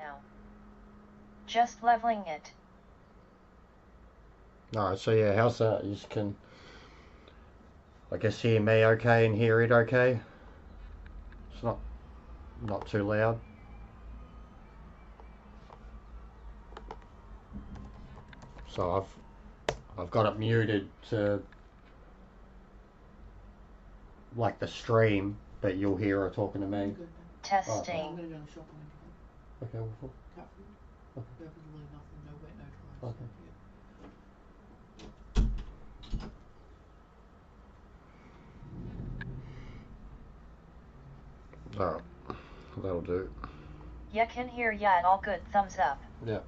now. Just leveling it. Alright, so yeah, how's that? You just can, I guess, hear me okay and hear it okay. It's not too loud. So I've got it muted to like the stream, but you'll hear her talking to me. Testing. I'm going to go in the shop and Okay, well, cat food. okay. Absolutely nothing, no wet, no dry. Okay. Alright, that'll do. Ya can hear ya, all good, thumbs up. Yeah.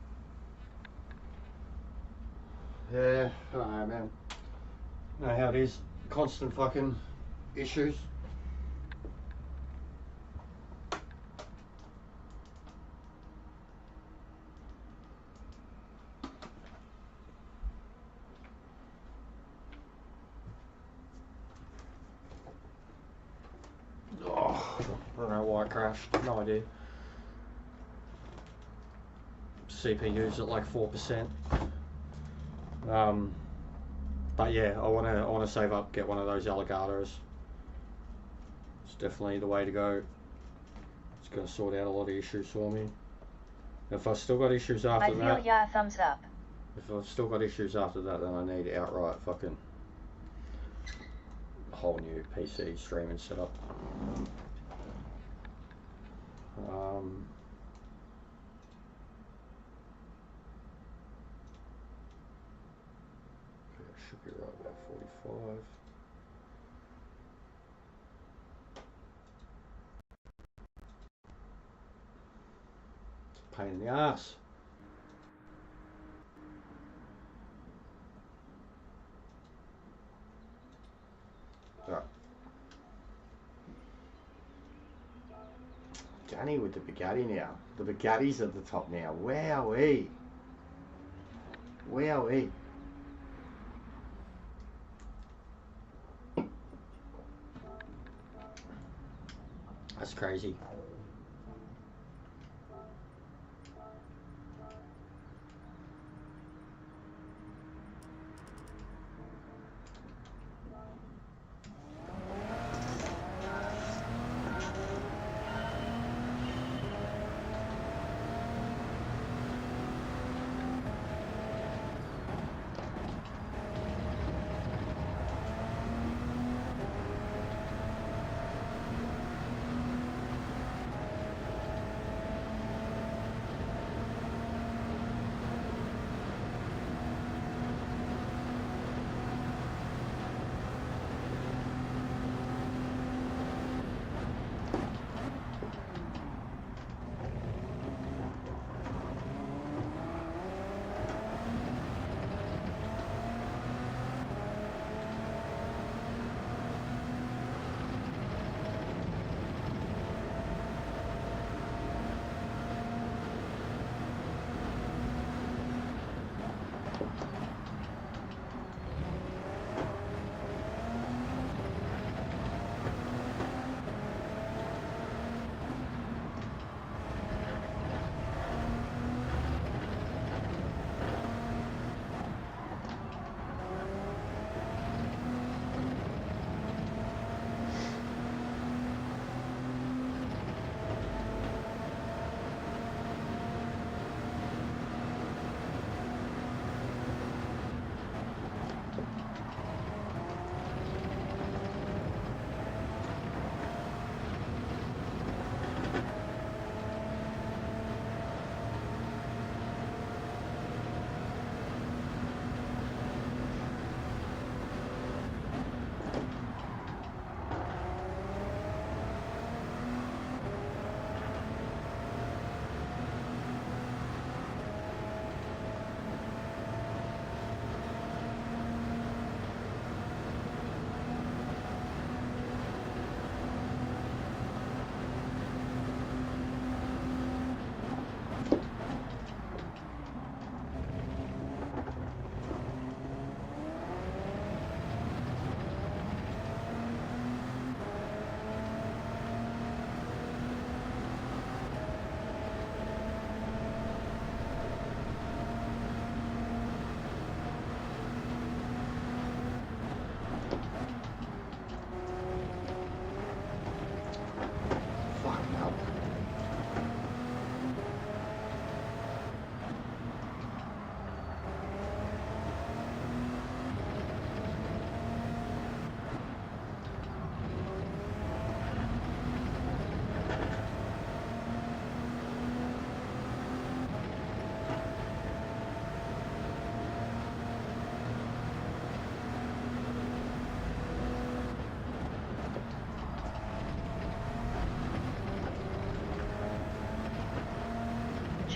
Yeah, I don't know, man. You know how it is. Constant fucking issues. Oh, I don't know why it crashed. No idea. CPU's at like 4%. But yeah, I wanna save up, get one of those alligators. It's definitely the way to go. It's gonna sort out a lot of issues for me. If I've still got issues after I feel that, ya, thumbs up. if I've still got issues after that, then I need outright fucking whole new PC streaming setup. Should be right about 45. It's a pain in the ass. Alright. Danny with the Bugatti now. The Bugatti's at the top now. Wowee. Wowee. That's crazy.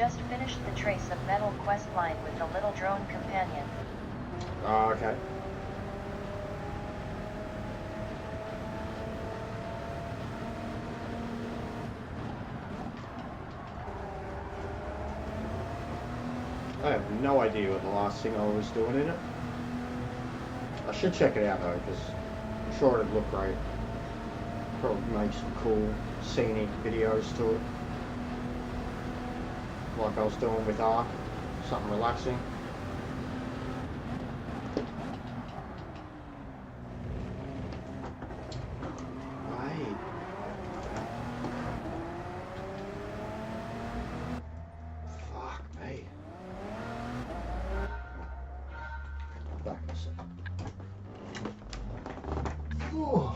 just finished the Trace of Metal quest line with the little drone companion. Oh, okay. I have no idea what the last thing I was doing in it. I should check it out though, because I'm sure it'd look great. Probably make some cool scenic videos to it. Like I was doing with Ark. Something relaxing. Right. Fuck me. Back in a second. Ooh.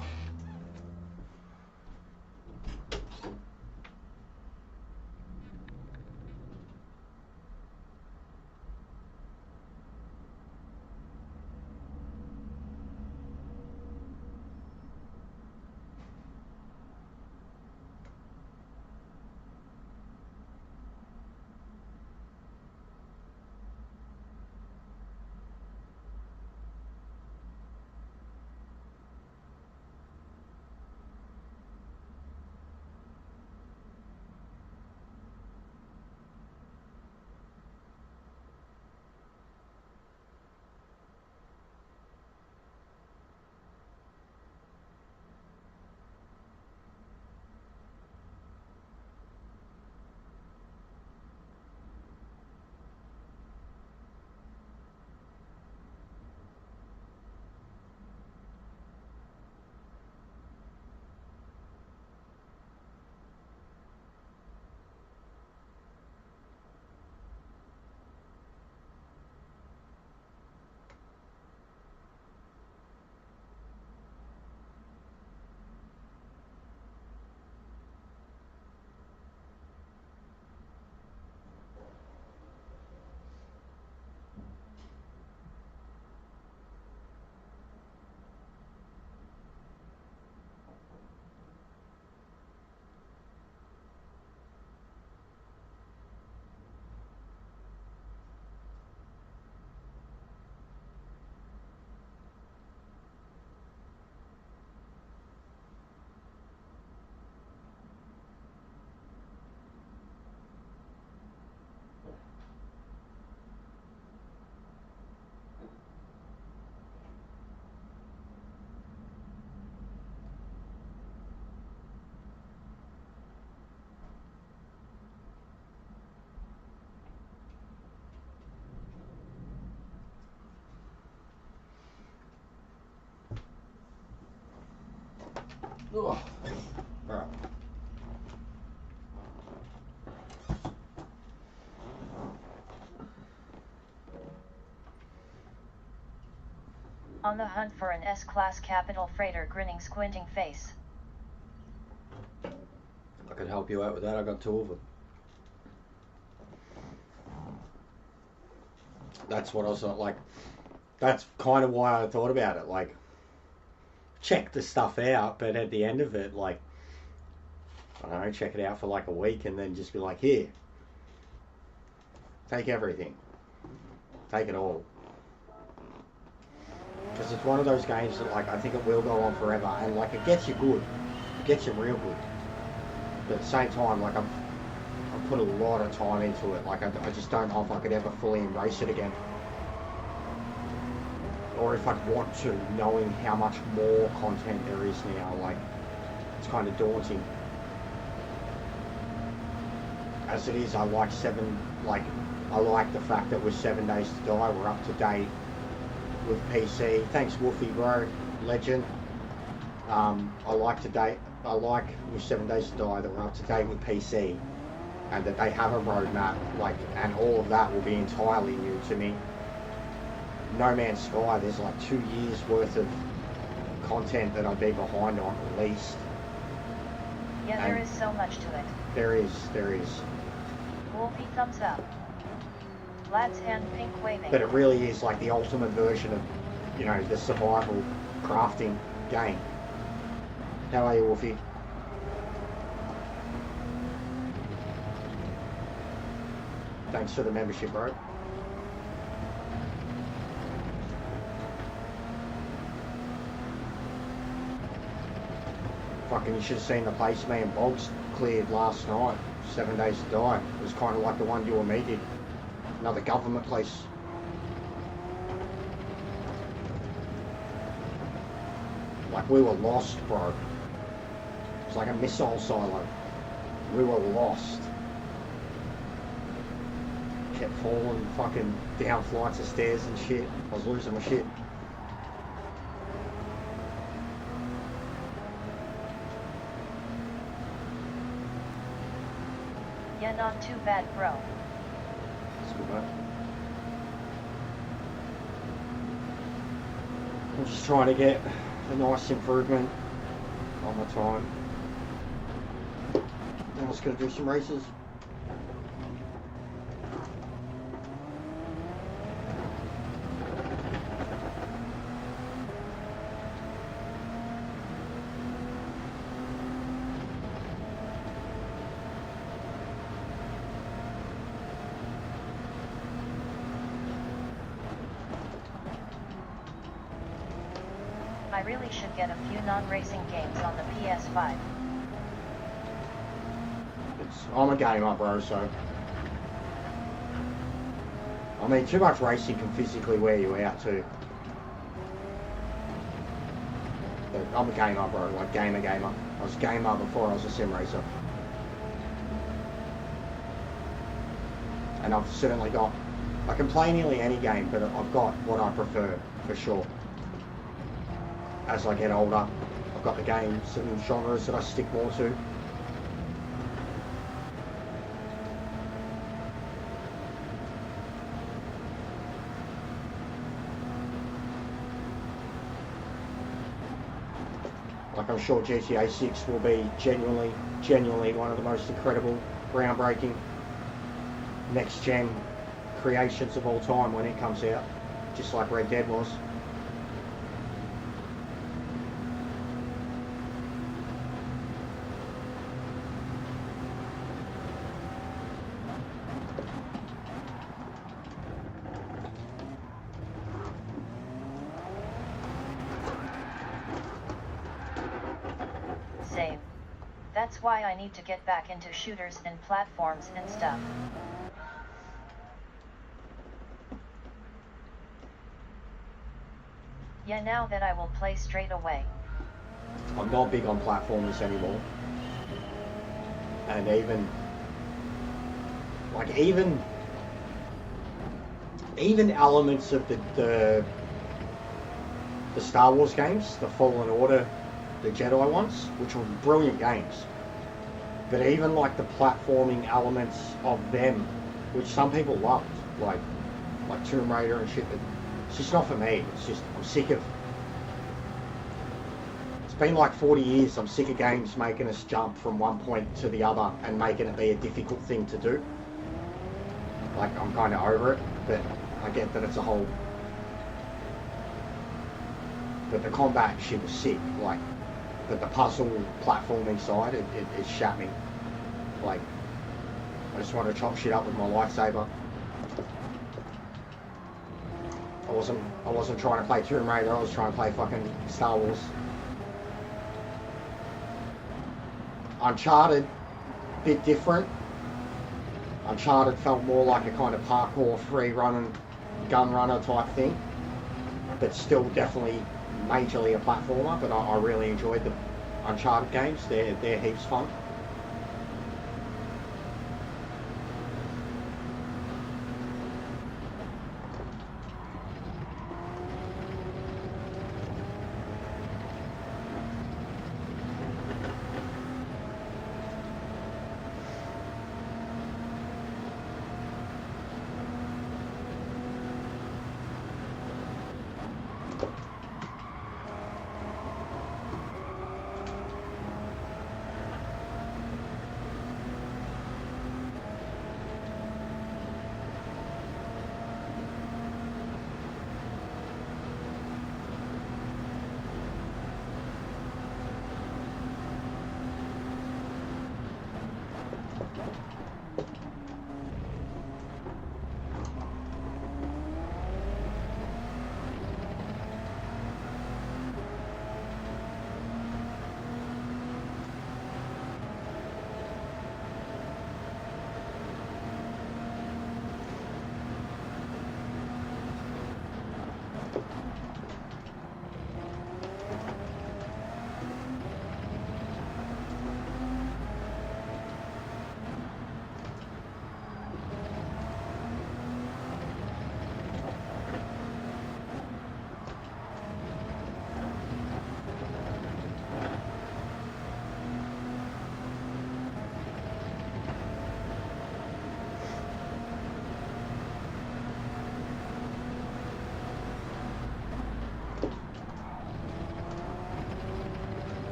Ugh. Right. On the hunt for an S-Class capital freighter, grinning squinting face. I could help you out with that. I got 2 of them. That's what I was like. That's kind of why I thought about it. Like, check the stuff out, but at the end of it, like, I don't know, check it out for like a week and then just be like, here, take everything. Take it all. Because it's one of those games that, like, I think it will go on forever, and like it gets you good. It gets you real good. But at the same time, like, I've put a lot of time into it. Like, I just don't know if I could ever fully embrace it again. Or if I'd want to, knowing how much more content there is now. Like, it's kind of daunting. As it is, I like I like the fact that with 7 Days to Die, we're up to date with PC. Thanks, Wolfie, bro, legend. I like with 7 Days to Die that we're up to date with PC, and that they have a roadmap, like, and all of that will be entirely new to me. No Man's Sky, there's like 2 years worth of content that I'd be behind on at least. Yeah, there is so much to it. There is. Wolfie thumbs up. Lad's hand pink waving. But it really is like the ultimate version of, you know, the survival crafting game. How are you, Wolfie? Thanks for the membership, bro. Fucking, you should have seen the place me and Boggs cleared last night. 7 days to die. It was kind of like the one you and me did. Another government place. Like, we were lost, bro. It's like a missile silo. We were lost. Kept falling fucking down flights of stairs and shit. I was losing my shit. Yeah, not too bad, bro. That's good, mate. I'm just trying to get a nice improvement on my time. Then I was going to do some races. I really should get a few non-racing games on the PS5. I'm a gamer, bro, so... I mean, too much racing can physically wear you out, too. But I'm a gamer, bro, like gamer. I was a gamer before I was a sim racer. And I've certainly got... I can play nearly any game, but I've got what I prefer, for sure. As I get older, I've got the games and genres that I stick more to. Like, I'm sure GTA 6 will be genuinely one of the most incredible, groundbreaking, next-gen creations of all time when it comes out, just like Red Dead was. Same. That's why I need to get back into shooters and platforms and stuff. Yeah, now that I will play straight away. I'm not big on platformers anymore. And even elements of the Star Wars games, the Fallen Order, the Jedi ones, which were brilliant games. But even like the platforming elements of them, which some people loved, like Tomb Raider and shit, it's just not for me. It's just, I'm sick of... It's been like 40 years, I'm sick of games making us jump from one point to the other and making it be a difficult thing to do. Like, I'm kind of over it, but I get that it's a whole... But the combat shit was sick, like... But the puzzle platforming side, it shat me. Like, I just want to chop shit up with my lightsaber. I wasn't trying to play Tomb Raider, I was trying to play fucking Star Wars. Uncharted, bit different. Uncharted felt more like a kind of parkour, free running, gun runner type thing. But still definitely majorly a platformer, but I really enjoyed the Uncharted games. They're heaps fun.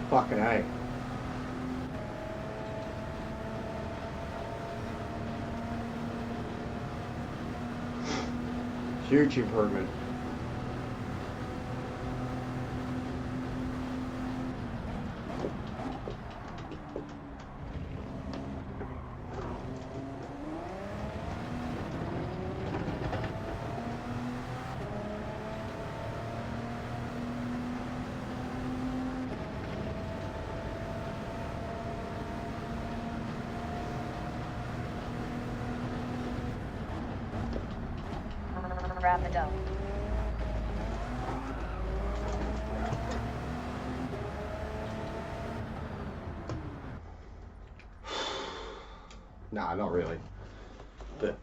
Fucking A. Huge improvement. Rapido. Nah, not really. But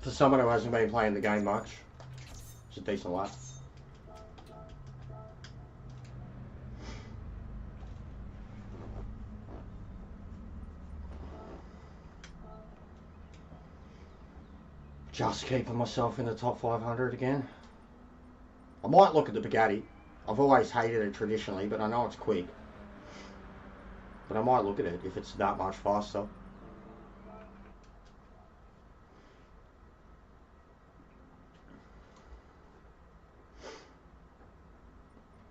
for someone who hasn't been playing the game much, it's a decent lap. Just keeping myself in the top 500 again. I might look at the Bugatti. I've always hated it traditionally, but I know it's quick. But I might look at it if it's that much faster.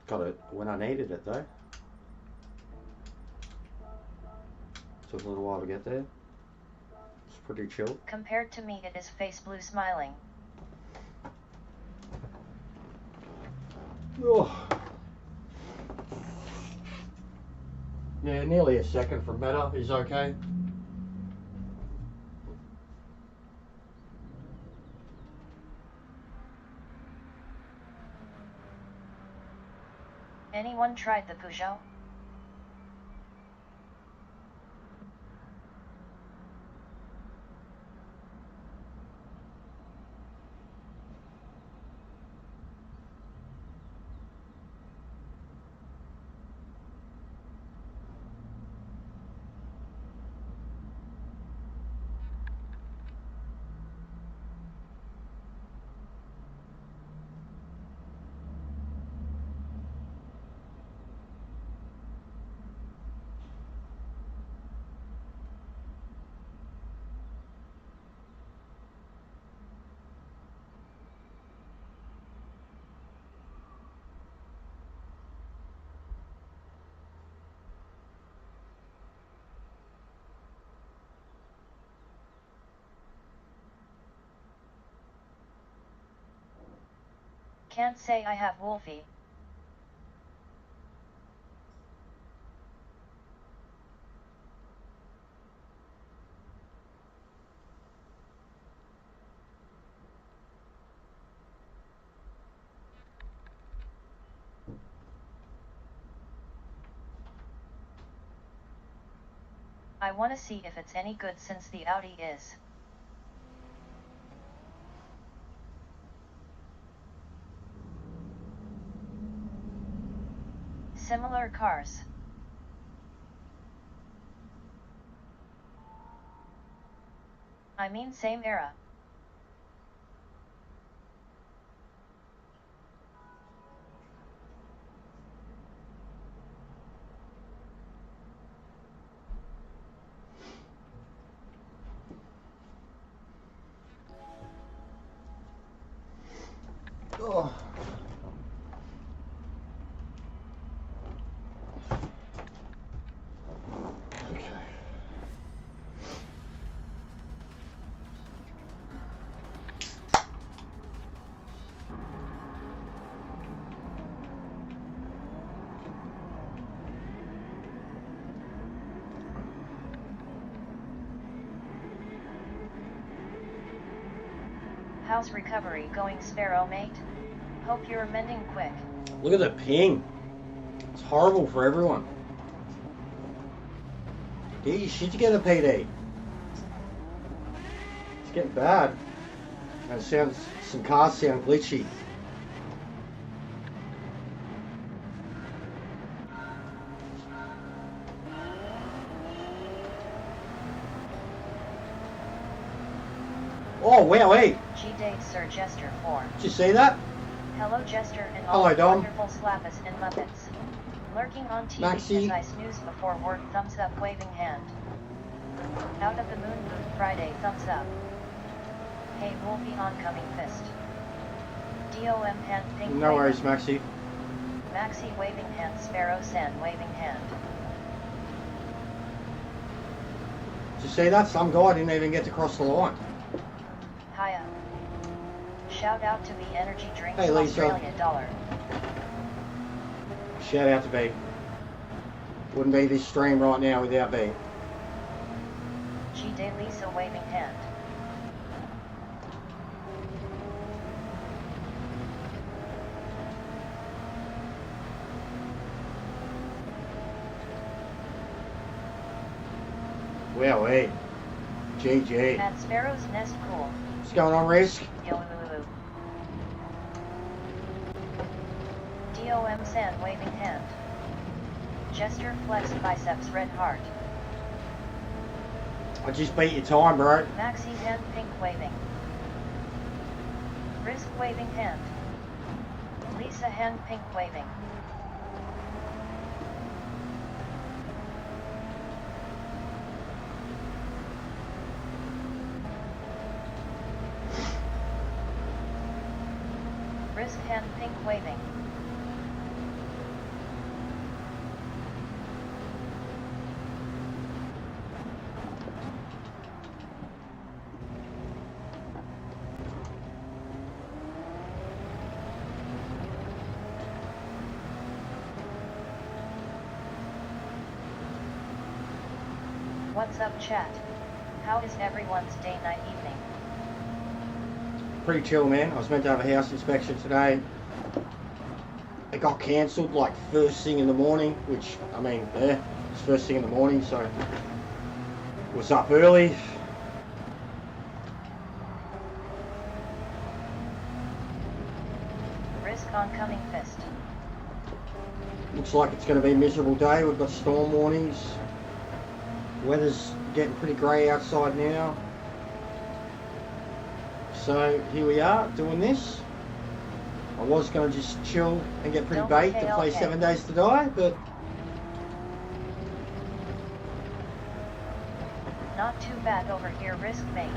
Got it when I needed it though. Took a little while to get there. It's pretty chill. Compared to me, it is face blue smiling. Oh. Yeah, nearly a second from better is okay. Anyone tried the Peugeot? Can't say I have Wolfie. I want to see if it's any good since the Audi is. Similar cars. I mean same era. Oh. Okay. How's recovery going, Sparrow mate? Hope you're mending quick. Look at the ping. It's horrible for everyone. Get your shit together, PD. It's getting bad. And some cars sound glitchy. Oh, wow, hey. G-Day Sir Jester 4. Did you see that? Hello Jester and all Hello, Dom. wonderful slappers and Muppets. Lurking on TV Maxi. as I snooze before work, thumbs up waving hand. Out of the moon mood Friday, thumbs up. Hey Wolfie oncoming fist. DOM hand pink No worries, waving. Maxi. Maxi waving hand, Sparrow Sand waving hand. Did you see that? Some guy didn't even get to cross the line. Hiya. Shout out to the energy drinks Hey, Lisa. Australia dollar. Shout out to B. Wouldn't be this stream right now without B. G de Lisa waving hand. Well, hey. GG. At Sparrow's Nest cool. What's going on, Risk? Yo. DOM Sand waving hand. Gesture flex biceps red heart. I just beat your time, bro. Maxi hand pink waving. Risk waving hand. Lisa hand pink waving. Risk hand pink waving. What's up, chat? How is everyone's day, night, evening? Pretty chill, man. I was meant to have a house inspection today. It got cancelled like first thing in the morning, which, I mean, yeah, it's first thing in the morning, so was up early. Risk oncoming fist. Looks like it's going to be a miserable day. We've got storm warnings. Weather's getting pretty grey outside now. So here we are doing this. I was going to just chill and get pretty Don't baked okay, and play okay. 7 Days to Die, but Not too bad over here, risk mate.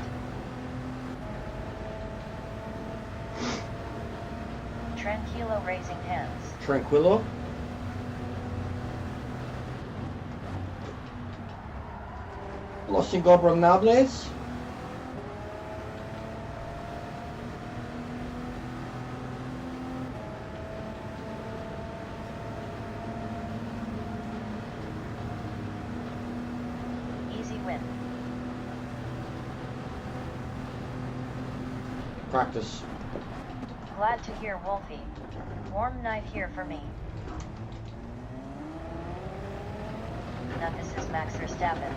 Tranquilo raising hands. Tranquilo. Los Ingobernables. Easy win. Practice. Glad to hear, Wolfie. Warm night here for me. Now this is Max Verstappen.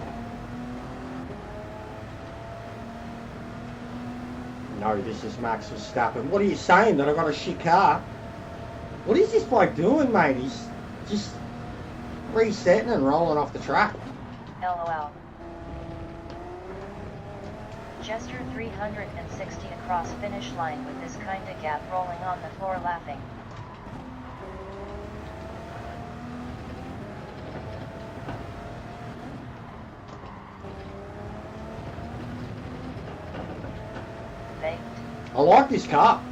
No, this is Max Verstappen. What are you saying? That I got a shit car? What is this bloke doing, mate? He's just resetting and rolling off the track. LOL. Gesture 360 across finish line with this kinda gap, rolling on the floor laughing. Baked. I like this car.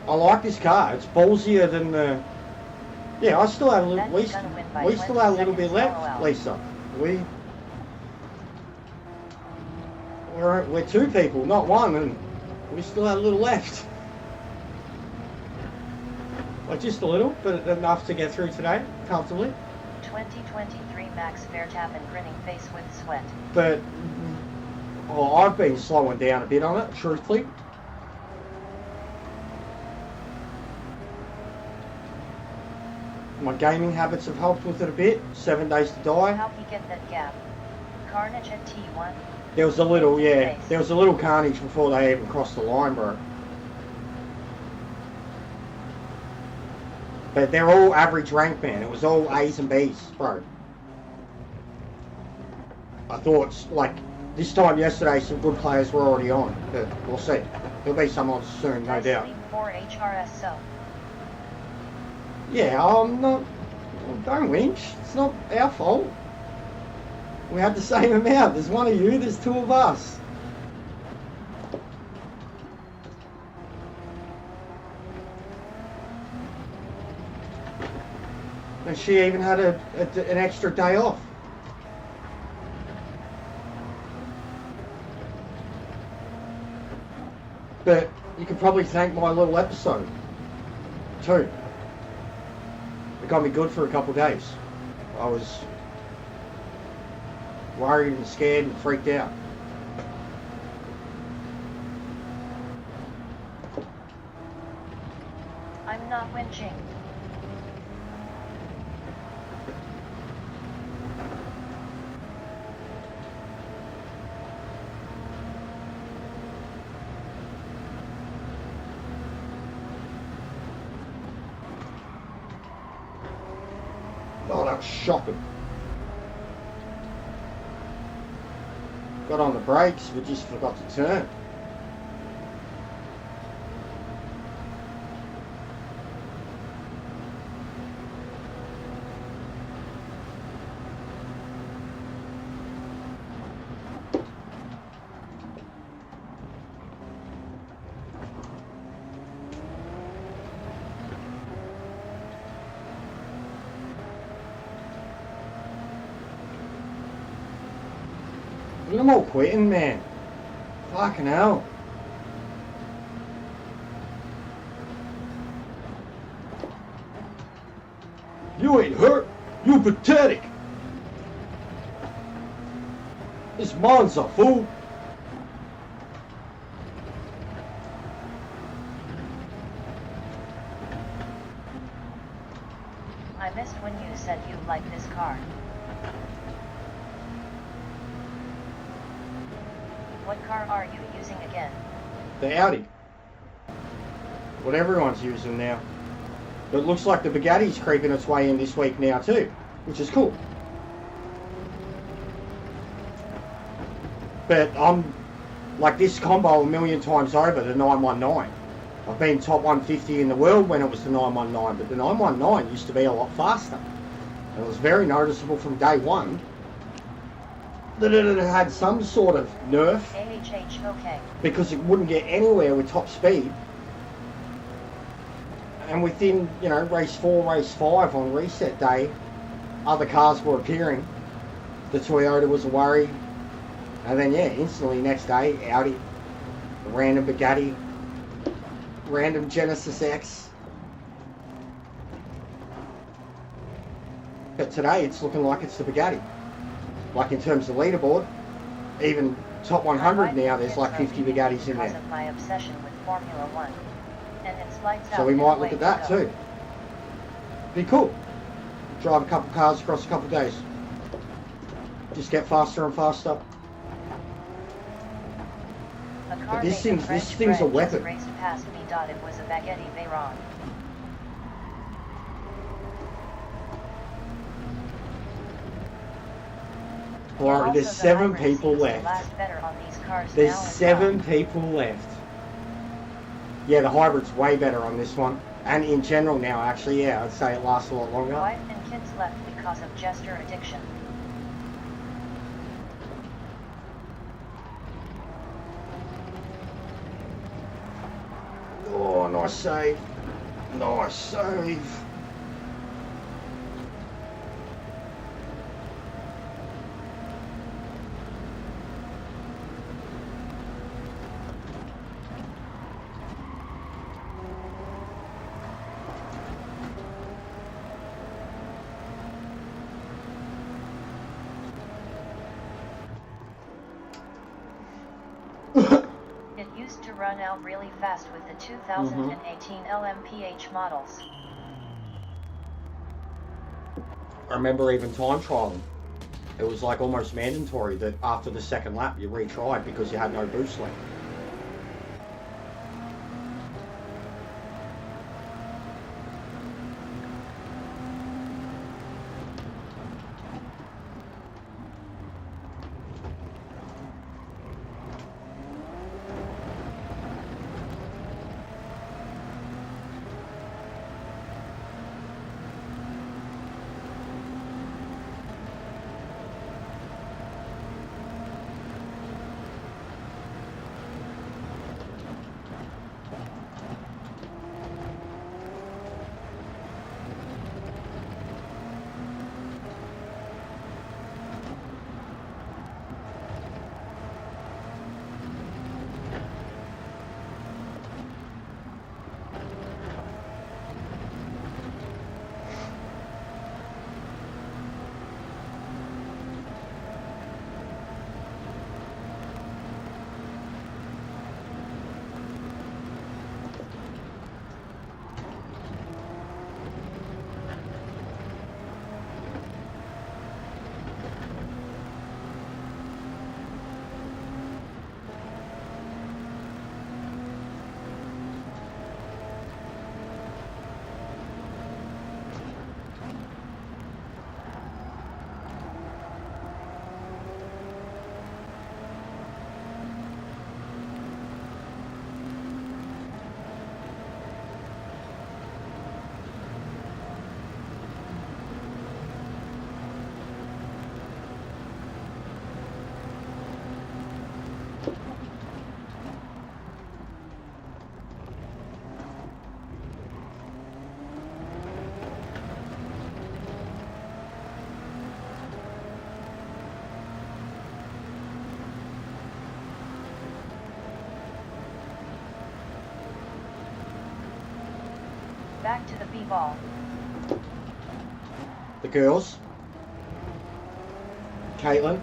I like this car. It's ballsier than the... Yeah, I still have a little... That's gonna win by We still 20 have a little bit seconds, left, LOL. Lisa. We're two people, not one, and we still have a little left. Like just a little, but enough to get through today, comfortably. 2023 Max Verstappen grinning face with sweat. But I've been slowing down a bit on it, truthfully. My gaming habits have helped with it a bit. 7 Days to Die. How'd he get that gap? Carnage at T1. There was a little, yeah, there was a little carnage before they even crossed the line, bro. But they're all average rank, man. It was all A's and B's, bro. I thought, like, this time yesterday, some good players were already on. But we'll see. There'll be some on soon, no Nice doubt. sleep for HRS so. Yeah, I'm not Well, don't winch. It's not our fault. We had the same amount. There's one of you, there's two of us. And she even had an extra day off. But you could probably thank my little episode too. It got me good for a couple of days. I was worried and scared and freaked out. I'm not winching. Oh, that's shocking. Got on the brakes, but just forgot to turn. Look at them all quitting, man. Fucking hell. You ain't hurt. You pathetic. It's Monza, fool. I missed when you said you like this car. What car are you using again? The Audi. What everyone's using now. But it looks like the Bugatti's creeping its way in this week now too, which is cool. But I'm like this combo a million times over the 919. I've been top 150 in the world when it was the 919, but the 919 used to be a lot faster. And it was very noticeable from day one that it had some sort of nerf okay. because it wouldn't get anywhere with top speed. And within, you know, race 4, race 5 on reset day, other cars were appearing. The Toyota was a worry. And then, yeah, instantly next day, Audi, a random Bugatti, random Genesis X. But today, it's looking like it's the Bugatti. Like in terms of leaderboard, even top 100 now, there's like 50 Bugattis in because there. Of my obsession with Formula One. And it's lights So out we and might away look at that we go. too. Be cool. Drive a couple cars across a couple of days. Just get faster and faster. A car But this made of thing's French a bread weapon. just raced past me. It was a baguette Veyron. Alright, there's 7 people left. There's 7 people left. Yeah, the hybrid's way better on this one. And in general now, actually, yeah, I'd say it lasts a lot longer. Wife and kids left because of gesture addiction. Oh, nice save. Nice save. It used to run out really fast with the 2018 LMPH models. I remember even time trialing. It was like almost mandatory that after the second lap you retried because you had no boost left. Back to the B-ball. The girls. Caitlin.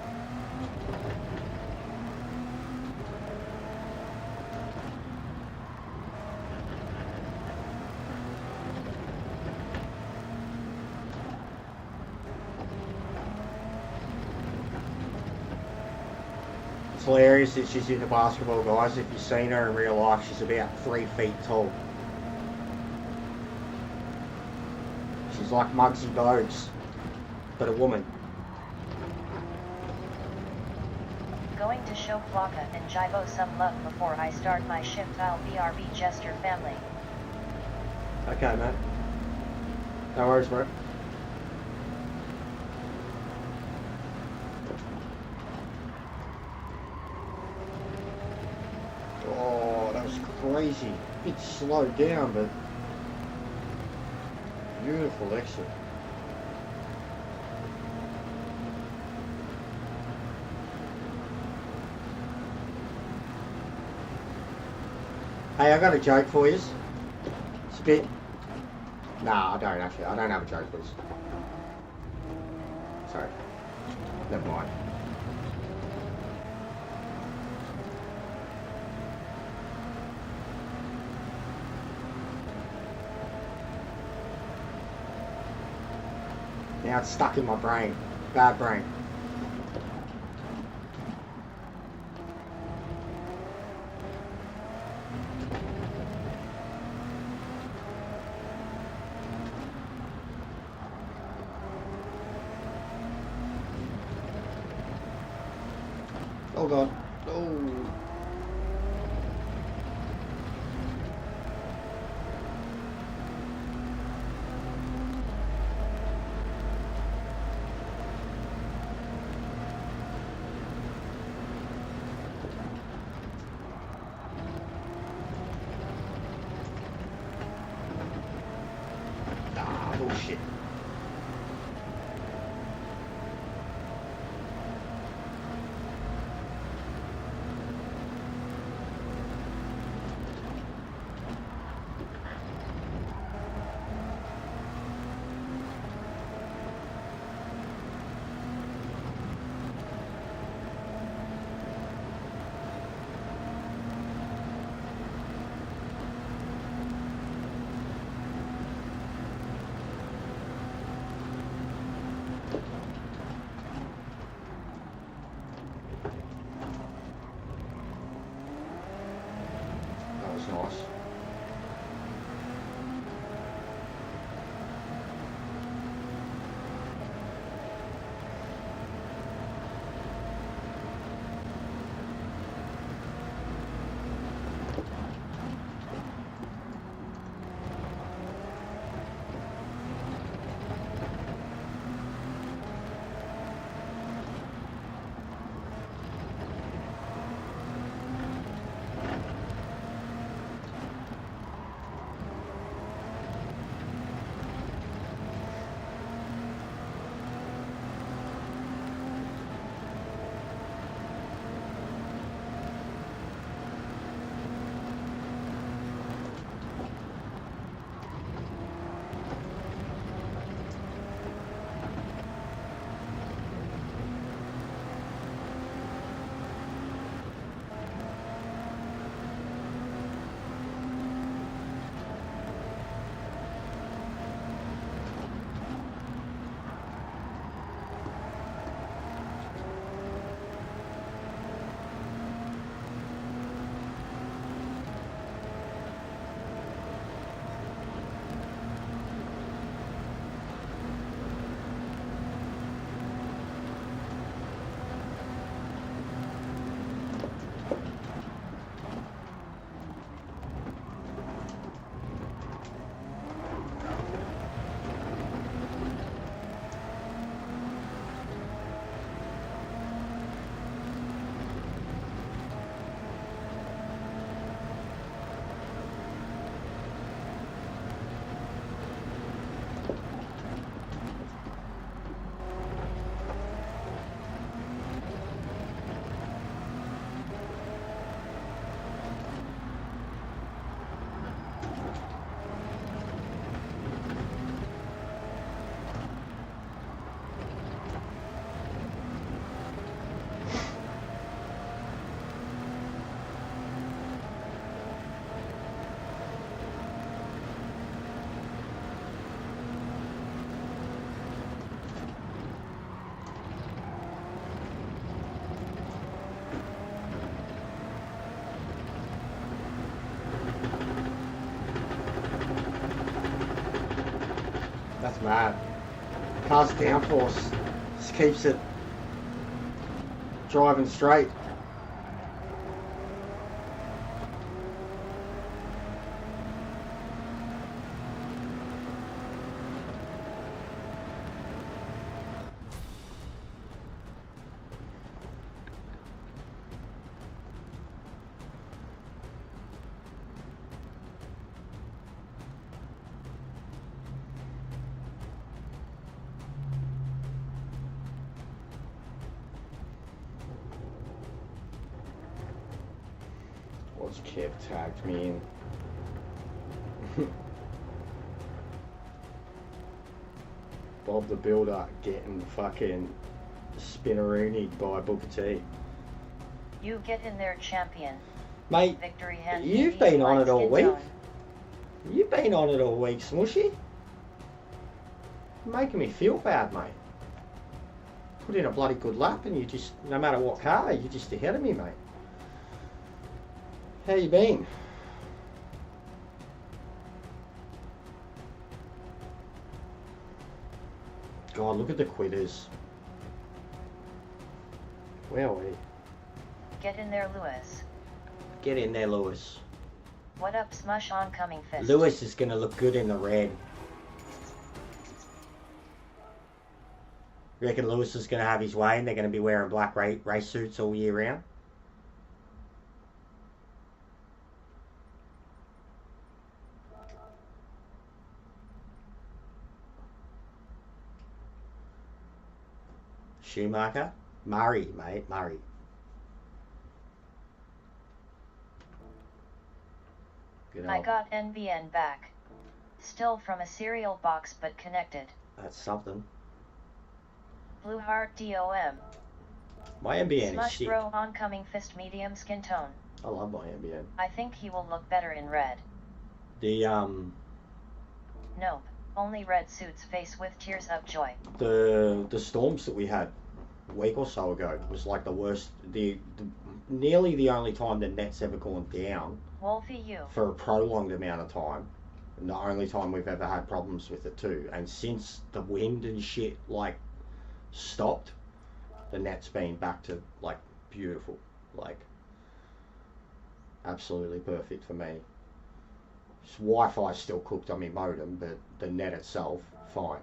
It's hilarious that she's into basketball, guys. If you've seen her in real life, she's about 3 feet tall. She's like Muggsy Bogues, but a woman. Going to show Flocka and Jibo some love before I start my shift. I'll BRB Jester family. Okay, mate. No worries, bro. Oh, that was crazy. It slowed down, but beautiful exit. Hey, I got a joke for you. It's a bit... Nah, I don't actually. I don't have a joke for you. Sorry. Never mind. Now it's stuck in my brain. Bad brain. Oh god. Oh. Ah, bullshit. That was nice. It's mad. Car's downforce just keeps it driving straight. What's Kev tagged me in? Bob the Builder getting fucking spinneroonied by Booker T. You get in there, champion. Mate, Victory hand. you've been on it all week. You've been on it all week, Smushy. You're making me feel bad, mate. Put in a bloody good lap and you just, no matter what car, you're just ahead of me, mate. How you been? God, look at the quitters. Where are we? Get in there, Lewis. Get in there, Lewis. What up, Smush oncoming fist? Lewis is going to look good in the red. Reckon Lewis is going to have his way and they're going to be wearing black race suits all year round? Schumacher? Murray, mate, Murray. I got NBN back. Still from a cereal box but connected. That's something. Blue Heart DOM. My NBN Smush is shit. throw oncoming fist medium skin tone. I love my NBN. I think he will look better in red. The Nope. Only red suits face with tears of joy. the storms that we had a week or so ago was like the worst. Nearly the only time the net's ever gone down. Wolfie, you. For a prolonged amount of time. And the only time we've ever had problems with it too. And since the wind and shit like stopped, the net's been back to like beautiful, like absolutely perfect for me. Wi-Fi still cooked on my modem, but the net itself fine.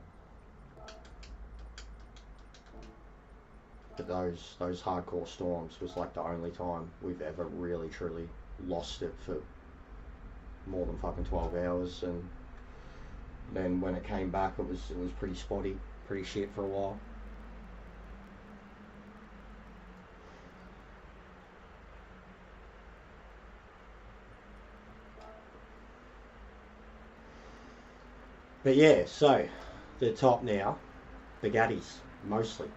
But those hardcore storms was like the only time we've ever really truly lost it for more than fucking 12 hours, and then when it came back it was pretty spotty, pretty shit for a while. But yeah, so the top now, Bugattis mostly.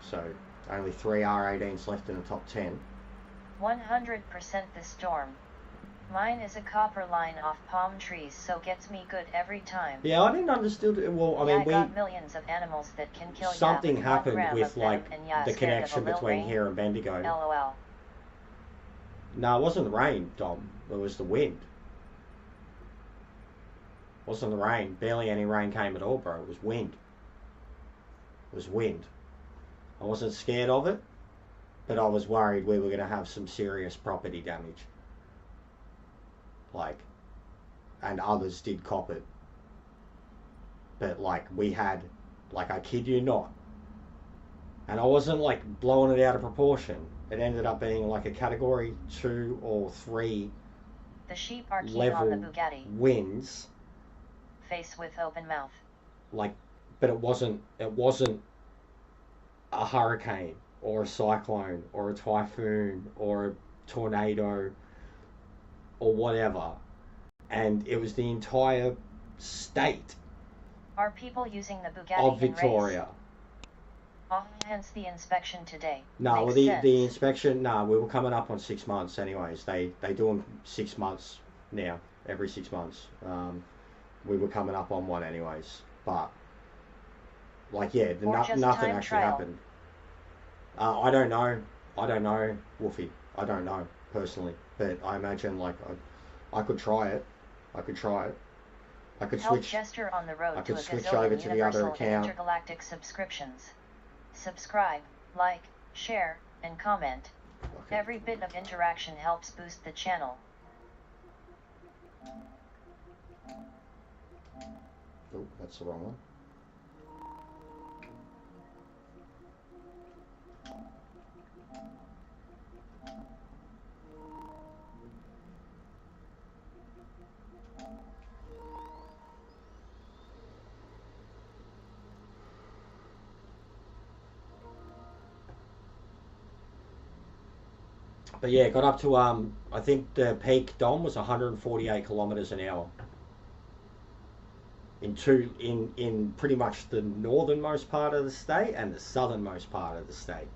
So only 3 R18s left in the top 10. 100% the storm. Mine is a copper line off palm trees, so gets me good every time. Yeah, I didn't understand it. Well, I mean, I got millions of animals that can kill something with happened 1 gram with of like venom, and the scared connection of a between rain. here and Bendigo. LOL. No, it wasn't the rain, Dom. It was the wind. It wasn't the rain. Barely any rain came at all, bro. It was wind. It was wind. I wasn't scared of it, but I was worried we were going to have some serious property damage. Like, and others did cop it. But like, we had, like, I kid you not, and I wasn't like blowing it out of proportion. It ended up being like a category 2 or 3 The sheep are keen level on the Bugatti. winds. Face with open mouth. Like, but it wasn't a hurricane or a cyclone or a typhoon or a tornado or whatever, and it was the entire state Are people using the Bugatti of in Victoria. race? Hence the inspection today. No, Makes well, sense. the inspection. No, we were coming up on 6 months. Anyways, they do them 6 months now. Every 6 months. We were coming up on one anyways, but like, yeah, Or just nothing time actually trial. happened. I don't know, Wolfie. I don't know personally, but I imagine like I could try it. I could Help switch. Jester on the road I to could a switch gazillion over to the other universal and account. intergalactic subscriptions. Subscribe, like, share, and comment. Okay. Every bit of interaction helps boost the channel. Oh, that's the wrong one. But yeah, got up to I think the peak Dom was 148 kilometers an hour. In pretty much the northernmost part of the state and the southernmost part of the state.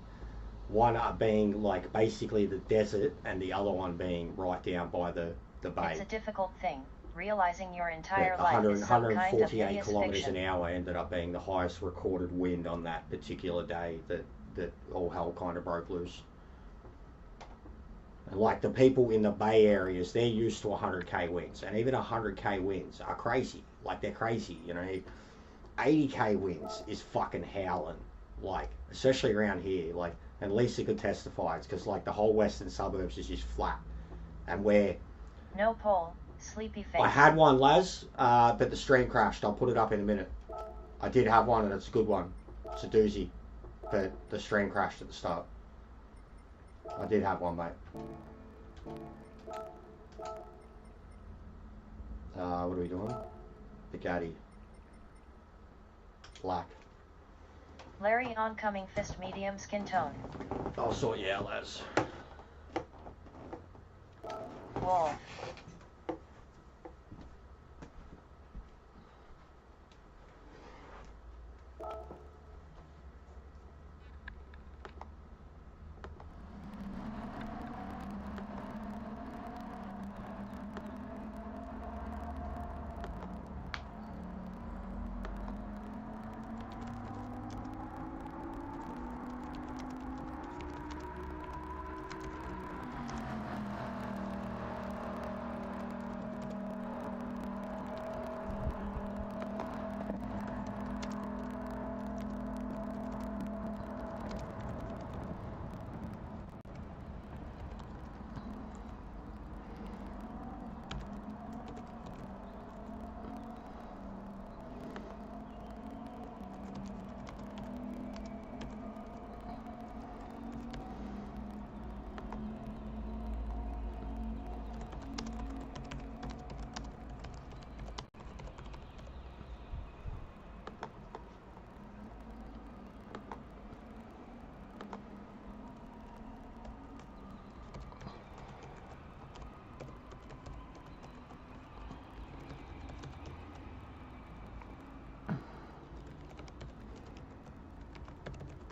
One being like basically the desert, and the other one being right down by the bay. It's a difficult thing. Realizing your entire But life is some kind of 148 hideous kilometers fiction. an hour ended up being the highest recorded wind on that particular day that all hell kind of broke loose. And like the people in the Bay areas, they're used to 100k winds, and even 100k winds are crazy. Like they're crazy, you know. 80k winds is fucking howling, like especially around here. Like, and Lisa could testify, it's because like the whole western suburbs is just flat, and where No pole, sleepy face. I had one, Laz, but the stream crashed. I'll put it up in a minute. I did have one, and it's a good one. It's a doozy, but the stream crashed at the start. I did have one, mate. What are we doing? Bugatti. Black. Larry oncoming fist medium skin tone. I'll sort you out, Laz. Wolf.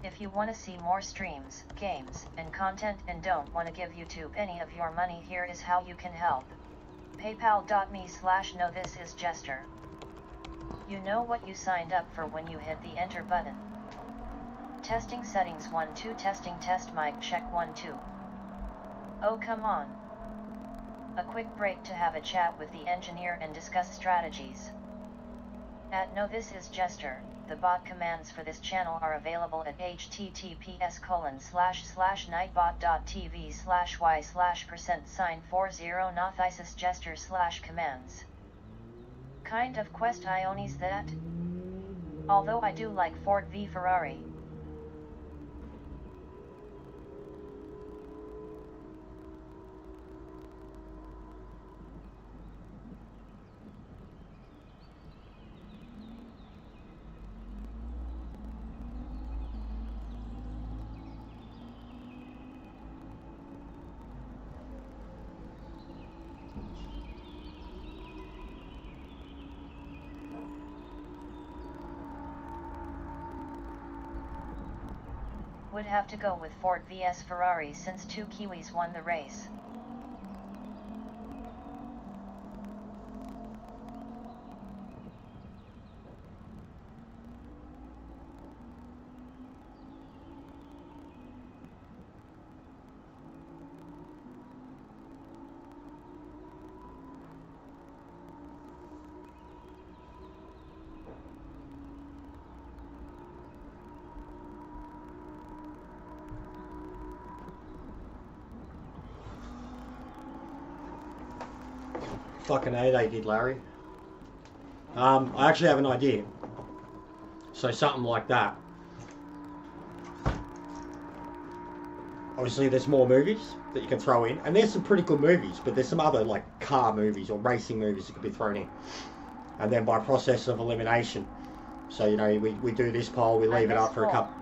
If you want to see more streams, games, and content and don't want to give YouTube any of your money, here is how you can help. PayPal.me/knowthisisjester. You know what you signed up for when you hit the enter button. Testing settings 1 2 testing test mic check 1 2. Oh come on. A quick break to have a chat with the engineer and discuss strategies. At knowthisisjester, the bot commands for this channel are available at https://nightbot.tv/y/%40 knowthisisjester/commands. Kind of quest Ionies that? Although I do like Ford v Ferrari. Would have to go with Ford vs Ferrari since 2 Kiwis won the race. Fucking A, they did, Larry. I actually have an idea. So something like that. Obviously, there's more movies that you can throw in, and there's some pretty good movies, but there's some other like car movies or racing movies that could be thrown in. And then by process of elimination, so you know we do this poll, we leave it up for a couple.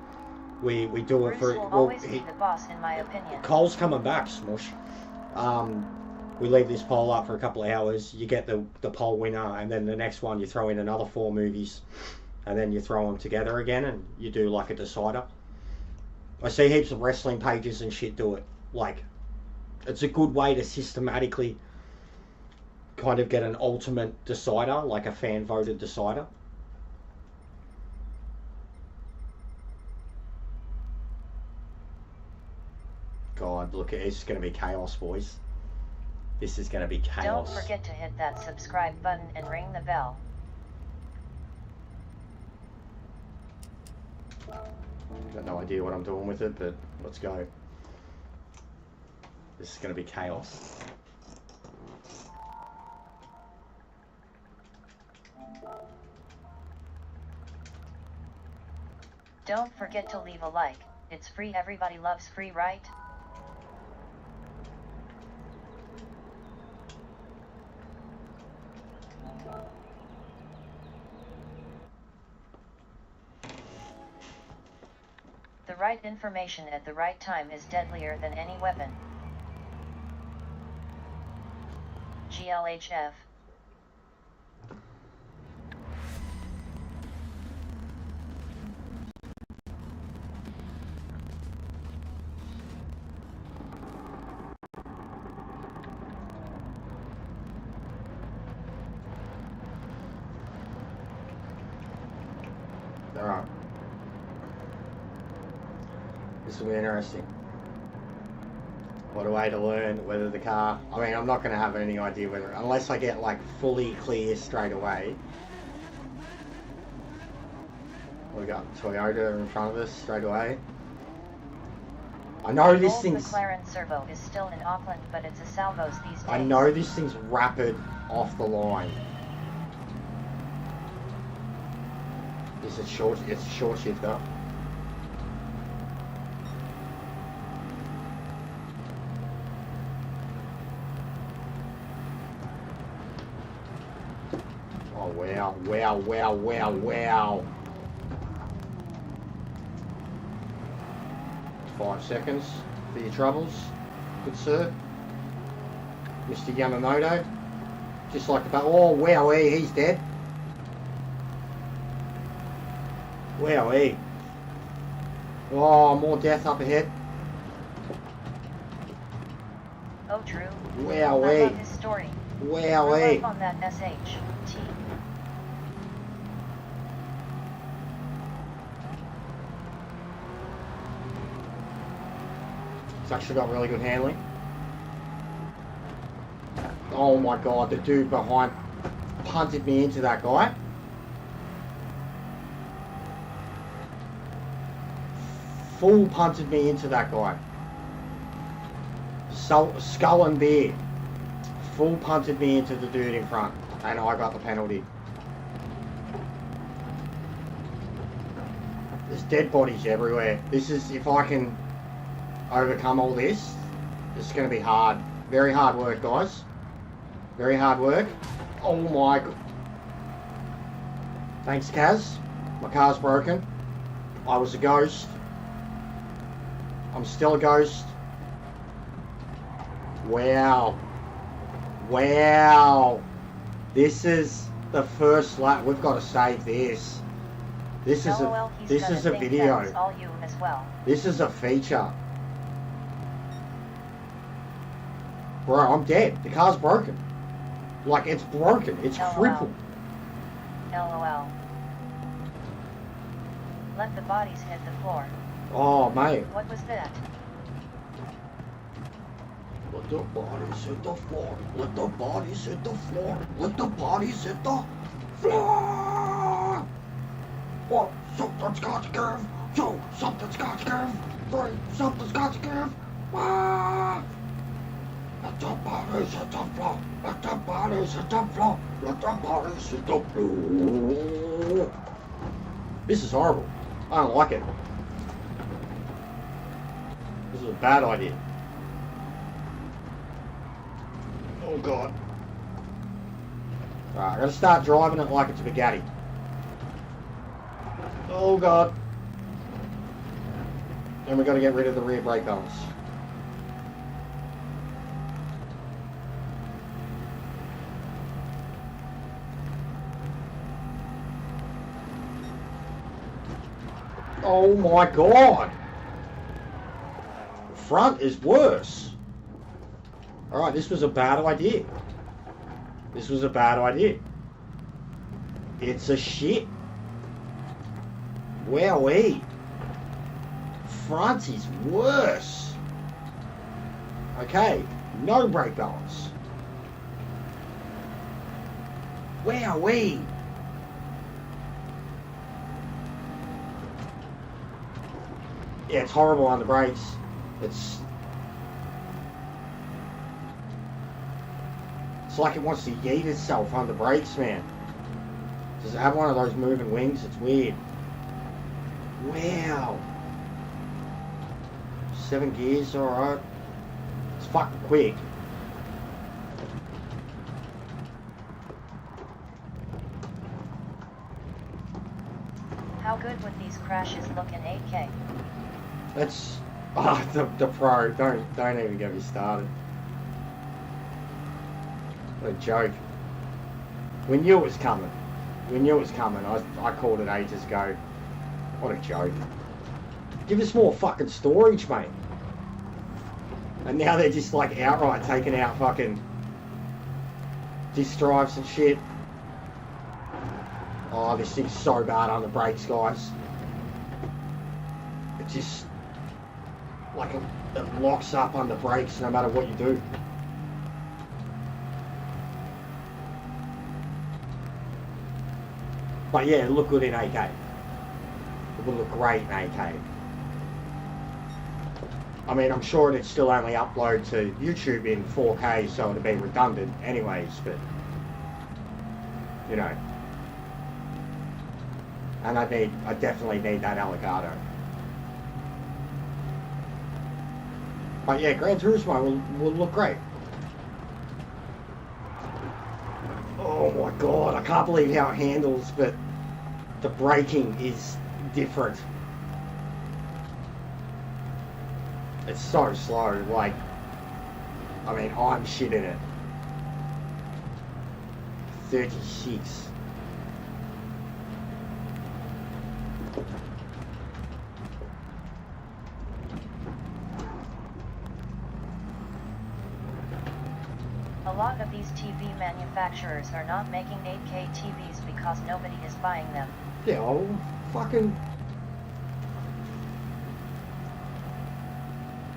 We do it Bruce for. will Well, always be the boss, in my opinion. Cole's coming back, Smush. We leave this poll up for a couple of hours. You get the poll winner, and then the next one you throw in another 4 movies, and then you throw them together again, and you do like a decider. I see heaps of wrestling pages and shit do it. Like, it's a good way to systematically kind of get an ultimate decider, like a fan voted decider. God, look, it's going to be chaos, boys. This is going to be chaos. Don't forget to hit that subscribe button and ring the bell. Got no idea what I'm doing with it, but let's go. This is going to be chaos. Don't forget to leave a like. It's free. Everybody loves free, right? The right information at the right time is deadlier than any weapon. GLHF. Alright. This will be interesting. What a way to learn whether the car... I mean, I'm not going to have any idea whether... Unless I get, like, fully clear straight away. We got Toyota in front of us straight away. I know this thing's... McLaren servo is still in Auckland, but it's a salvos these days. I know this thing's rapid off the line. It's a short shifter. Oh wow, wow, wow, wow, wow. 5 seconds for your troubles, good sir. Mr. Yamamoto. Just like the... Oh wow, he's dead. Wowee. Oh, more death up ahead. Oh, Drew. Wowee. I love his story. Wowee. On that SHT. It's actually got really good handling. Oh my god, the dude behind punted me into that guy. Full punted me into that guy. Skull and beer. Full punted me into the dude in front. And I got the penalty. There's dead bodies everywhere. This is, if I can overcome all this, it's going to be hard. Very hard work, guys. Very hard work. Oh my god. Thanks, Kaz. My car's broken. I was a ghost. I'm still a ghost. Wow. Wow. This is the first lap. We've got to save this. This is a video. All you as well. This is a feature. Bro, I'm dead. The car's broken. Like, it's broken. It's crippled. LOL. Let the bodies hit the floor. Oh, mate. What was that? Let the bodies hit the floor. Let the bodies hit the floor. Let the bodies hit the floor. Oh, something's got to give. Yo, something's got to give. Three, something's got to give. Ah. Let Let the bodies hit the floor. Let the bodies hit the floor. Let the bodies hit the floor. This is horrible. I don't like it. This is a bad idea. Oh god. Alright, I'm gonna start driving it like it's a Bugatti. Oh god. And we've got to get rid of the rear brake balance. Oh my god! The front is worse. Alright, this was a bad idea. This was a bad idea. It's a shit. Wowee. Front is worse. Okay, no brake balance. Wowee. Yeah, it's horrible on the brakes. It's like it wants to yeet itself on the brakes, man. Does it have one of those moving wings? It's weird. Wow. 7 gears, alright. It's fucking quick. How good would these crashes look in 8K? That's the Pro. Don't even get me started. What a joke. We knew it was coming. We knew it was coming. I called it ages ago. What a joke. Give us more fucking storage, mate. And now they're just like outright taking out fucking disc drives and shit. Oh, this thing's so bad on the brakes, guys. It just like it locks up on the brakes no matter what you do. But yeah, it looked good in 8K. It would look great in 8K. I mean, I'm sure it'd still only upload to YouTube in 4K, so it'd be redundant anyways, but, you know. And I definitely need that Alligator. But yeah, Gran Turismo will look great. Oh my god, I can't believe how it handles, but the braking is different. It's so slow, like, I mean, I'm shit in it. 36. A lot of these TV manufacturers are not making 8K TVs because nobody is buying them. Yeah, oh, fucking...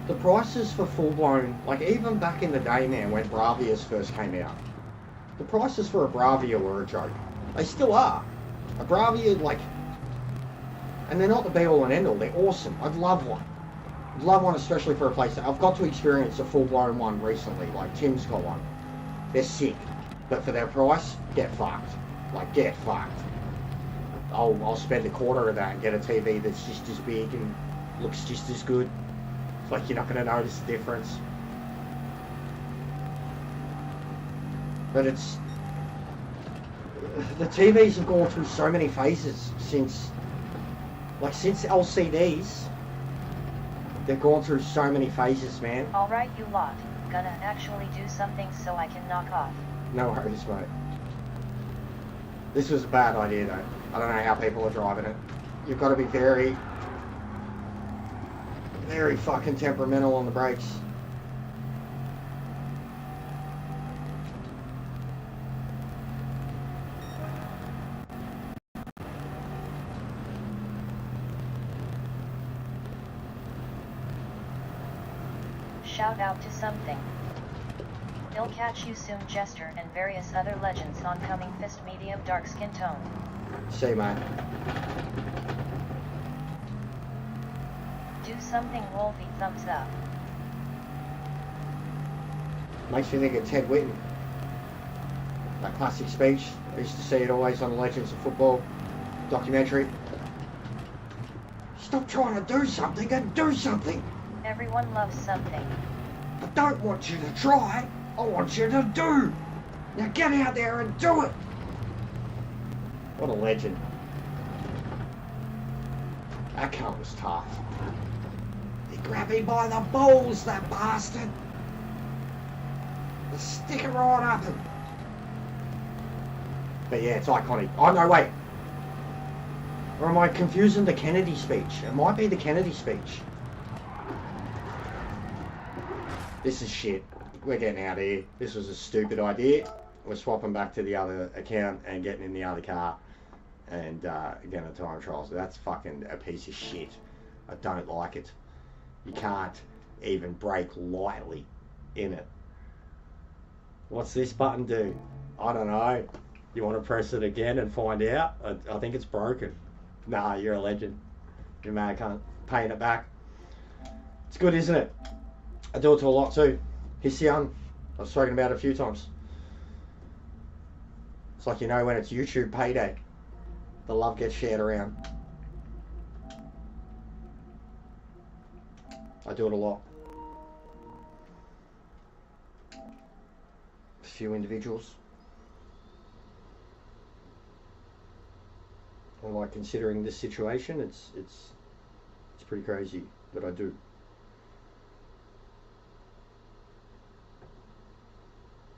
The prices for full-blown, like even back in the day, man, when Bravias first came out, the prices for a Bravia were a joke. They still are. A Bravia, like, and they're not the be-all and end-all, they're awesome. I'd love one. I'd love one, especially for a place that I've got to experience a full-blown one recently, like Tim's got one. They're sick, but for their price, get fucked. Like, get fucked. I'll spend a quarter of that and get a TV that's just as big and looks just as good. It's like you're not going to notice the difference. But it's... The TVs have gone through so many phases since... Like, since LCDs, they've gone through so many phases, man. Alright, you lot. Gonna actually do something so I can knock off. No worries, mate. This was a bad idea, though. I don't know how people are driving it. You've got to be very, very fucking temperamental on the brakes. Shout out to something. He'll catch you soon, Jester, and various other legends on coming fist medium dark skin tone. See, mate. Do something Wolfie thumbs up. Makes me think of Ted Whitten. That classic speech. I used to see it always on the Legends of Football documentary. Stop trying to do something and do something. Everyone loves something. I don't want you to try. I want you to do. Now get out there and do it. What a legend. That cunt was tough. He grabbed me by the balls, that bastard. The sticker right up him. But yeah, it's iconic. Oh no, wait. Or am I confusing the Kennedy speech? It might be the Kennedy speech. This is shit. We're getting out of here. This was a stupid idea. We're swapping back to the other account and getting in the other car and getting a time trial. So that's fucking a piece of shit. I don't like it. You can't even brake lightly in it. What's this button do? I don't know. You want to press it again and find out? I think it's broken. Nah, you're a legend. Your man can't paying it back. It's good, isn't it? I do it to a lot too. Hission, I've spoken about it a few times. It's like, you know, when it's YouTube payday, the love gets shared around. I do it a lot. A few individuals. And like, considering this situation, it's pretty crazy that I do.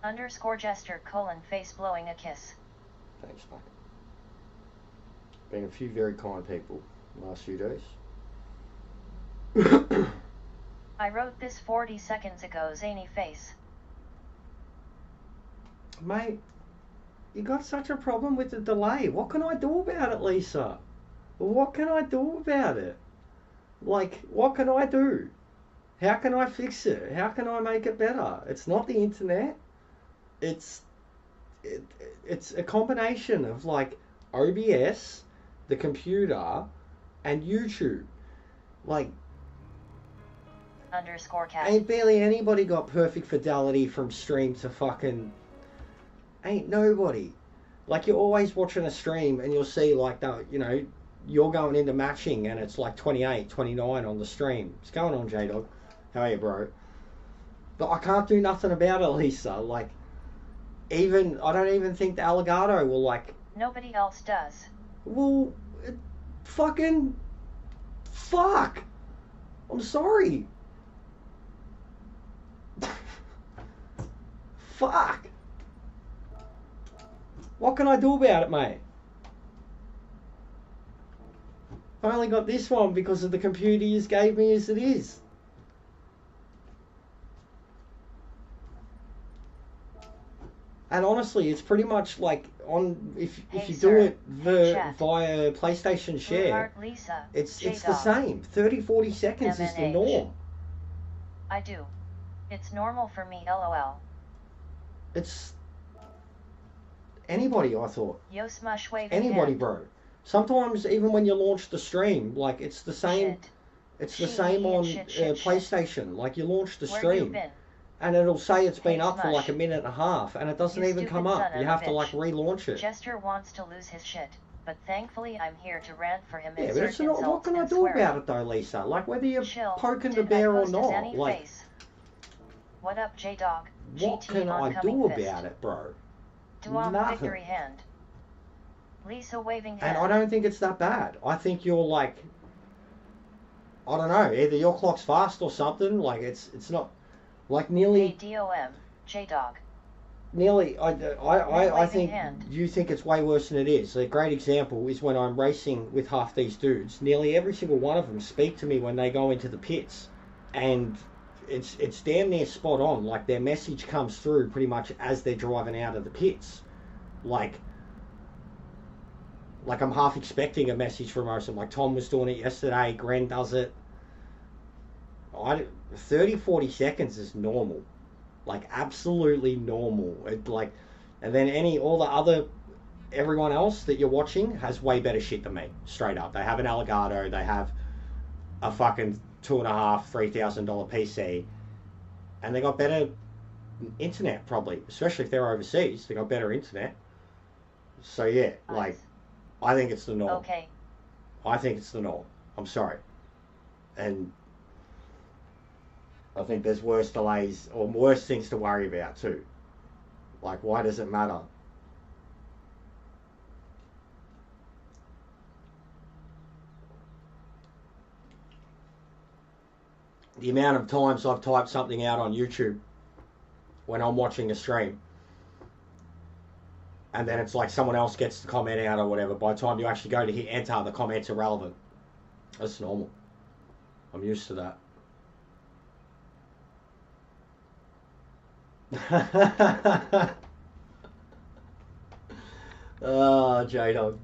_ Jester : face blowing a kiss. Thanks, mate. Been a few very kind people the last few days. I wrote this 40 seconds ago, zany face. Mate, you got such a problem with the delay. What can I do about it, Lisa? What can I do about it? Like, what can I do? How can I fix it? How can I make it better? It's not the internet. It's a combination of like OBS, the computer, and YouTube. Like, _ ain't barely anybody got perfect fidelity from stream to fucking... Ain't nobody. Like, you're always watching a stream and you'll see like that, you know, you're going into matching and it's like 28, 29 on the stream. What's going on, J-Dog? How are you, bro? But I can't do nothing about it, Lisa. Like, even, I don't even think the Alligato will like... Nobody else does. Well, fucking... Fuck! I'm sorry. Fuck! What can I do about it, mate? I only got this one because of the computer you gave me as it is. And honestly, it's pretty much like on if you do it via PlayStation Share, Lisa, it's the same. 30-40 seconds is the norm. I do. It's normal for me, lol. It's anybody, I thought. Yo smush waving Anybody, hand. bro. Sometimes even when you launch the stream, like it's the same. Shit. It's the same on Shit. PlayStation. Like you launch the Where you stream. been? And it'll say it's been Hey, up for Smush. like a minute and a half, and it doesn't You even come stupid up. son You of a have to like bitch. relaunch it. Jester wants to lose his shit, but thankfully I'm here to rant for him. Yeah, but it's not. What can I do about it though, Lisa? Like whether you're Chill. poking Did the bear I or post his not. any Like, face? What up, J-Dog? what GT can I oncoming do fist. about it, bro? Duam Nothing. victory hand. Lisa waving hand. And I don't think it's that bad. I think you're like, I don't know, either your clock's fast or something. Like it's not like nearly. Hey, DOM, J-Dog. Nearly, I think hand. you think it's way worse than it is. A great example is when I'm racing with half these dudes. Nearly every single one of them speak to me when they go into the pits, and it's damn near spot on. Like their message comes through pretty much as they're driving out of the pits. Like I'm half expecting a message from most of them. Like Tom was doing it yesterday. Gren does it. 30-40 seconds is normal. Like absolutely normal. And then everyone else that you're watching has way better shit than me. Straight up, they have an Elgato, they have a fucking $2,500-3,000 PC, and they got better internet probably, especially if they're overseas. They got better internet. So yeah, like, I think it's the norm. Okay. I think it's the norm. I'm sorry. And I think there's worse delays or worse things to worry about too. Like, why does it matter? The amount of times I've typed something out on YouTube when I'm watching a stream, and then it's like someone else gets the comment out or whatever. By the time you actually go to hit enter, the comment's irrelevant. That's normal. I'm used to that. Oh, J-Dog.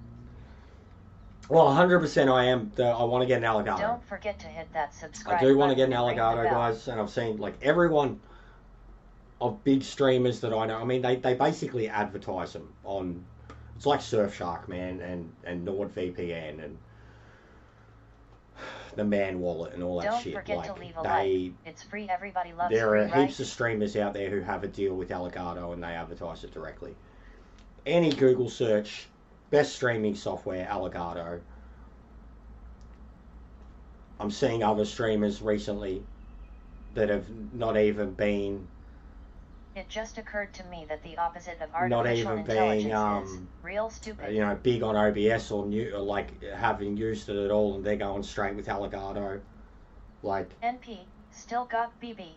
Well, 100% I am. I want to get an Alligator. Don't forget to hit that subscribe I do want to button get an and ring the Alligator, bell. guys. And I've seen, like, everyone of big streamers that I know. I mean, they basically advertise them on... It's like Surfshark, man, and NordVPN and the Man Wallet and all that Don't shit. forget Like, to leave a like. It's free. Everybody loves there free, are right? heaps of streamers out there who have a deal with Alligator and they advertise it directly. Any Google search, best streaming software, Alligator. I'm seeing other streamers recently that have not even been... It just occurred to me that the opposite of Not artificial even intelligence being, is real stupid. you know, big on OBS or new, or like having used it at all, and they're going straight with Alligator. Like, NP, still got BB.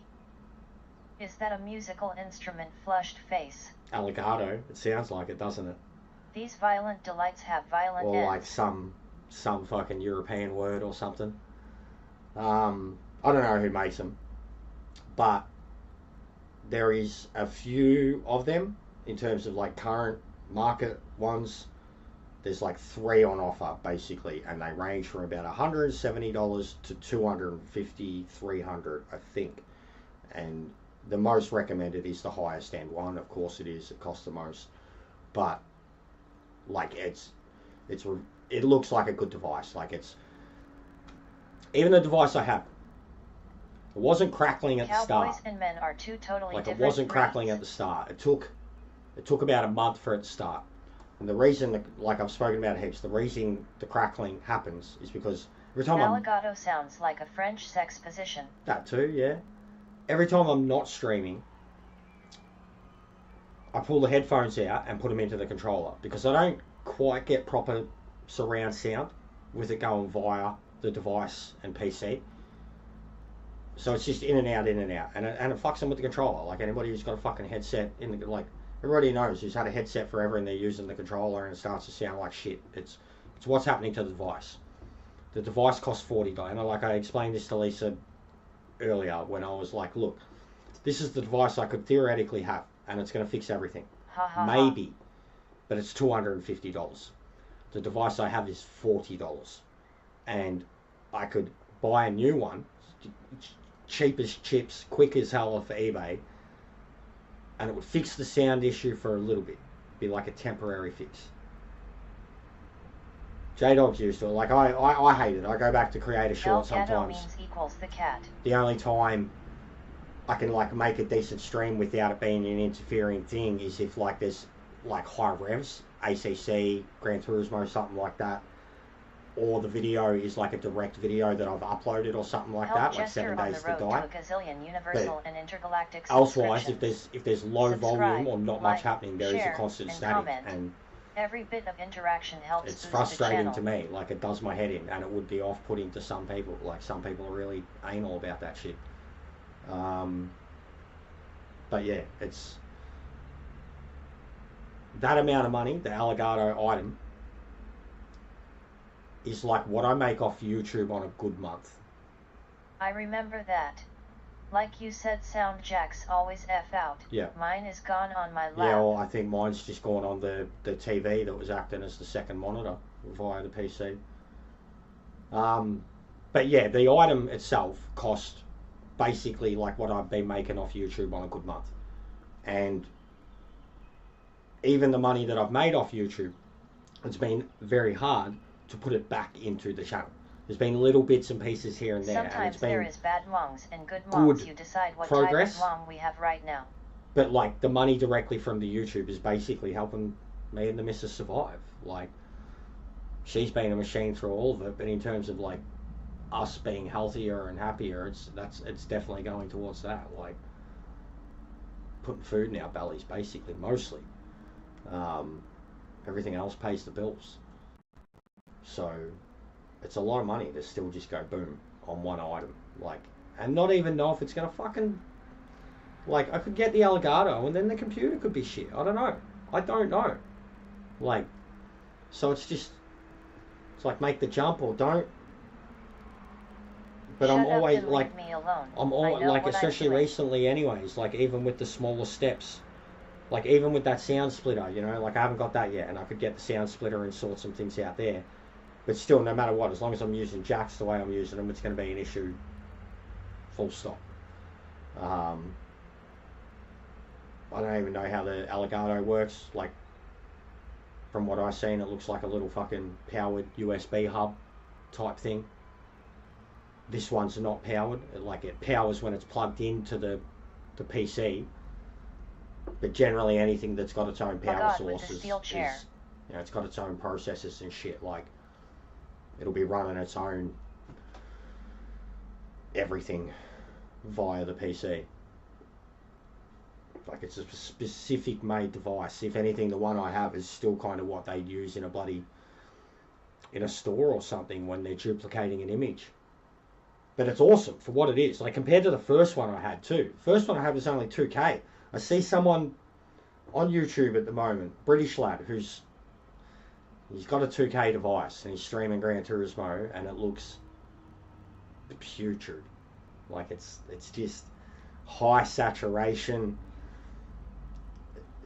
Is that a musical instrument? Flushed face. Alligator, it sounds like it, doesn't it? These violent delights have violent Or ends. like some fucking European word or something. I don't know who makes them, but there is a few of them in terms of like current market ones. There's like 3 on offer basically, and they range from about $170 to $250, $300, I think. And the most recommended is the highest end one. Of course it is. It costs the most, but like it looks like a good device. Like, it's even the device I have. It wasn't crackling at the start. Cowboys and men are two totally Like, it different wasn't crackling breeds. at the start. It took about a month for it to start. And the reason that, like I've spoken about heaps, the reason the crackling happens is because every time Alligator sounds like a French sex position. that too, yeah. Every time I'm not streaming, I pull the headphones out and put them into the controller because I don't quite get proper surround sound with it going via the device and PC. So it's just in and out, and it fucks them with the controller. Like, anybody who's got a fucking headset in the, like, everybody knows who's had a headset forever and they're using the controller and it starts to sound like shit. It's what's happening to the device. The device costs $40, and like I explained this to Lisa earlier when I was like, look, this is the device I could theoretically have, and it's going to fix everything. Ha ha. Maybe, but it's $250. The device I have is $40, and I could buy a new one, cheap as chips, quick as hell off eBay, and it would fix the sound issue for a little bit. Be like a temporary fix. J-Dog's used to it. Like, I hate it. I go back to create a short sometimes. Means equals the cat. The only time I can, like, make a decent stream without it being an interfering thing is if, like, there's, like, high revs, ACC, Gran Turismo, something like that. Or the video is like a direct video that I've uploaded or something like that, like 7 days to die. Elsewise, if there's low volume or not much happening, there is a constant static, and every bit of interaction helps. It's frustrating to me. Like, it does my head in, and it would be off-putting to some people. Like, some people are really anal about that shit. But yeah, it's that amount of money. The Alligator item is like what I make off YouTube on a good month. I remember that. Like you said, sound jacks always F out. Yeah. Mine is gone on my lap. Yeah, well, I think mine's just gone on the TV that was acting as the second monitor via the PC. But yeah, the item itself cost basically like what I've been making off YouTube on a good month. And even the money that I've made off YouTube, it's been very hard to put it back into the channel. There's been little bits and pieces here and there. Sometimes and it's been there is bad mongs and good mongs. You decide what progress. type of mong we have right now. But like the money directly from the YouTube is basically helping me and the missus survive. Like she's been a machine through all of it, but in terms of like us being healthier and happier, it's definitely going towards that. Like putting food in our bellies, basically, mostly. Everything else pays the bills. So it's a lot of money to still just go boom on one item, like, and not even know if it's gonna fucking, like, I could get the Elgato and then the computer could be shit. I don't know. Like, so it's like make the jump or don't. But Shut I'm up always and like, leave me alone. I'm always I know like, what I'm especially doing. recently, anyways. Like even with the smaller steps, like even with that sound splitter, you know, like I haven't got that yet, and I could get the sound splitter and sort some things out there. But still, no matter what, as long as I'm using jacks the way I'm using them, it's going to be an issue. Full stop. I don't even know how the Elgato works. Like, from what I've seen, it looks like a little fucking powered USB hub type thing. This one's not powered. It powers when it's plugged into the PC. But generally, anything that's got its own power source is, you know, it's got its own processors and shit. Like, it'll be running its own everything via the PC. Like, it's a specific made device. If anything, the one I have is still kind of what they'd use in a store or something when they're duplicating an image. But it's awesome for what it is. Like, compared to the first one I had too. The first one I had was only 2K. I see someone on YouTube at the moment, British lad, he's got a 2K device and he's streaming Gran Turismo, and it looks putrid. Like, it's just high saturation.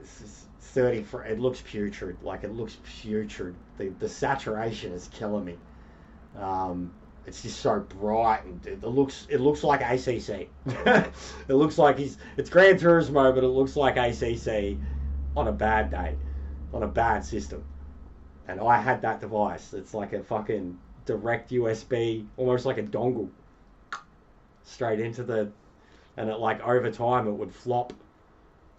It's 30. It looks putrid. Like, it looks putrid. The saturation is killing me. It's just so bright, and it looks like ACC. It looks like it's Gran Turismo, but it looks like ACC on a bad day, on a bad system. And I had that device. It's like a fucking direct USB, almost like a dongle, straight into and it, like, over time it would flop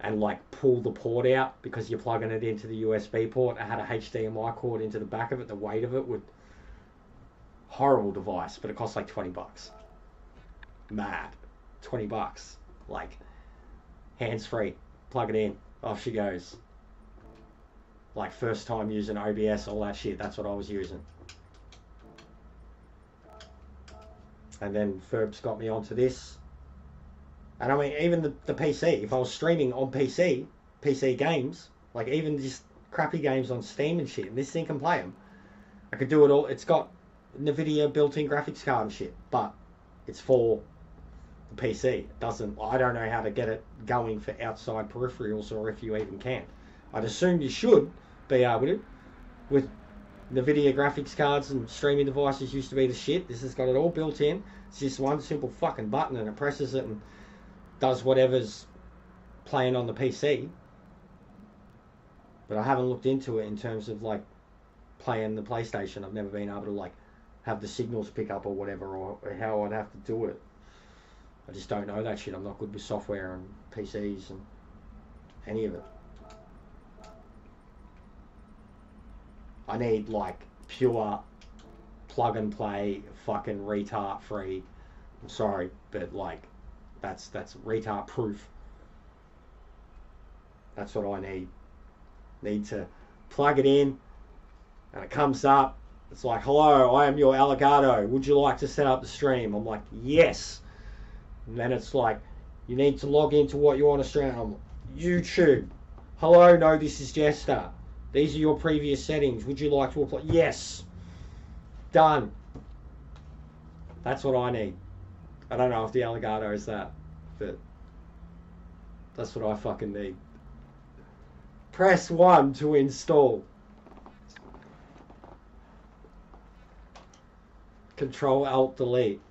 and like pull the port out because you're plugging it into the USB port. I had a HDMI cord into the back of it. The weight of it would, horrible device, but it cost like $20. Mad. $20. Like, hands free, plug it in, off she goes. Like, first time using OBS, all that shit, that's what I was using. And then Ferb's got me onto this. And I mean, even the PC, if I was streaming on PC games, like even just crappy games on Steam and shit, and this thing can play them, I could do it all. It's got NVIDIA built-in graphics card and shit, but it's for the PC. It doesn't, I don't know how to get it going for outside peripherals, or if you even can. I'd assume you should be able to. With NVIDIA graphics cards and streaming devices used to be the shit. This has got it all built in. It's just one simple fucking button and it presses it and does whatever's playing on the PC. But I haven't looked into it in terms of like playing the PlayStation. I've never been able to like have the signals pick up or whatever, or how I'd have to do it. I just don't know that shit. I'm not good with software and PCs and any of it. I need like pure plug and play, fucking retard free. I'm sorry, but like that's retard proof. That's what I need. Need to plug it in and it comes up. It's like, hello, I am your Elgato. Would you like to set up the stream? I'm like, yes. And then it's like, you need to log into what you want to stream. I'm like, YouTube. Hello, no, this is Jester. These are your previous settings. Would you like to apply? Yes. Done. That's what I need. I don't know if the Elgato is that, but that's what I fucking need. Press 1 to install. Control Alt Delete.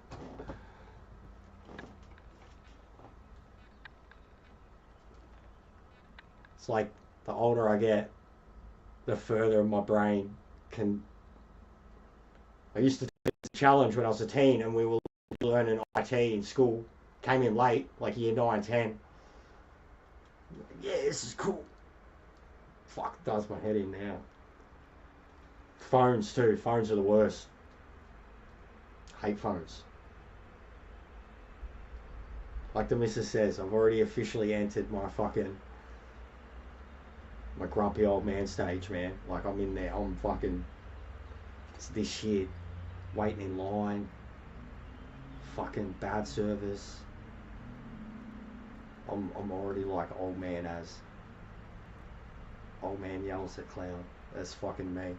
It's like the older I get, the further my brain can. I used to do this challenge when I was a teen, and we were learning IT in school. Came in late, like year 9, 10. Yeah, this is cool. Fuck, does my head in now. Phones too. Phones are the worst. Hate phones. Like the missus says, I've already officially entered my grumpy old man stage, man. Like I'm in there. I'm fucking. It's this shit. Waiting in line. Fucking bad service. I'm already like old man as. Old man yells at clown. That's fucking me.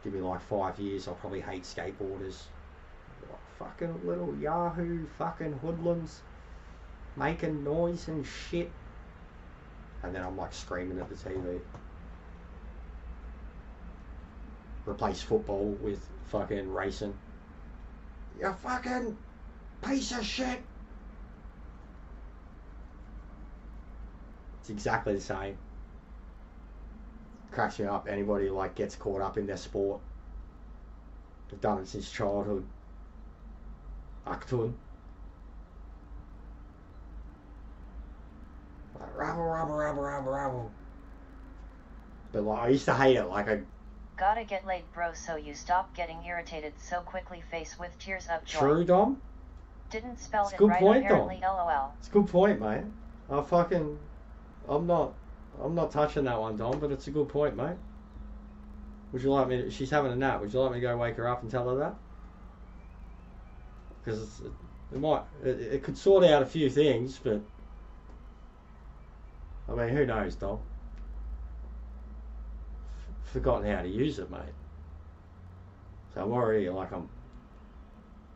Give me like 5 years, I'll probably hate skateboarders. Like fucking little Yahoo fucking hoodlums making noise and shit. And then I'm like screaming at the TV. Replace football with fucking racing. You fucking piece of shit. It's exactly the same. Cracks me up. Anybody like gets caught up in their sport. They've done it since childhood. Aktun. Like rabble. But like I used to hate it. Like I Gotta get laid, bro, so you stop getting irritated so quickly. Face with tears of joy. True, Dom. Didn't spell It's a it good right point, apparently, Dom. lol. It's a good point, mate. I'm not touching that one, Dom, but it's a good point, mate. Would you like me to, she's having a nap, would you like me to go wake her up and tell her that? Because it could sort out a few things, but I mean, who knows, Dom? Forgotten how to use it, mate. So I'm already like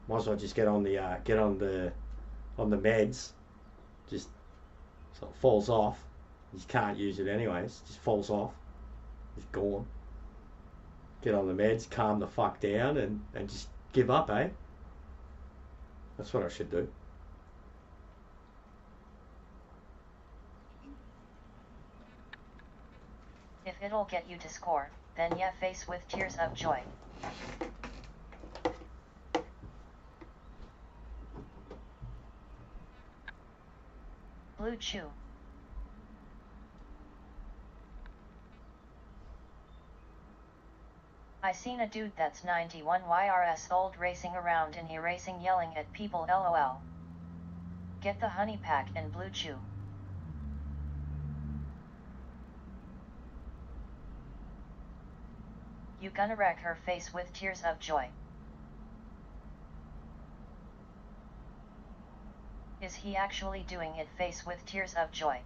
might as well just get on the meds. Just so it falls off. You just can't use it anyways. Just falls off. It's gone. Get on the meds, calm the fuck down, and just give up, eh? That's what I should do. If it'll get you to score, then yeah, face with tears of joy. Blue Chew. I seen a dude that's 91 YRS old racing around in e-racing yelling at people, lol. Get the honey pack and Blue Chew. You gonna wreck her face with tears of joy. Is he actually doing it, face with tears of joy?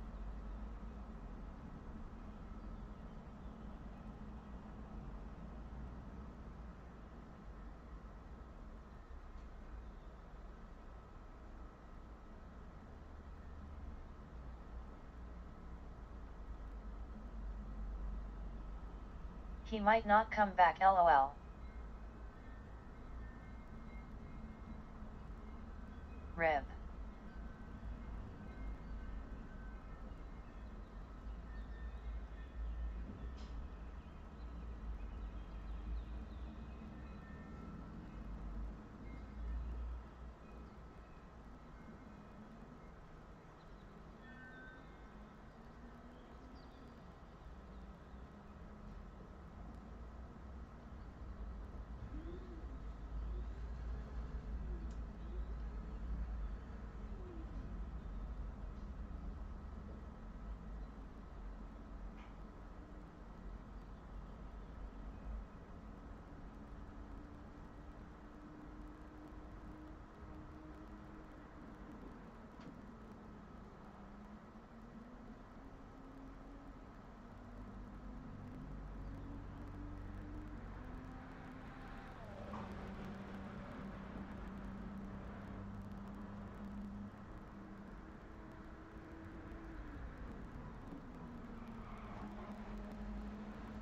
He might not come back, lol. Rib.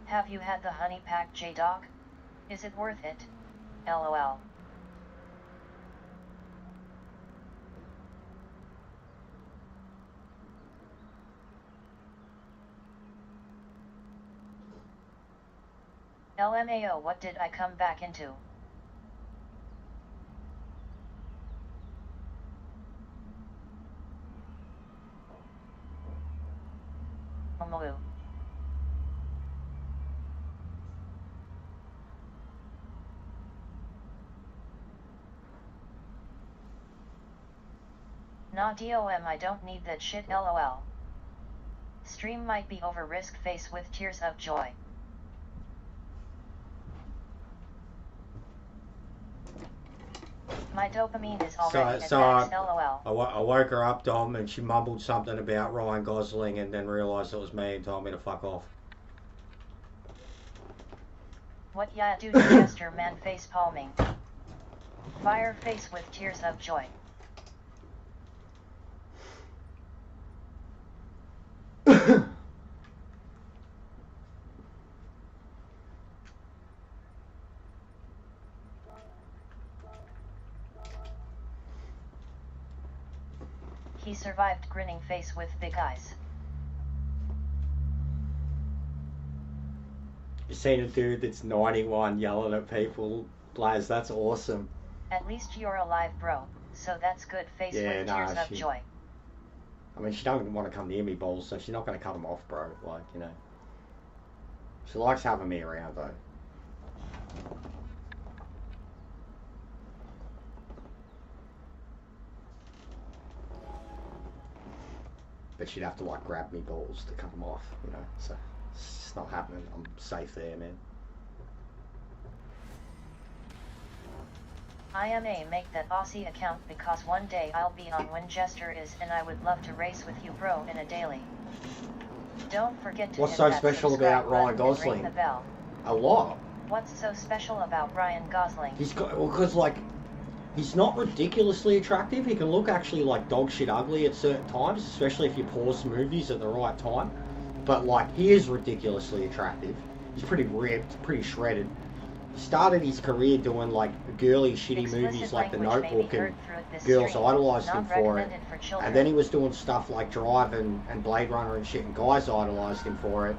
Have you had the honey pack, J-Dog? Is it worth it? LOL. LMAO, what did I come back into? Omoo. Nah DOM, I don't need that shit lol. Stream might be over, risk face with tears of joy. My dopamine is already at max lol. I woke her up, Dom, and she mumbled something about Ryan Gosling and then realised it was me and told me to fuck off. What ya do to gesture man face palming. Fire face with tears of joy. He survived, grinning face with big eyes. You seen a dude that's 91 yelling at people, Blaz, that's awesome. At least you're alive, bro, so that's good. Face with tears of joy. I mean, she don't want to come near me, balls, so she's not going to cut them off, bro. Like, you know. She likes having me around, though. But she'd have to, like, grab me balls to cut them off, you know. So, it's just not happening. I'm safe there, man. IMA, make that Aussie account because one day I'll be on when Jester is, and I would love to race with you, bro, in a daily. Don't forget to What's hit so that special subscribe about Ryan button and Gosling? ring the bell. A lot. What's so special about Ryan Gosling? He's got, well, because, like, he's not ridiculously attractive. He can look actually like dog shit ugly at certain times, especially if you pause movies at the right time. But, like, he is ridiculously attractive. He's pretty ripped, pretty shredded. He started his career doing, like, girly, shitty Explicit movies like The language may be Notebook, heard and through this girls stream. idolised Not him for it. recommended for children. And then he was doing stuff like Drive and Blade Runner and shit, and guys idolised him for it.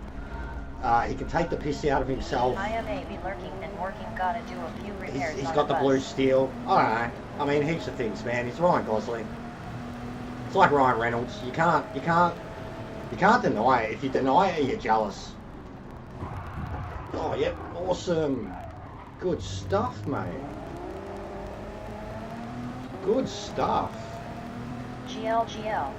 He can take the piss out of himself. IMA be lurking and working, gotta do a few repairs. He's on got the bus. blue steel. I don't know. I mean, heaps of things, man. He's Ryan Gosling. It's like Ryan Reynolds. You can't deny it. If you deny it, you're jealous. Oh, yep. Awesome. Good stuff, mate. Good stuff. GLGL.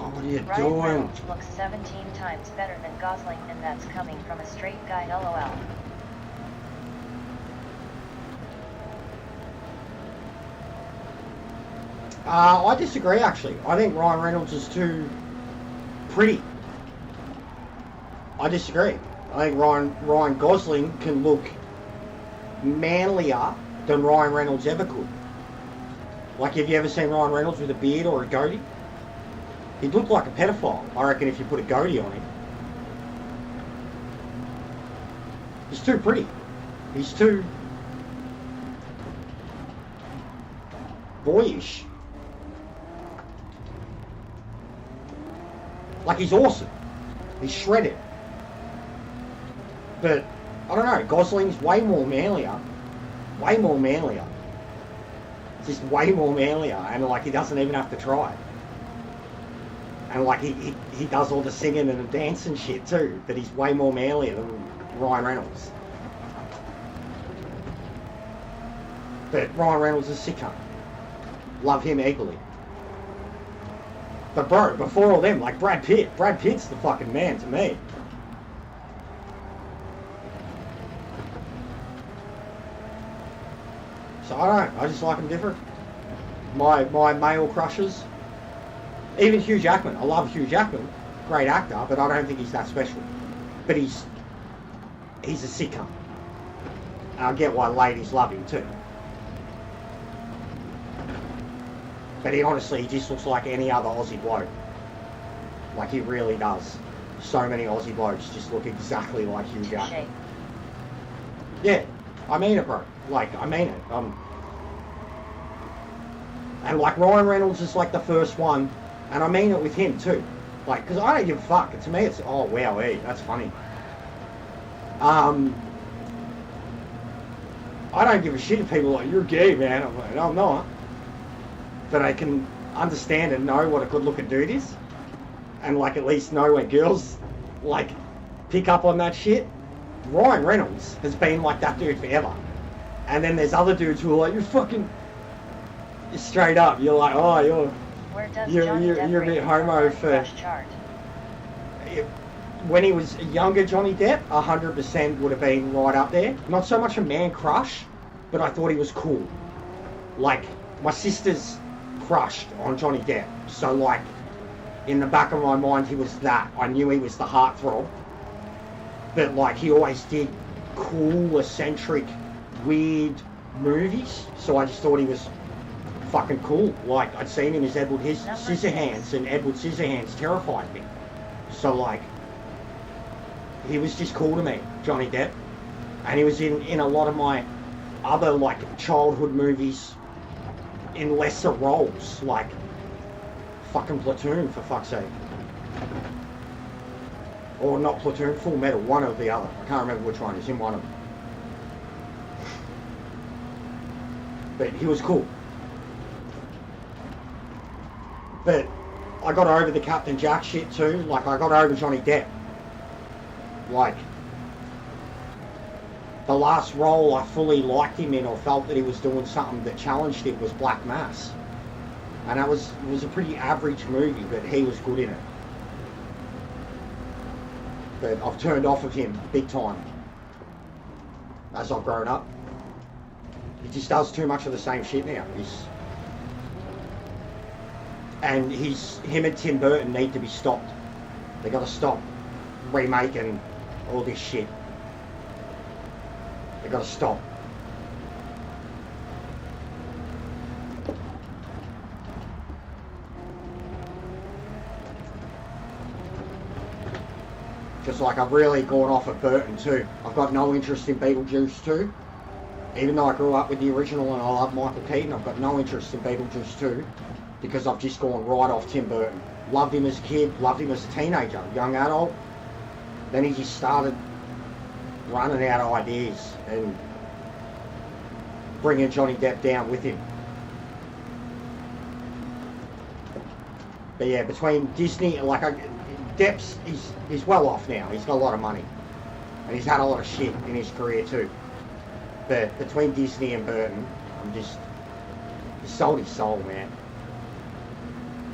What are you Ryan doing? Reynolds looks 17 times better than Gosling, and that's coming from a straight guy, lol. I disagree, actually. I think Ryan Reynolds is too pretty. I disagree. I think Ryan Gosling can look manlier than Ryan Reynolds ever could. Like, have you ever seen Ryan Reynolds with a beard or a goatee? He'd look like a pedophile, I reckon, if you put a goatee on him. He's too pretty. He's too boyish. Like, he's awesome. He's shredded. But, I don't know, Gosling's way more manlier. Way more manlier. Just way more manlier, and, like, he doesn't even have to try. And, like, he does all the singing and the dance and shit, too. But he's way more manlier than Ryan Reynolds. But Ryan Reynolds is sick cunt. Love him equally. But, bro, before all them, like, Brad Pitt's the fucking man to me. So, I don't know. I just like him different. My male crushes. Even Hugh Jackman. I love Hugh Jackman. great actor, but I don't think he's that special. But he's a sick cunt. And I get why ladies love him too. But he just looks like any other Aussie bloke. Like, he really does. So many Aussie blokes just look exactly like Hugh Jackman. Yeah, I mean it, bro. Like, I mean it. And like, Ryan Reynolds is like the first one, and I mean it with him too. Like, because I don't give a fuck. To me, it's, oh, wow, hey, that's funny. I don't give a shit if people are like, you're gay, man. I'm like, no, I'm not. But I can understand and know what a good-looking dude is. And, like, at least know when girls, like, pick up on that shit. Ryan Reynolds has been like that dude forever. And then there's other dudes who are like, you're straight up. You're like, oh, you're a bit homo for... When he was younger, Johnny Depp, 100% would have been right up there. Not so much a man crush, but I thought he was cool. Like, my sister's crushed on Johnny Depp. So, like, in the back of my mind, he was that. I knew he was the heartthrob. But, like, he always did cool, eccentric, weird movies. So I just thought he was fucking cool. Like, I'd seen him as Edward Scissorhands, and Edward Scissorhands terrified me. So, like, he was just cool to me, Johnny Depp. And he was in a lot of my other, like, childhood movies in lesser roles, like fucking Platoon, for fuck's sake. Or not Platoon, Full Metal, one or the other. I can't remember which one, he's in one of them. But he was cool. But I got over the Captain Jack shit too. Like, I got over Johnny Depp. Like, the last role I fully liked him in or felt that he was doing something that challenged him was Black Mass. And it was a pretty average movie, but he was good in it. But I've turned off of him big time as I've grown up. He just does too much of the same shit now. Him and Tim Burton need to be stopped. They got to stop remaking all this shit. They got to stop. Just like I've really gone off of Burton too. I've got no interest in Beetlejuice 2. Even though I grew up with the original and I love Michael Keaton, I've got no interest in Beetlejuice 2 because I've just gone right off Tim Burton. Loved him as a kid, loved him as a teenager, young adult. Then he just started running out of ideas and bringing Johnny Depp down with him. But yeah, between Disney, like, Depp's, he's well off now. He's got a lot of money. And he's had a lot of shit in his career too. But between Disney and Burton, he sold his soul, man.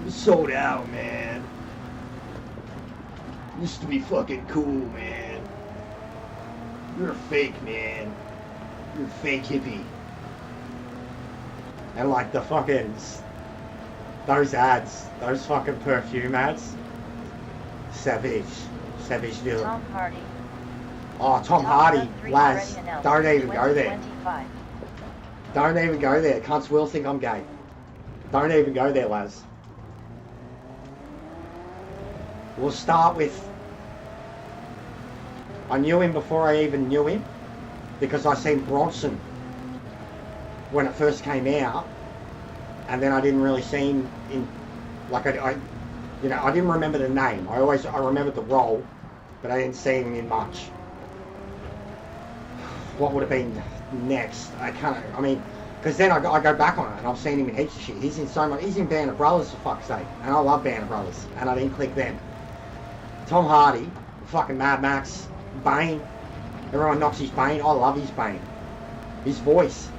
He sold out, man. Used to be fucking cool, man. You're a fake, man. You're a fake hippie. And like the fucking, those ads, those fucking perfume ads. Savage villain. Tom Hardy. Oh, Tom Hardy, Laz, don't even go there. Don't even go there. Cunts will think I'm gay. Don't even go there, Laz. We'll start with, I knew him before I even knew him, because I seen Bronson when it first came out, and then I didn't really see him in, like, I didn't remember the name. I remembered the role, but I didn't see him in much. What would have been next? Because then I go back on it, and I've seen him in heaps of shit. He's in so much. He's in Band of Brothers, for fuck's sake, and I love Band of Brothers, and I didn't click then. Tom Hardy, fucking Mad Max, Bane. Everyone knocks his Bane. I love his Bane. His voice.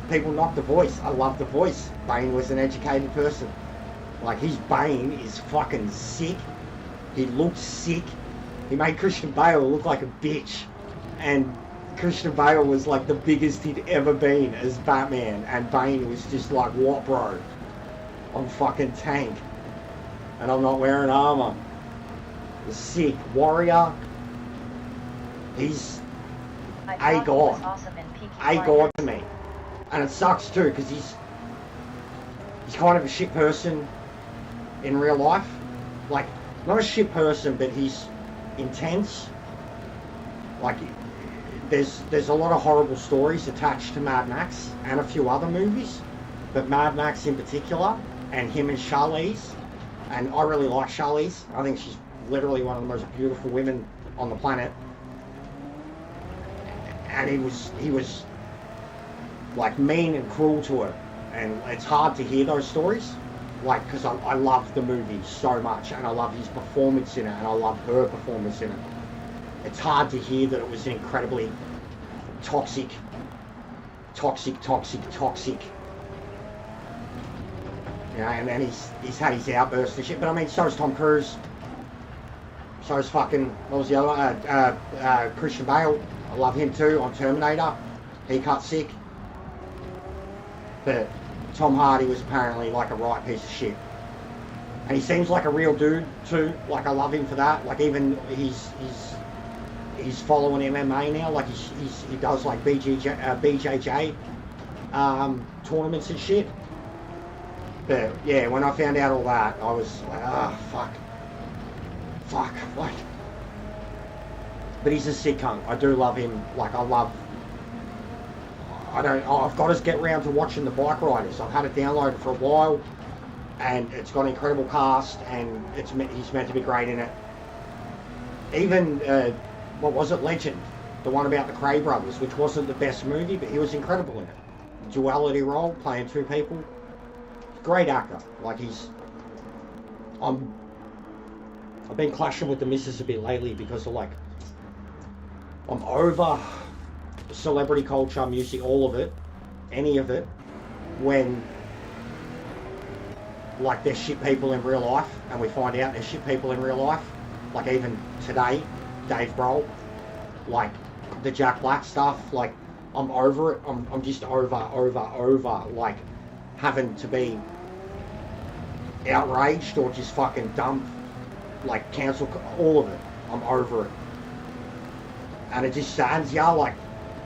People knock the voice. I love the voice. Bane was an educated person. Like, his Bane is fucking sick. He looks sick. He made Christian Bale look like a bitch. And Christian Bale was like the biggest he'd ever been as Batman. And Bane was just like, what, bro? I'm fucking tank. And I'm not wearing armor. sick. Warrior, he's I a thought he was god. awesome in Peaky A Blinders. god to me. And it sucks too, because he's kind of a shit person in real life. Like, not a shit person, but he's intense. Like, there's a lot of horrible stories attached to Mad Max and a few other movies, but Mad Max in particular, and him and Charlize, and I really like Charlize. I think she's literally one of the most beautiful women on the planet. And he was like mean and cruel to her, and it's hard to hear those stories, like, because I love the movie so much, and I love his performance in it, and I love her performance in it. It's hard to hear that it was an incredibly toxic. You know, and then he's had his outbursts and shit. But I mean, so's Tom Cruise. So's fucking, what was the other one? Christian Bale. I love him too on Terminator. He cut sick. But Tom Hardy was apparently like a right piece of shit. And he seems like a real dude too. Like, I love him for that. Like, even he's following MMA now. Like, he does like BJJ tournaments and shit. But yeah, when I found out all that, I was like, ah, fuck, like. But he's a sick cunt. I do love him. Like, I've got to get round to watching The Bike Riders. I've had it downloaded for a while, and it's got an incredible cast, and he's meant to be great in it. Even what was it, Legend, the one about the Cray brothers, which wasn't the best movie, but he was incredible in it. Duality role, playing two people. Great actor. Like, I've been clashing with the missus a bit lately because of, like, I'm over celebrity culture, music, all of it, any of it, when, like, there's shit people in real life, and we find out there's shit people in real life. Like, even today, Dave Grohl, like, the Jack Black stuff, like, I'm over it. I'm just over, like, having to be outraged or just fucking dump, like, cancel, all of it. I'm over it. And it just saddens you, like,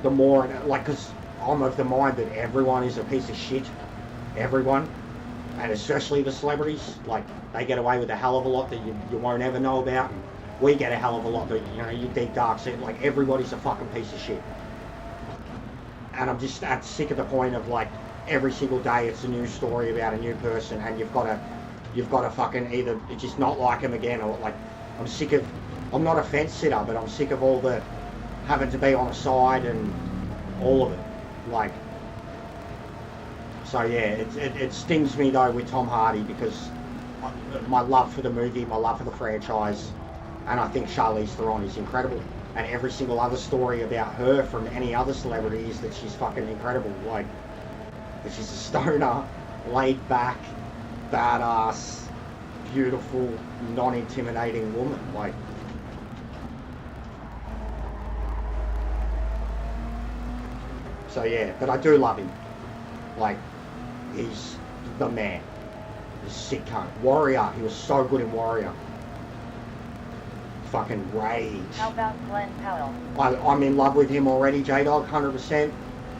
the more, like, because I'm of the mind that everyone is a piece of shit. Everyone. And especially the celebrities. Like, they get away with a hell of a lot that you won't ever know about. And we get a hell of a lot that, you know, you deep dark see. Like, everybody's a fucking piece of shit. And I'm just sick of the point of, like, every single day it's a new story about a new person, and you've got to fucking either just not like them again, or, like, I'm not a fence sitter, but I'm sick of all the having to be on a side and all of it. Like, so yeah, it stings me though with Tom Hardy, because my love for the movie, my love for the franchise, and I think Charlize Theron is incredible. And every single other story about her from any other celebrity is that she's fucking incredible. Like, that she's a stoner, laid back, badass, beautiful, non-intimidating woman. Like, so yeah, but I do love him. Like, he's the man. He's a sick cunt. Warrior, he was so good in Warrior. Fucking rage. How about Glenn Powell? I'm in love with him already, J-Dog, 100%.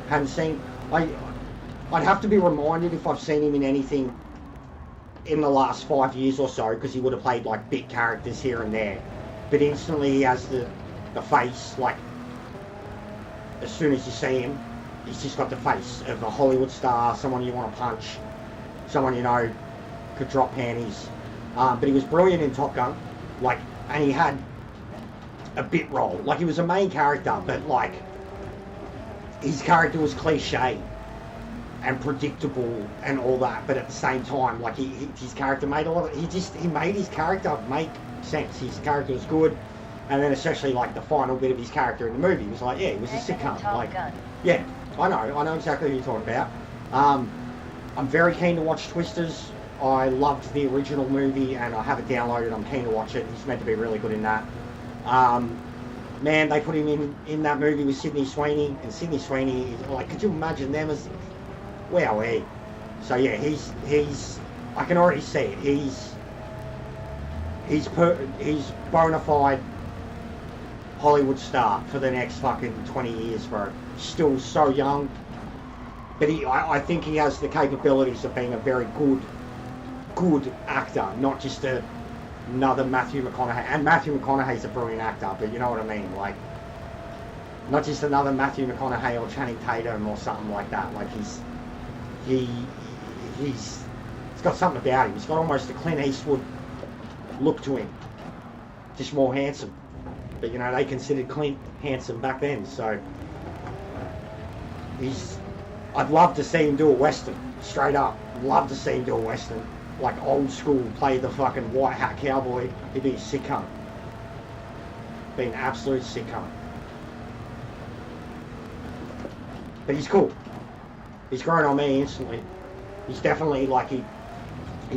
Haven't seen... I'd have to be reminded if I've seen him in anything in the last 5 years or so, because he would have played, like, big characters here and there. But instantly he has the face, like, as soon as you see him, he's just got the face of a Hollywood star, someone you want to punch, someone you know could drop panties. But he was brilliant in Top Gun, like, and he had a bit role. Like, he was a main character, but, like, his character was cliche and predictable and all that, but at the same time, like, his character made a lot of, he made his character make sense. His character was good, and then especially, like, the final bit of his character in the movie was like, yeah, he was a sick cunt. Like, yeah, I know exactly who you're talking about. I'm very keen to watch Twisters. I loved the original movie, and I have it downloaded. I'm keen to watch it. He's meant to be really good in that. Man, they put him in that movie with Sydney Sweeney, and Sydney Sweeney, like, could you imagine them as, wowee. So yeah, he's, I can already see it. he's bona fide Hollywood star for the next fucking 20 years, bro. Still so young, but I think he has the capabilities of being a very good actor, not just another Matthew McConaughey. And Matthew McConaughey's a brilliant actor, but you know what I mean, like, not just another Matthew McConaughey or Channing Tatum or something like that. Like he's got something about him. He's got almost a Clint Eastwood look to him, just more handsome. But you know, they considered Clint handsome back then, so I'd love to see him do a Western, straight up. Love to see him do a Western, like old school, play the fucking white hat cowboy. He'd be a sick cunt. Be an absolute sick cunt. But he's cool. He's grown on me instantly. He's definitely, like, he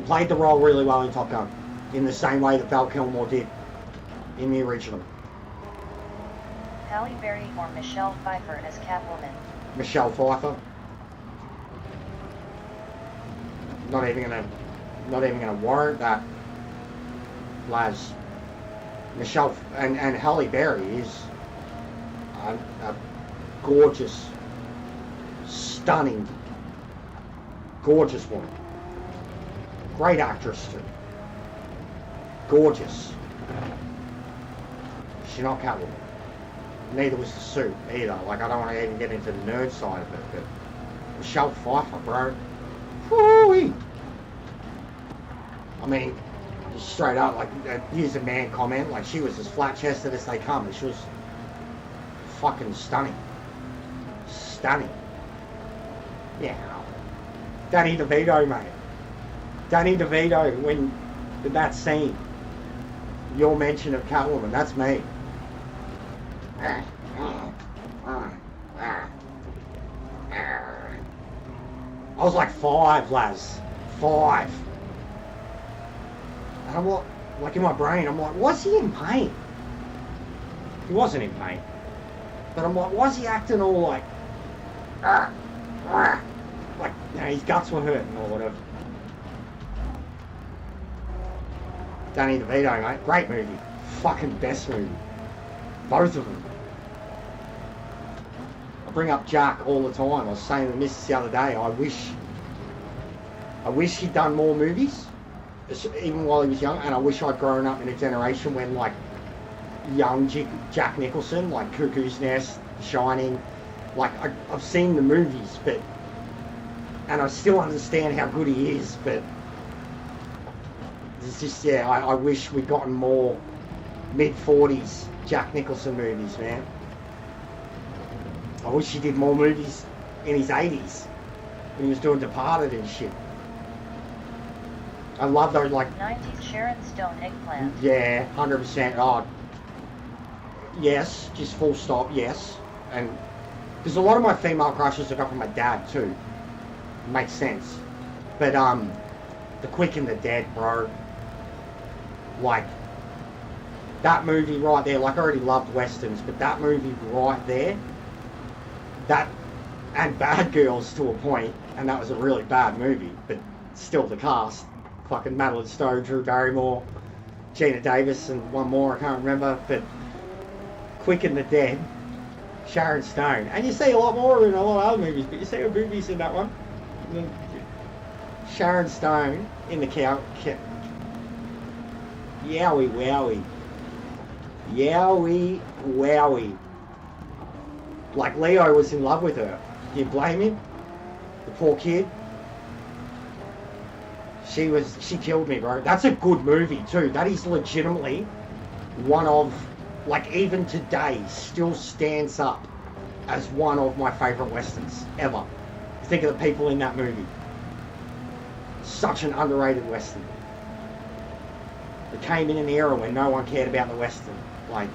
played the role really well in Top Gun, in the same way that Val Kilmer did in the original. Halle Berry or Michelle Pfeiffer as Catwoman? Michelle Pfeiffer. Not even gonna warrant that, Laz. Michelle and Halle Berry is a gorgeous, stunning, gorgeous woman. Great actress too. Gorgeous. She's not Catwoman. Neither was the suit either. Like, I don't want to even get into the nerd side of it, but Michelle Pfeiffer, bro. Whoo-wee. I mean, just straight up, like, here's a man comment, like, she was as flat-chested as they come, and she was fucking stunning. Stunning. Yeah. Danny DeVito, mate. Danny DeVito, when that scene, your mention of Catwoman, that's me. I was like 5, Laz. 5. And I'm like in my brain, I'm like, was he in pain? He wasn't in pain. But I'm like, was he acting all like, you know, his guts were hurting or whatever. Danny DeVito, mate. Great movie. Fucking best movie. Both of them. I bring up Jack all the time. I was saying to the missus the other day, I wish he'd done more movies, even while he was young, and I wish I'd grown up in a generation when, like, young Jack Nicholson, like Cuckoo's Nest, Shining, like, I've seen the movies, but, and I still understand how good he is, but it's just, yeah, I wish we'd gotten more mid-40s Jack Nicholson movies, man. I wish he did more movies in his 80s when he was doing Departed and shit. I love those, like, 90s Sharon Stone Eggplant. Yeah, 100%. Oh, yes, just full stop, yes. And there's a lot of my female crushes I got from my dad too. Makes sense. But The Quick and the Dead, bro. Like, that movie right there, like, I already loved westerns, but that movie right there, that, and Bad Girls to a point, and that was a really bad movie, but still the cast. Fucking Madeline Stowe, Drew Barrymore, Gina Davis, and one more I can't remember, but Quick and the Dead, Sharon Stone. And you see a lot more in a lot of other movies, but you see her movies in that one. Sharon Stone in the cow. Yowie wowie. Yowie wowie. Like, Leo was in love with her. Do you blame him? The poor kid. She killed me, bro. That's a good movie too. That is legitimately one of, like, even today, still stands up as one of my favourite westerns ever. Think of the people in that movie. Such an underrated western. It came in an era when no one cared about the western. Like,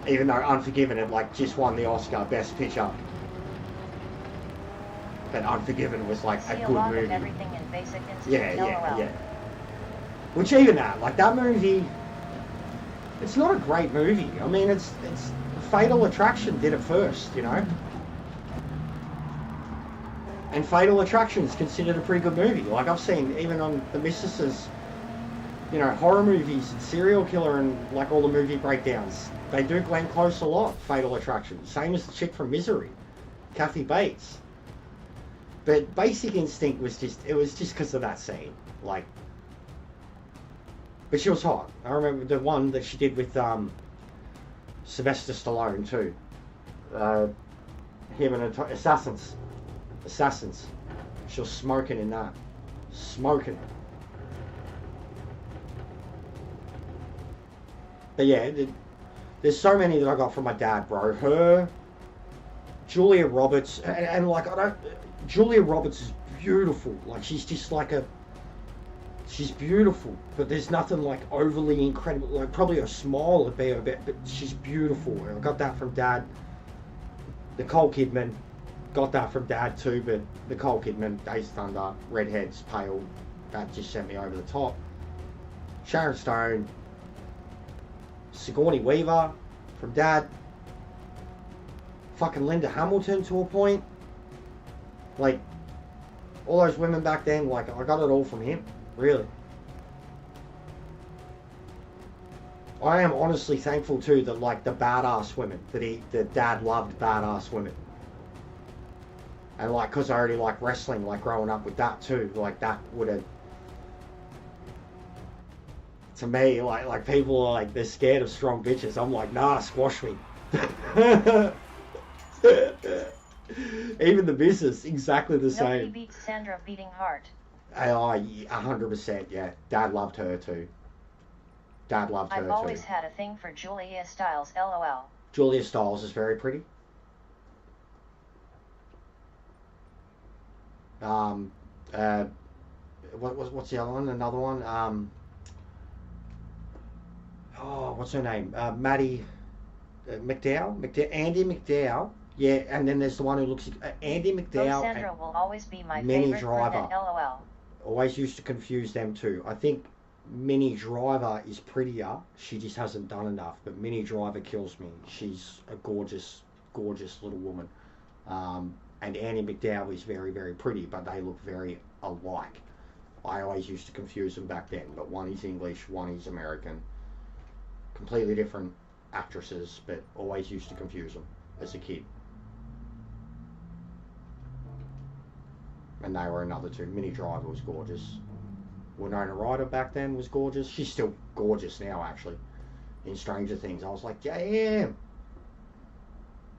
even though Unforgiven had, like, just won the Oscar Best Picture. But Unforgiven was, like, a good movie. Of everything in Basic Instinct. Yeah. Which even that movie, it's not a great movie. I mean, it's Fatal Attraction did it first, you know. And Fatal Attraction is considered a pretty good movie. Like, I've seen, even on the missus's you know, horror movies and serial killer and like all the movie breakdowns, they do Glenn Close a lot, Fatal Attraction. Same as the chick from Misery, Kathy Bates. But Basic Instinct was just because of that scene. Like, but she was hot. I remember the one that she did with Sylvester Stallone too. Him and Assassins. She was smoking in that. Smoking. But yeah, there's so many that I got from my dad, bro. Her, Julia Roberts, and like Julia Roberts is beautiful. Like she's just like she's beautiful, but there's nothing like overly incredible. Like probably her smile would be a bit, but she's beautiful. I got that from dad. Nicole Kidman, got that from dad too. But Nicole Kidman, Days of Thunder, redheads, pale, that just sent me over the top. Sharon Stone. Sigourney Weaver from dad. Fucking Linda Hamilton to a point. Like, all those women back then, like, I got it all from him. Really. I am honestly thankful too that, like, the badass women, that dad loved badass women. And, like, because I already like wrestling, like, growing up with that too. Like, that would have... To me, like people are like, they're scared of strong bitches. I'm like, nah, squash me. Even the business, exactly the same. Nobody beats Sandra beating heart. 100%, yeah. Dad loved her too. Dad loved her too. I've always had a thing for Julia Stiles, lol. Julia Stiles is very pretty. What's the other one? Another one? What's her name? Maddie McDowell? Andy McDowell. Yeah, and then there's the one who looks... Andy McDowell. Sandra will always be my Minnie favorite Driver. brunette, lol. Always used to confuse them too. I think Minnie Driver is prettier. She just hasn't done enough. But Minnie Driver kills me. She's a gorgeous, gorgeous little woman. And Andy McDowell is very, very pretty, but they look very alike. I always used to confuse them back then. But one is English, one is American. Completely different actresses, but always used to confuse them as a kid. And they were another two. Minnie Driver was gorgeous. Winona Ryder back then was gorgeous. She's still gorgeous now, actually. In Stranger Things, I was like, damn.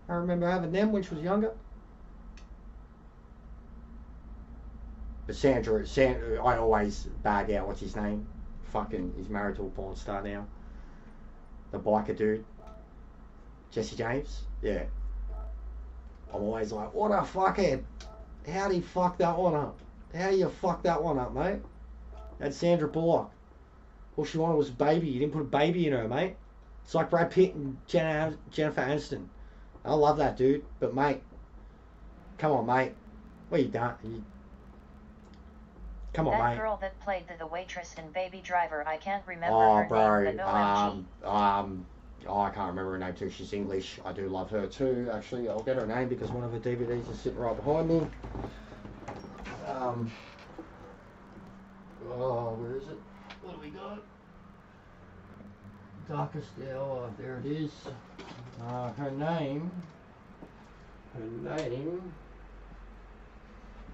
I remember having them when she was younger. But Sandra, I always bag out, what's his name? Fucking, he's married to a porn star now. The biker dude. Jesse James? Yeah. I'm always like, what a fucking... How'd he fuck that one up? How do you fuck that one up, mate? That's Sandra Bullock. All she wanted was a baby. You didn't put a baby in her, mate. It's like Brad Pitt and Jennifer Aniston. I love that dude. But, mate, come on, mate. What you done? Come on, that mate. girl that played the waitress in Baby Driver, I can't remember her name, but OMG. I can't remember her name too. She's English. I do love her too. Actually, I'll get her name because one of her DVDs is sitting right behind me. Where is it? What do we got? Darkest Hour. There it is. Her name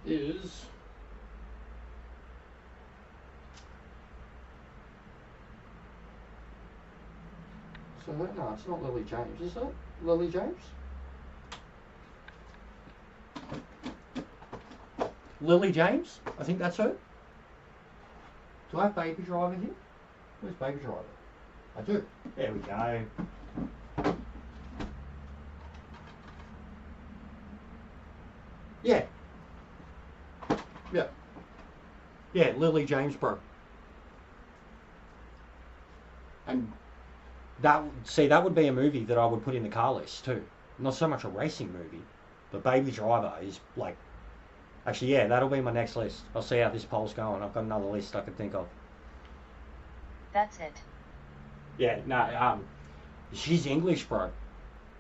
is... So, no, it's not Lily James, is it? Lily James? Lily James? I think that's her. Do I have Baby Driver here? Where's Baby Driver? I do. There we go. Yeah. Yeah. Yeah, Lily James, bro. And... that would be a movie that I would put in the car list too. Not so much a racing movie, but Baby Driver is like... Actually, yeah, that'll be my next list. I'll see how this poll's going. I've got another list I could think of. That's it. Yeah, no, she's English, bro.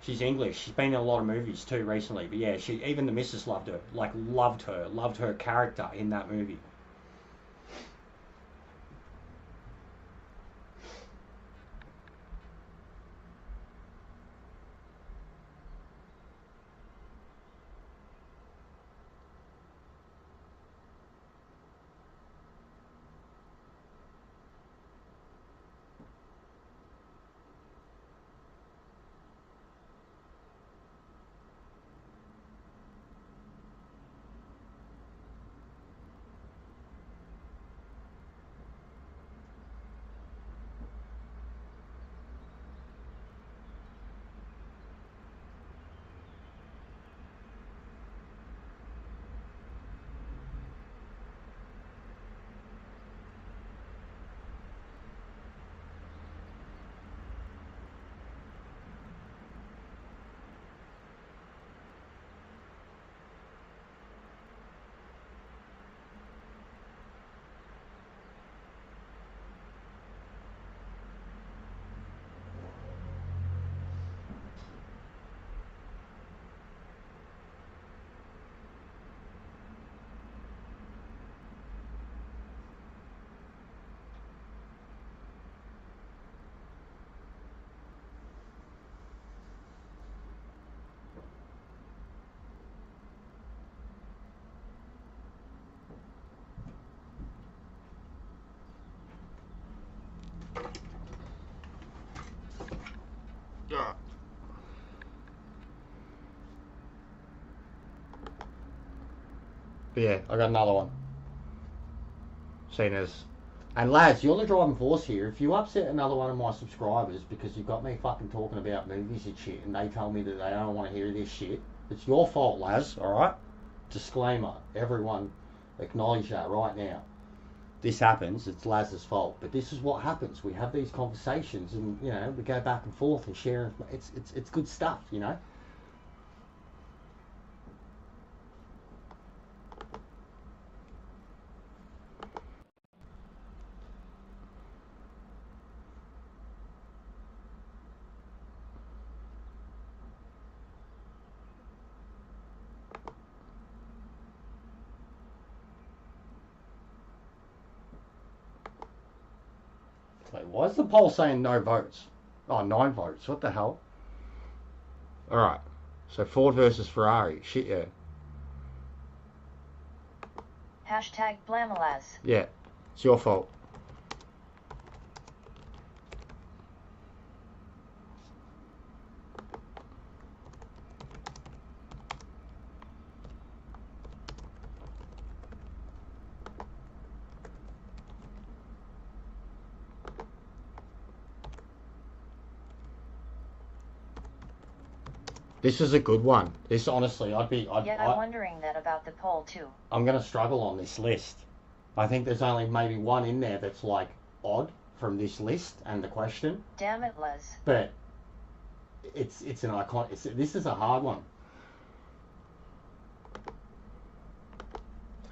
She's English. She's been in a lot of movies too recently. But yeah, even the missus loved her. Like, loved her character in that movie. But yeah, I got another one. Seen as, and lads, you're the driving force here. If you upset another one of my subscribers because you got me fucking talking about movies and shit, and they tell me that they don't want to hear this shit, it's your fault, Laz. All right. Disclaimer: everyone, acknowledge that right now. This happens. It's Laz's fault, but this is what happens. We have these conversations, and you know, we go back and forth and share. It's good stuff, you know. Wait, why is the poll saying no votes? Oh, 9 votes. What the hell? Alright. So Ford versus Ferrari. Shit, yeah. Hashtag Blamalaz. Yeah. It's your fault. This is a good one. This, honestly, I'm wondering that about the poll too. I'm going to struggle on this list. I think there's only maybe one in there that's like odd from this list and the question. Damn it, Les. But it's an icon. This is a hard one.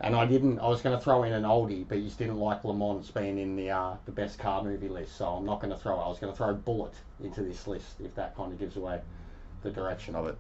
And I was going to throw in an oldie, but you just didn't like Le Mans being in the best car movie list, so I'm not going to throw it. I was going to throw Bullet into this list, if that kind of gives away the direction of it.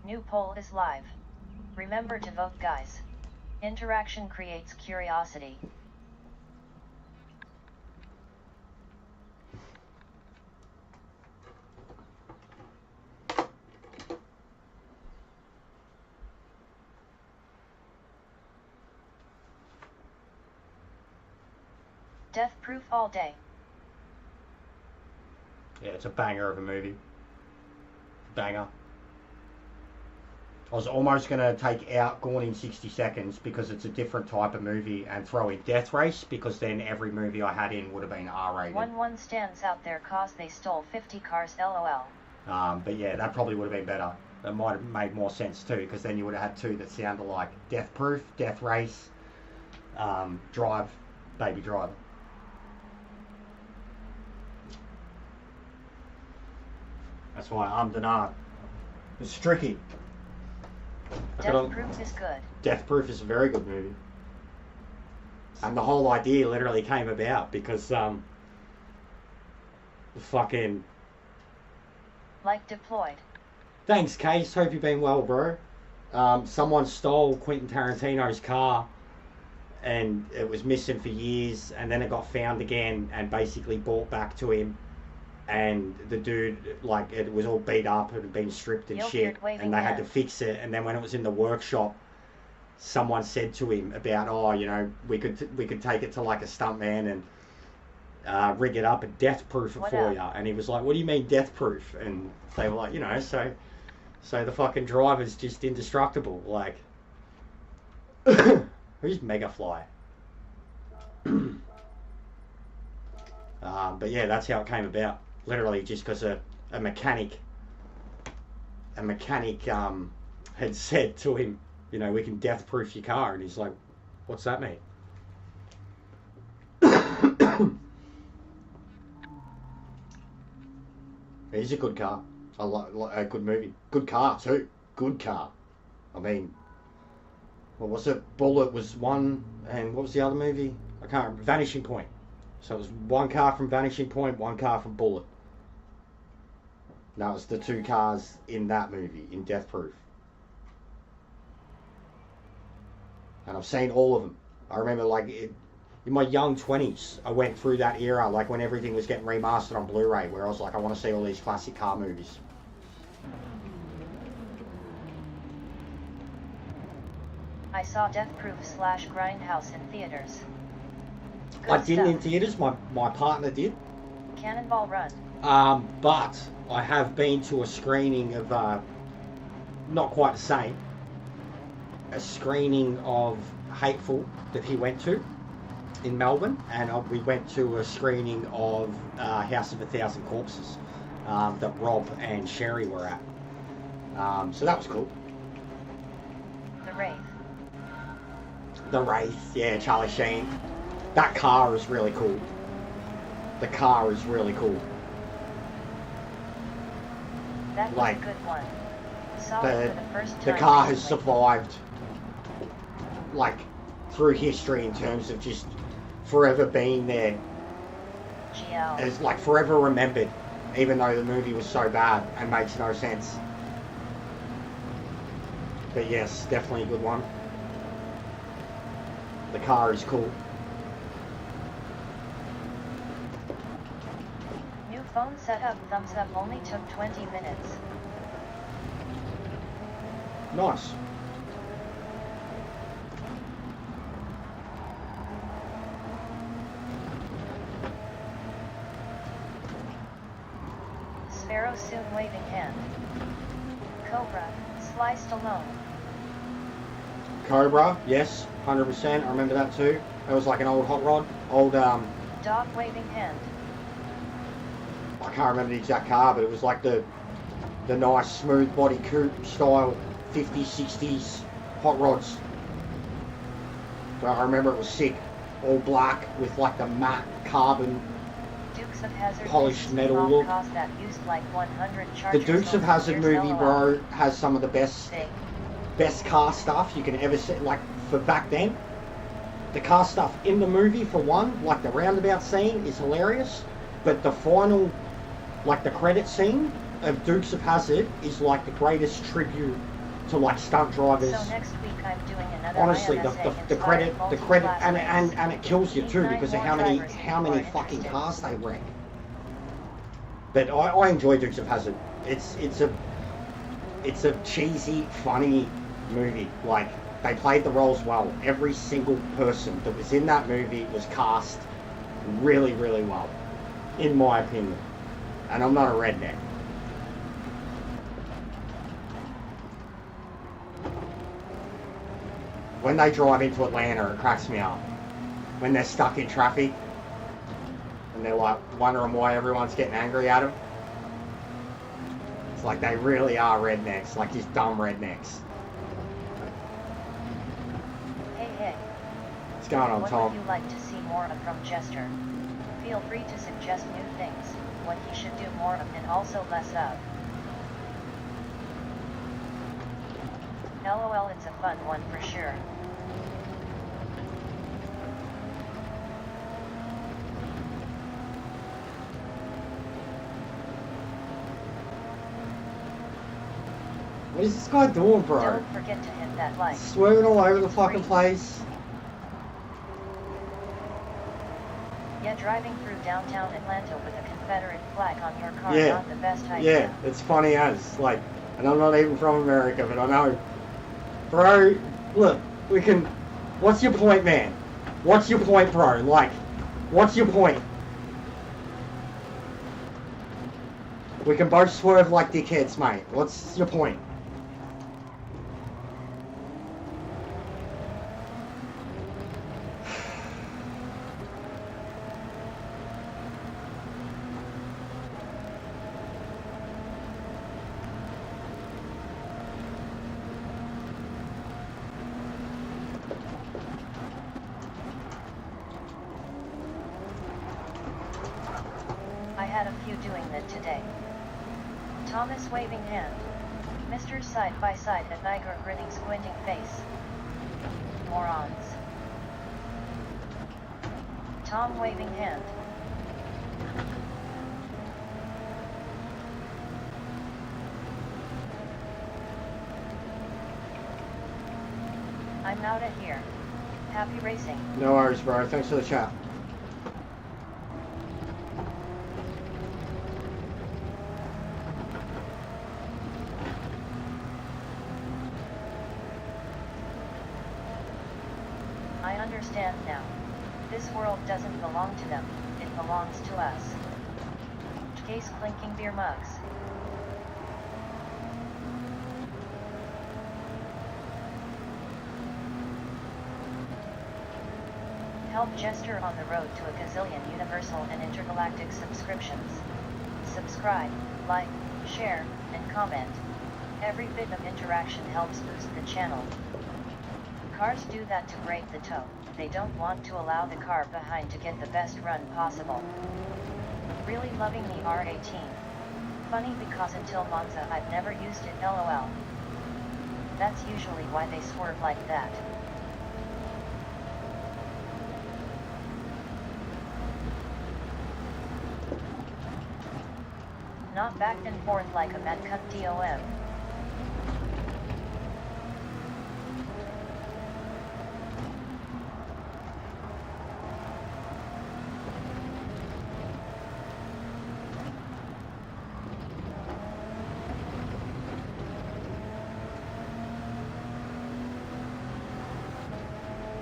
New poll is live. Remember to vote, guys. Interaction creates curiosity. Death Proof all day. Yeah, it's a banger of a movie. Banger. I was almost going to take out Gone in 60 Seconds because it's a different type of movie and throw in Death Race because then every movie I had in would have been R-rated. One stands out there cause they stole 50 cars, LOL. But yeah, that probably would have been better. That might have made more sense too, because then you would have had two that sounded like Death Proof, Death Race, Drive, Baby Driver. That's why I'm denied. It's tricky. Death Proof is good. Death Proof is a very good movie. And the whole idea literally came about because fucking... Like deployed. Thanks, Case. Hope you've been well, bro. Someone stole Quentin Tarantino's car and it was missing for years, and then it got found again and basically brought back to him. And the dude, like, it was all beat up and had been stripped and shit, and they had to fix it. And then when it was in the workshop, someone said to him about, oh, you know, we could take it to like a stuntman and rig it up and death proof it for you. And he was like, what do you mean death proof? And they were like, you know, so the fucking driver's just indestructible. Like, who's Megafly? But yeah, that's how it came about. Literally just because a mechanic had said to him, you know, we can death proof your car. And he's like, what's that mean? It's a good car. I like a good movie. Good car too. Good car. I mean, what was it? Bullet was one, and what was the other movie? I can't remember. Vanishing Point. So it was one car from Vanishing Point, one car from Bullet. That was the two cars in that movie, in Death Proof. And I've seen all of them. I remember, like, in my young 20s, I went through that era, like when everything was getting remastered on Blu-ray, where I was like, I want to see all these classic car movies. I saw Death Proof / Grindhouse in theaters. Good I didn't stuff. in theaters. My partner did. Cannonball Run. But I have been to a screening of, not quite the same, a screening of Hateful that he went to in Melbourne, and we went to a screening of House of a Thousand Corpses that Rob and Sherry were at. So that was cool. The Wraith. The Wraith, yeah, Charlie Sheen. That car is really cool. The car is really cool. That was Like, a good one. Saw it for the first The time car has recently. survived, like, through history in terms of just forever being there. GL. It's like forever remembered, even though the movie was so bad and makes no sense. But yes, definitely a good one. The car is cool. New phone setup. Thumbs up. Only took 20 minutes. Nice. Sparrow soon waving hand. Cobra, sliced alone. Cobra, yes, 100%. I remember that too. That was like an old hot rod. Old, Dog waving hand. I can't remember the exact car, but it was like the nice smooth body coupe style 50s, 60s hot rods. So I remember it was sick. All black with like the matte carbon. Dukes of Hazzard. Polished metal bomb look. cost that used like 100 The charges Dukes of over Hazzard years. movie, LOL. bro, has some of the best Big. car stuff you can ever see. Like, for back then, the car stuff in the movie, for one, like the roundabout scene is hilarious, but the final, like the credit scene of Dukes of Hazzard is like the greatest tribute to like stunt drivers. So next week I'm doing another Honestly, the IMSA credit, inspired the credit, multi-class and race. it kills you too Need because of 9 how more many drivers how who many are fucking interested. cars they wreck. But I enjoy Dukes of Hazzard. It's a cheesy, funny movie. Like, they played the roles well. Every single person that was in that movie was cast really, really well, in my opinion. And I'm not a redneck. When they drive into Atlanta, it cracks me up. When they're stuck in traffic and they're like wondering why everyone's getting angry at them. It's like they really are rednecks, like just dumb rednecks. Hey, What's going on, what Tom? would you like to see more of from Jester? Feel free to suggest new things, what he should do more of and also less of. LOL, it's a fun one for sure. What is this guy doing, bro? Don't forget to hit that like. Swerving all over the fucking place. Yeah, driving through downtown Atlanta with a Confederate flag on your car, Yeah. not the best idea. Yeah, it's funny as, like, and I'm not even from America, but I know. Bro, look, we can, what's your point, man? What's your point, bro? Like, what's your point? We can both swerve like dickheads, mate. What's your point? I had a few doing that today. Thomas waving hand. Mr. Side by side at Niger grinning squinting face. Morons. Tom waving hand. I'm out of here. Happy racing. No worries, bro. Thanks for the chat. I understand now. This world doesn't belong to them, it belongs to us. Case clinking beer mugs. Help Jester on the road to a gazillion universal and intergalactic subscriptions. Subscribe, like, share, and comment. Every bit of interaction helps boost the channel. Cars do that to break the toe. They don't want to allow the car behind to get the best run possible. Really loving the R18. Funny because until Monza I've never used it, lol. That's usually why they swerve like that. Not back and forth like a mad cunt DOM.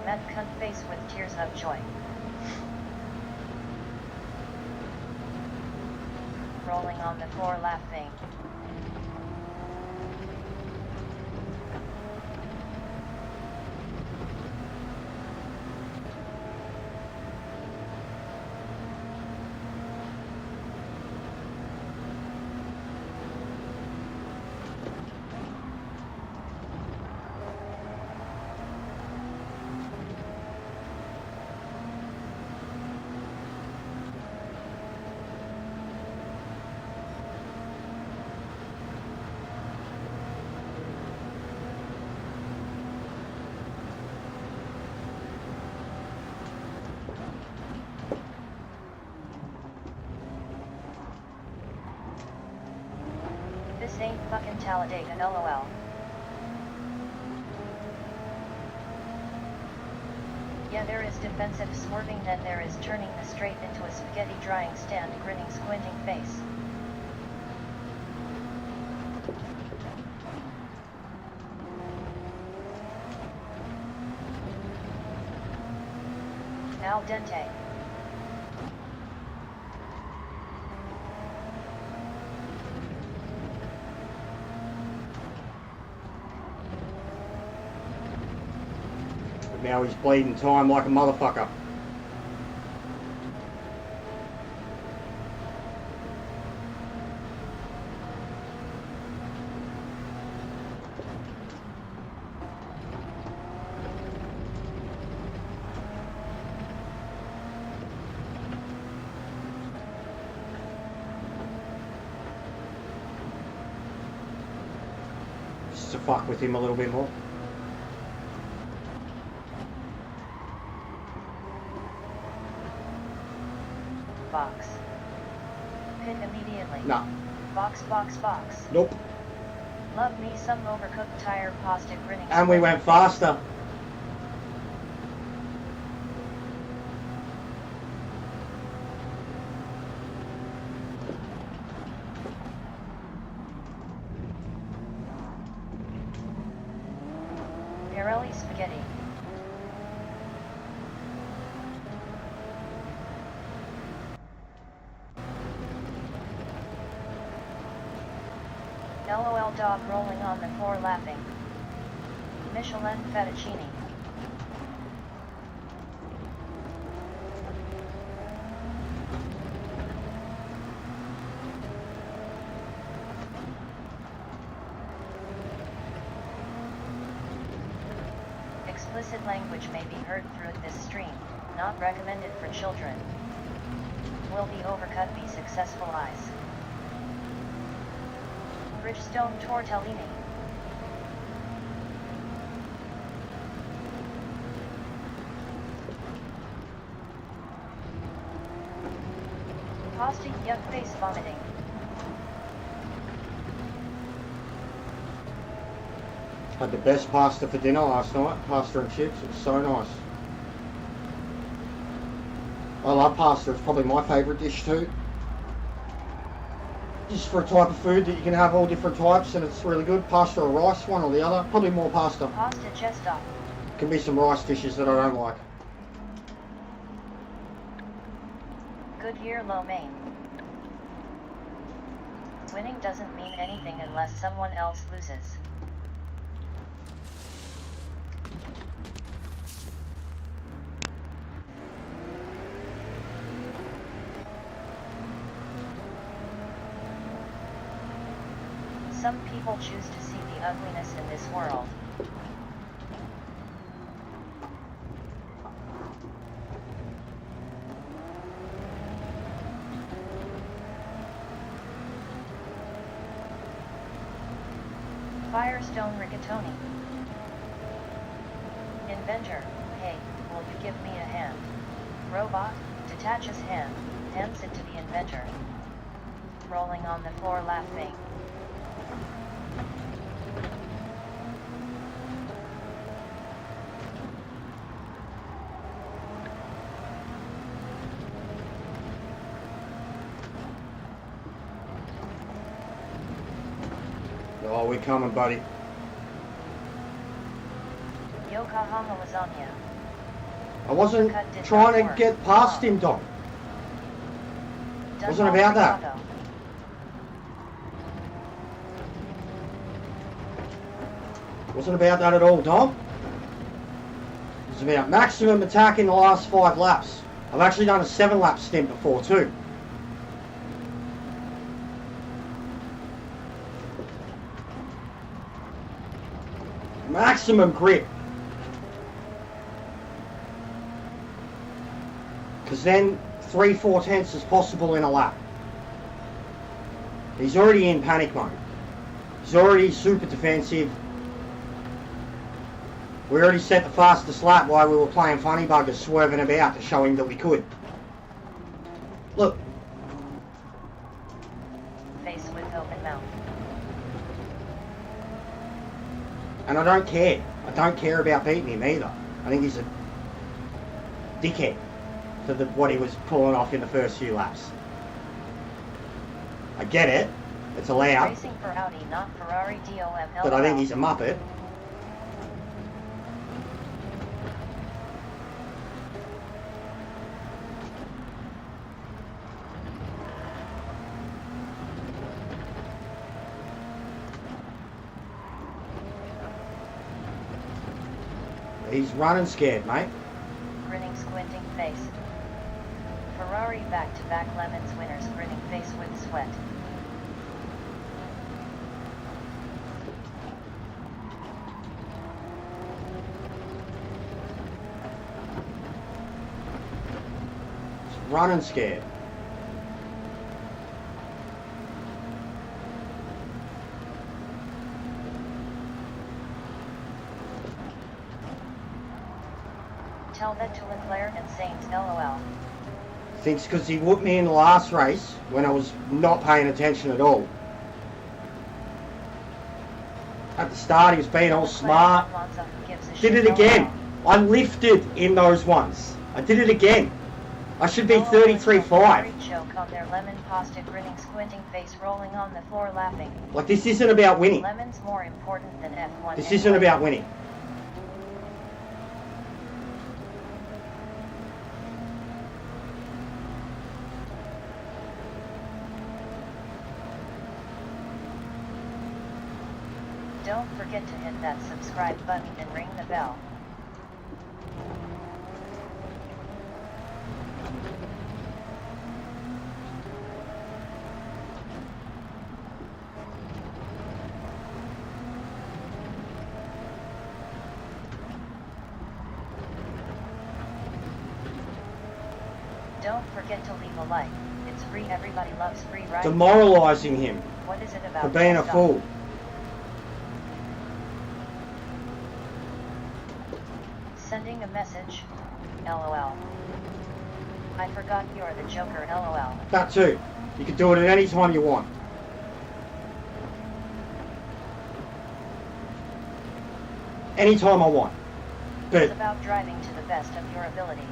Mad cunt face with tears of joy. Rolling on the floor laughing. This ain't fucking Talladega, lol. Yeah, there is defensive swerving, then there is turning the straight into a spaghetti drying stand, grinning, squinting face. Al dente. Now he's bleeding time like a motherfucker. Just to fuck with him a little bit more. Box. Pit immediately. Nah. Box, box, box. Nope. Love me some overcooked tire pasta grinning. And we went faster. Pirelli spaghetti. LOL dog rolling on the floor laughing. Michelin fettuccine. Explicit language may be heard through this stream, not recommended for children. Will the overcut be successful? Eyes. Bridgestone tortellini. Pasta yuck face vomiting. Had the best pasta for dinner last night. Pasta and chips. It was so nice. I love pasta. It's probably my favourite dish too. Just for a type of food that you can have all different types and it's really good. Pasta or rice, one or the other. Probably more pasta. Pasta Chesto. Can be some rice dishes that I don't like. Goodyear Lo Mein. Winning doesn't mean anything unless someone else loses. Some people choose to see the ugliness in this world. Firestone Rigatoni. Inventor, hey, will you give me a hand? Robot, detaches hand, hands it to the inventor. Rolling on the floor laughing. Oh, we're coming, buddy. Yokohama lasagna. I wasn't Cut did trying not to work. get past Oh. him, Dom. Done Wasn't all about that. Chicago. Wasn't about that at all, Dom. It was about maximum attack in the last 5 laps. I've actually done a 7-lap stint before too. Maximum grip. Because then 3/4 is possible in a lap. He's already in panic mode. He's already super defensive. We already set the fastest lap while we were playing funny buggers, swerving about to show him that we could. Look, Face with open mouth. and I don't care. I don't care about beating him either. I think he's a dickhead for what he was pulling off in the first few laps. I get it. It's allowed. Racing for Audi, not Ferrari. DOM. But I think he's a muppet. He's running scared, mate. Grinning, squinting face. Ferrari back-to-back Lemons winners, grinning face with sweat. He's running scared. Tell that to Leclerc and Sainz. LOL. Thinks because he whooped me in the last race when I was not paying attention at all. At the start he was being all smart. Monza, who gives a Did shit. it again. LOL. I lifted in those ones. I did it again. I should be 33.5. Ferrari choke on their lemon pasta, grinning, squinting face, rolling on the floor laughing. Like, this isn't about winning. Lemons more important than F1. This isn't about winning. Don't forget to hit that subscribe button and ring the bell. Don't forget to leave a like. It's free. Everybody loves free, right? Demoralising him What is it about? for being a Stop. fool. Sending a message. LOL. I forgot you're the Joker. LOL. That too. You can do it at any time you want. Anytime I want. It's But about driving to the best of your ability.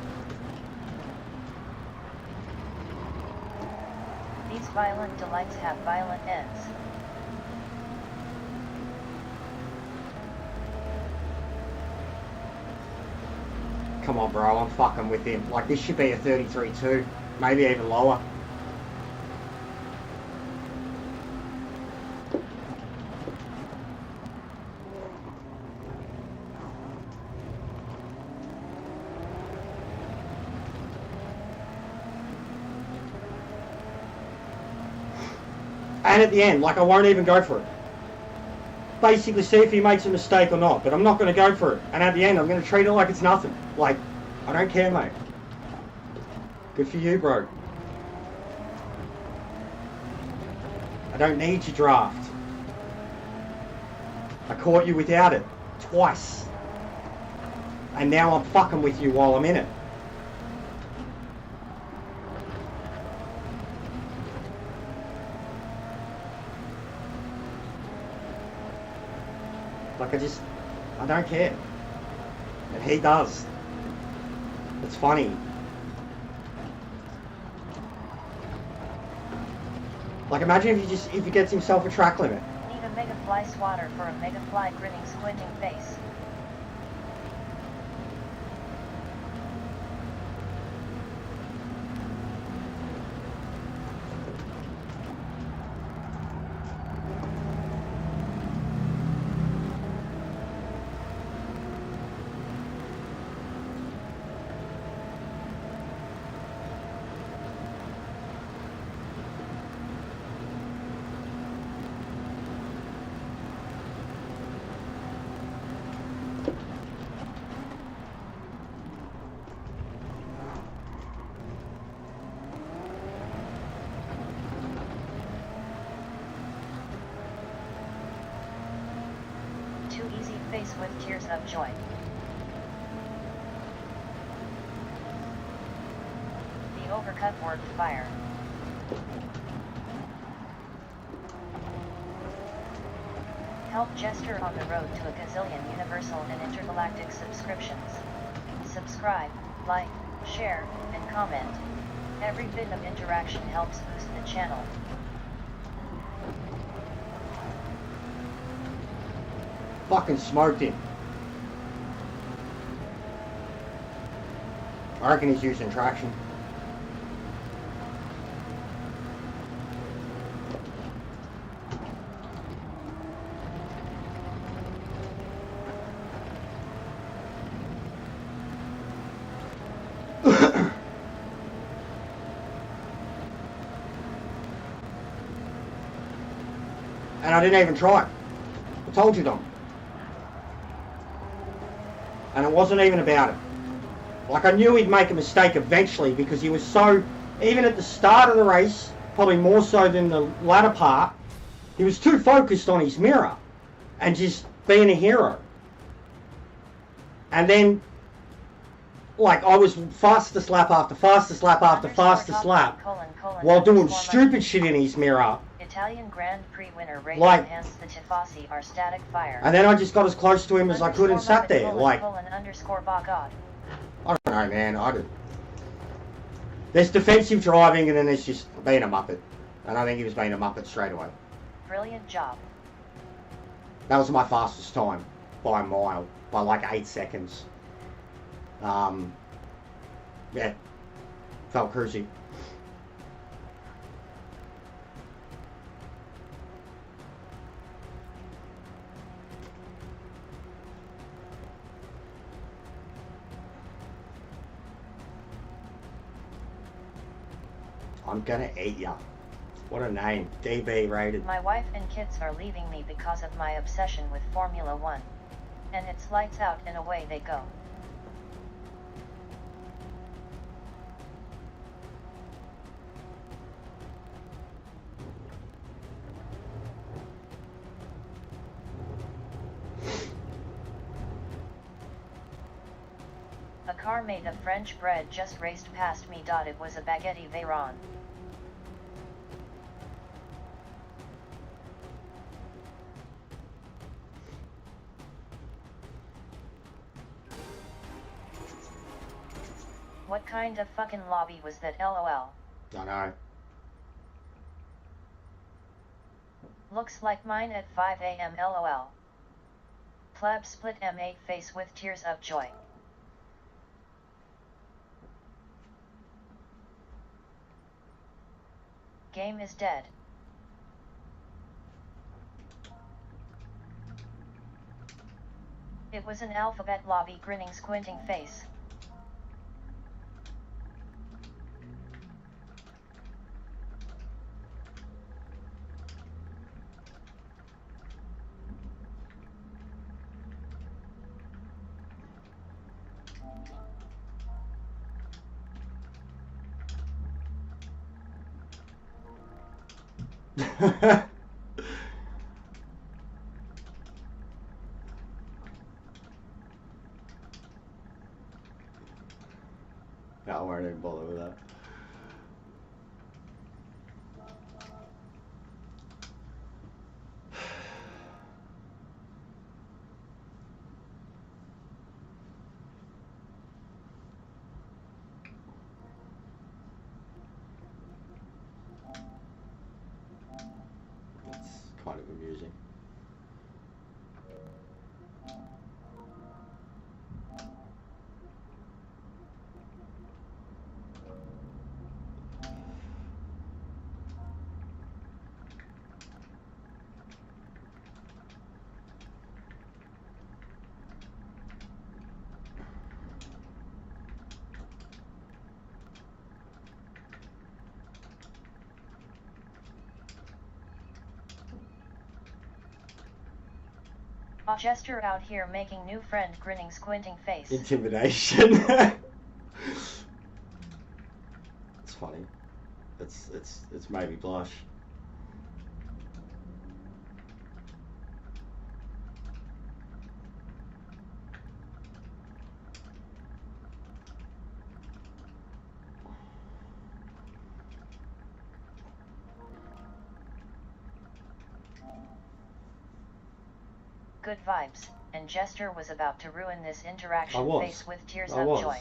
These violent delights have violent ends. Come on, bro, I'm fucking with him. Like, this should be a 33.2, maybe even lower. And at the end, like, I won't even go for it. Basically see if he makes a mistake or not, but I'm not going to go for it. And at the end, I'm going to treat it like it's nothing. Like, I don't care, mate. Good for you, bro. I don't need your draft. I caught you without it. Twice. And now I'm fucking with you while I'm in it. Like, I don't care. And he does. It's funny. Like, imagine if he gets himself a track limit. Need a mega fly swatter for a mega fly grinning squinting face. Too easy face with tears of joy. The overcut worked fire. Help Jester on the road to a gazillion universal and intergalactic subscriptions. Subscribe, like, share, and comment. Every bit of interaction helps boost the channel. Fucking smoked him. I reckon he's using traction. And I didn't even try. I told you, Dom. And it wasn't even about it. Like, I knew he'd make a mistake eventually because he was so, even at the start of the race, probably more so than the latter part, he was too focused on his mirror and just being a hero. And then, I was fastest lap after fastest lap after fastest lap while doing stupid shit in his mirror. Italian Grand Prix winner Ray enhanced the Tifosi are static fire. And then I just got as close to him as I could and sat there, I don't know, man, There's defensive driving and then there's just being a Muppet. And I think he was being a Muppet straight away. Brilliant job. That was my fastest time by a mile, by like 8 seconds. Yeah, felt cruisy. I'm gonna eat ya. What a name. DB rated. My wife and kids are leaving me because of my obsession with Formula One. And it's lights out and away they go. A car made of French bread just raced past me. It was a baguette Veyron. What kind of fucking lobby was that, lol? I know. Looks like mine at 5 a.m. LOL. Pleb split M8 face with tears of joy. Game is dead. It was an alphabet lobby grinning squinting face. I won't even bother with that. It's kind of amusing. Jester out here making new friend grinning squinting face. Intimidation. It's funny. It's made me blush. Good vibes, and Jester was about to ruin this interaction I was. face with tears I of was. joy.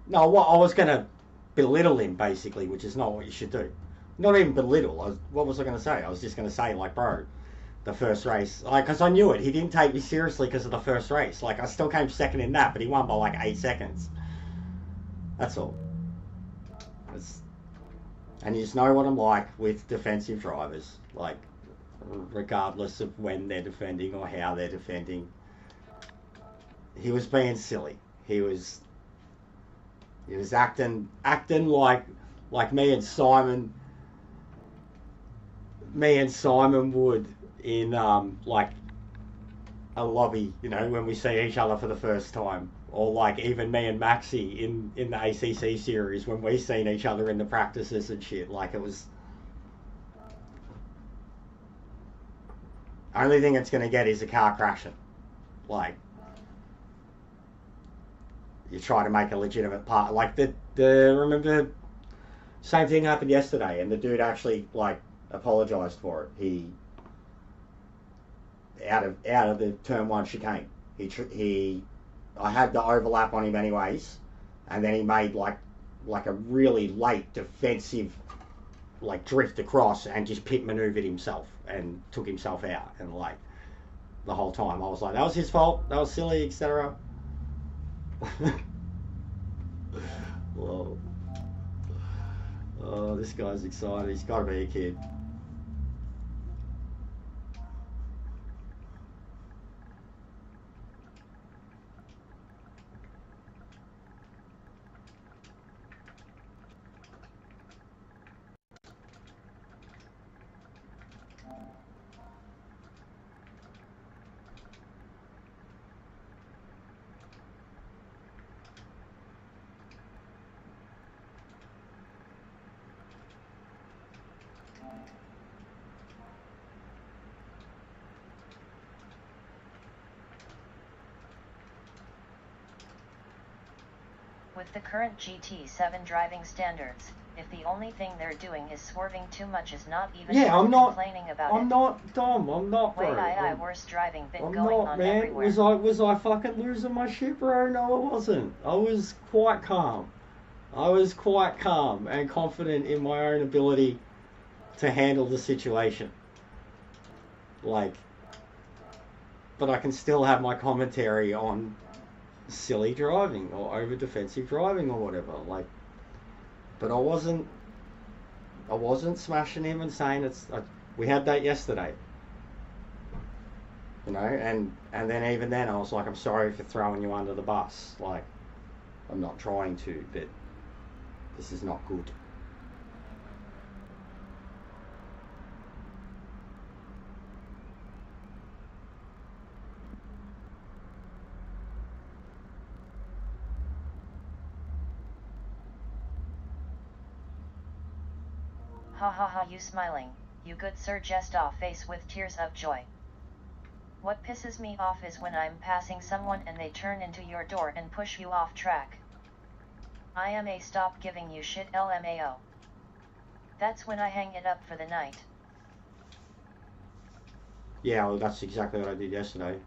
No, what I was going to belittle him basically, which is not what you should do. Not even belittle. What was I going to say? I was just going to say, like, bro, the first race, like, because I knew it. He didn't take me seriously because of the first race. Like, I still came second in that, but he won by like 8 seconds. That's all. And you just know what I'm like with defensive drivers. Like, regardless of when they're defending or how they're defending. He was being silly. He was acting like me and Simon would in like a lobby, you know, when we see each other for the first time, or like even me and Maxi in the ACC series when we seen each other in the practices and shit. Like, it was. Only thing it's going to get is a car crashing. Like, you try to make a legitimate part. Like, remember, same thing happened yesterday, and the dude actually, like, apologised for it. He, out of the turn 1 chicane, I had the overlap on him anyways, and then he made, like a really late defensive, like, drift across and just pit manoeuvred himself and took himself out. And, like, the whole time I was like, that was his fault, that was silly, etc. Whoa. Oh, this guy's excited. He's got to be a kid. With the current GT7 driving standards, if the only thing they're doing is swerving too much is not even I'm not complaining about I'm it. not Dom. I'm not, bro. Wait, worst driving bit I'm going not, on man. everywhere. Was I fucking losing my shit, bro? No, I wasn't. I was quite calm. I was quite calm and confident in my own ability to handle the situation. Like, but I can still have my commentary on silly driving or over defensive driving or whatever. Like, but I wasn't smashing him and saying we had that yesterday. You know, and then even then I was like, I'm sorry for throwing you under the bus. Like, I'm not trying to, but this is not good. Ha ha ha, you smiling, you good sir, jest off face with tears of joy. What pisses me off is when I'm passing someone and they turn into your door and push you off track. I am a stop giving you shit LMAO. That's when I hang it up for the night. Yeah, well, that's exactly what I did yesterday.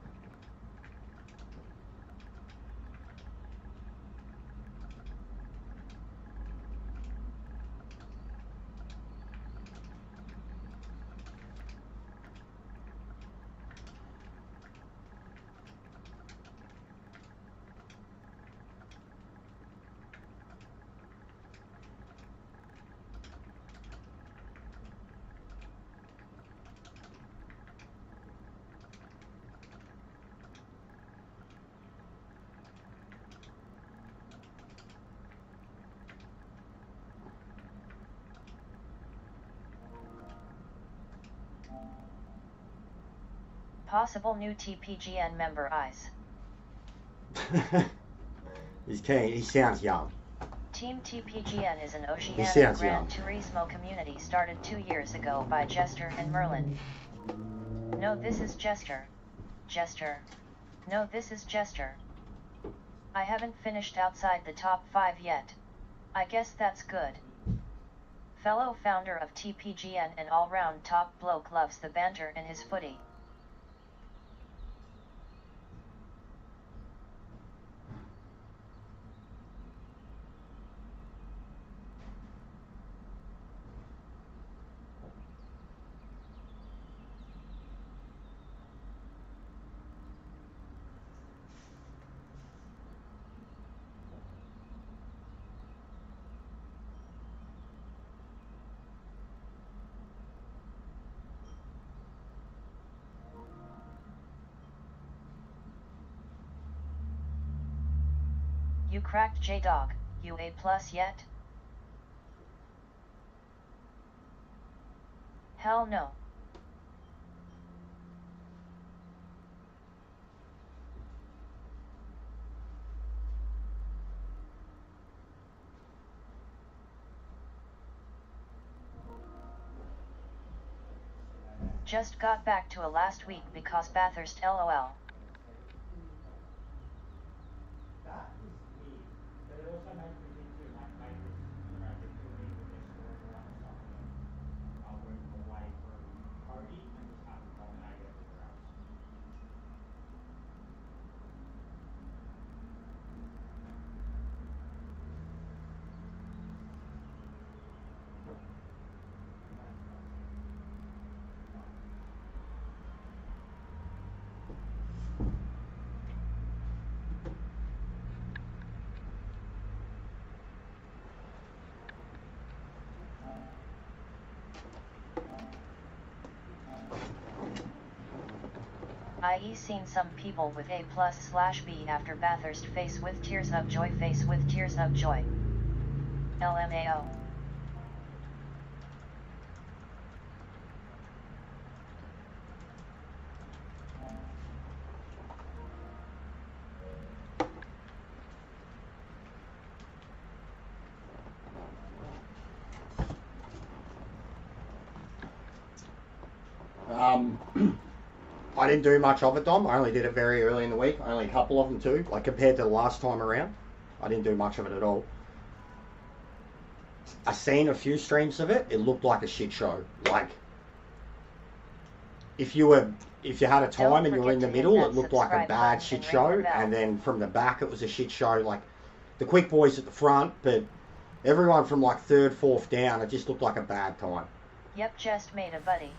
Possible new TPGN member eyes. He's keen. He sounds young. Team TPGN is an Oceanic sounds Gran young. Turismo community started 2 years ago by Jester and Merlin. No, this is Jester. Jester. No, this is Jester. I haven't finished outside the top 5 yet. I guess that's good. Fellow founder of TPGN and all-round top bloke loves the banter in his footy. You cracked J-Dog, you A+ yet? Hell no. Just got back to a last week because Bathurst LOL. That is weird, but it also makes me think too, like maybe this, you know, the ability that they're scoring a lot of stuff on are working away from Cody and just have to dominate everywhere else. I.e. seen some people with A+/B after Bathurst face with tears of joy, face with tears of joy. LMAO. I didn't do much of it, Dom. I only did it very early in the week. Only a couple of them too. Like compared to the last time around, I didn't do much of it at all. I seen a few streams of it. It looked like a shit show. Like if you had a time and you were in the middle, it looked like a bad shit show, and then from the back it was a shit show. Like the quick boys at the front, but everyone from like third, fourth down, it just looked like a bad time. Yep, just made a buddy.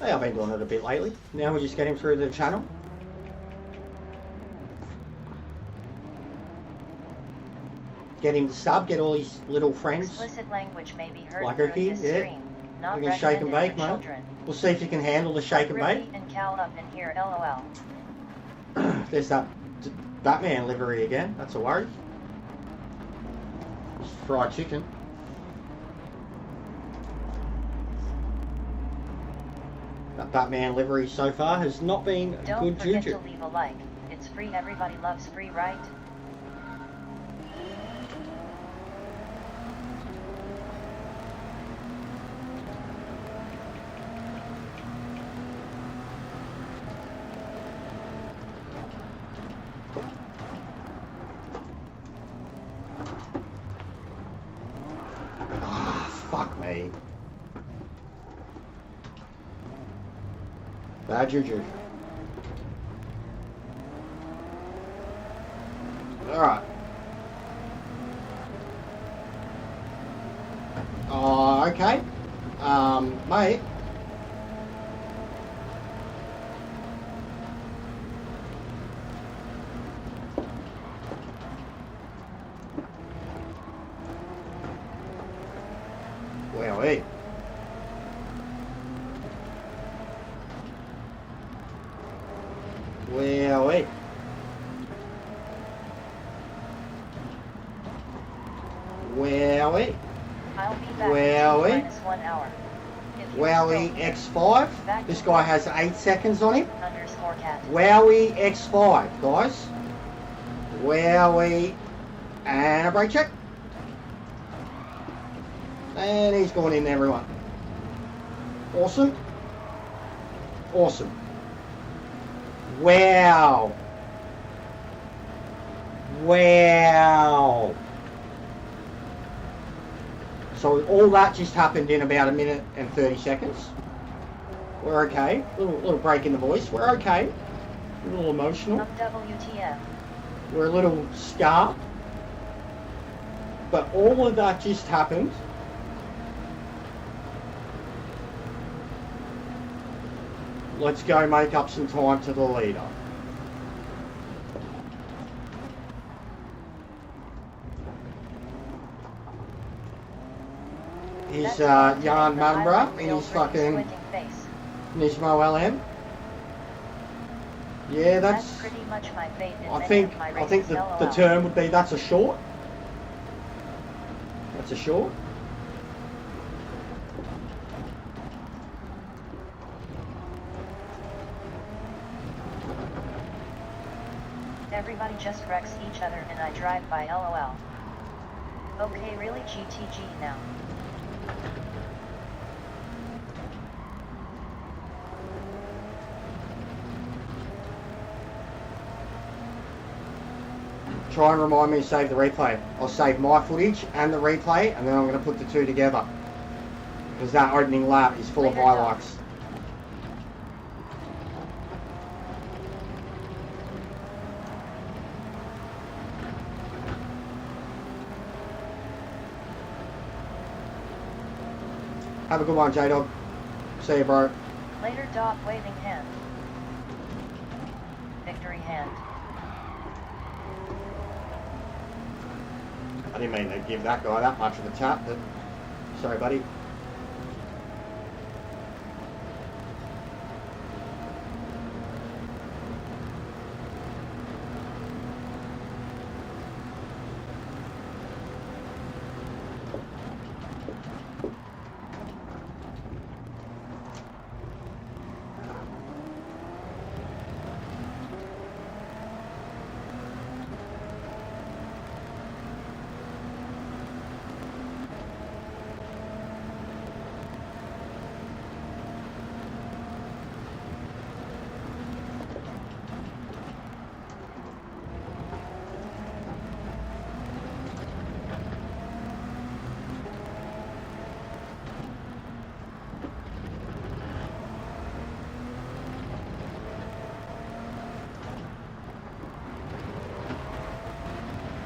Hey, I've been doing it a bit lately. Now we just get him through the channel. Get him to sub, get all his little friends. Explicit language may be heard Like during Ricky, this yeah. stream. Not We can shake and recommended bake, for mate. children. We'll see if you can handle the shake and bake. Ricky and Cal up in here, lol. There's that Batman livery again. That's a worry. Fried chicken. That Batman livery so far has not been Don't good forget juju. to leave a like. It's free. Everybody loves free, right? Ah, fuck me. Bad juju. Alright. Oh, okay. Mate. Wowee. Wowee. Wowee. I'll be back Wowie. in -1 hour. If you Wowie still X5. This guy has 8 seconds on him. _cat. Wowie X5, guys. Wowie. And a brake check. And he's gone in, everyone. Awesome. Awesome. Wow. Wow. So all that just happened in about 1 minute and 30 seconds. We're okay. Little break in the voice. We're okay. A little emotional. WTF. We're a little scarred. But all of that just happened. Let's go make up some time to the leader. He's Jan Maddenborough in his fucking Nismo LM. Yeah, that's pretty much my fate in I many think of my I think races, the LOL. term would be that's a short. That's a short. Everybody just wrecks each other and I drive by, lol. Okay, really GTG now. Try and remind me to save the replay. I'll save my footage and the replay, and then I'm going to put the two together. Because that opening lap is full of Later, Doc. highlights. Have a good one, J-Dog. See you, bro. Later, Doc, waving hand. Victory hand. I didn't mean to give that guy that much of a tap, but sorry, buddy.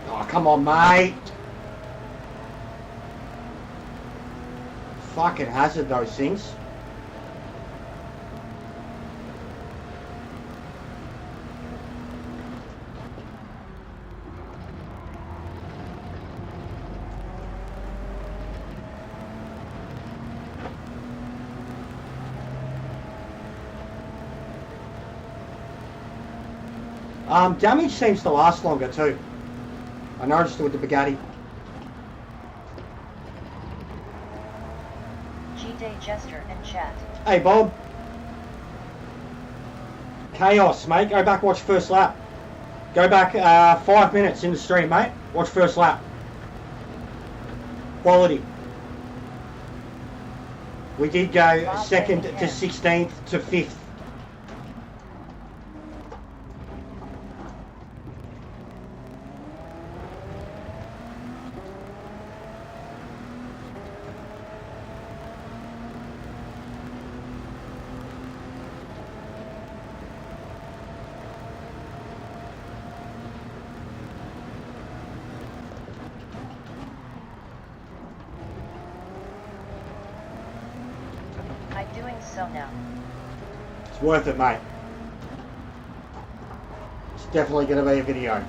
Oh, come on, mate. Fucking hazard, those things. Damage seems to last longer too. I noticed it with the Bugatti. G-Day Jester and chat. Hey Bob. Chaos, mate. Go back, watch first lap. Go back 5 minutes in the stream, mate. Watch first lap. Quality. We did go 2nd to 16th to 5th. I'm doing so now. It's worth it, mate. It's definitely going to be a video.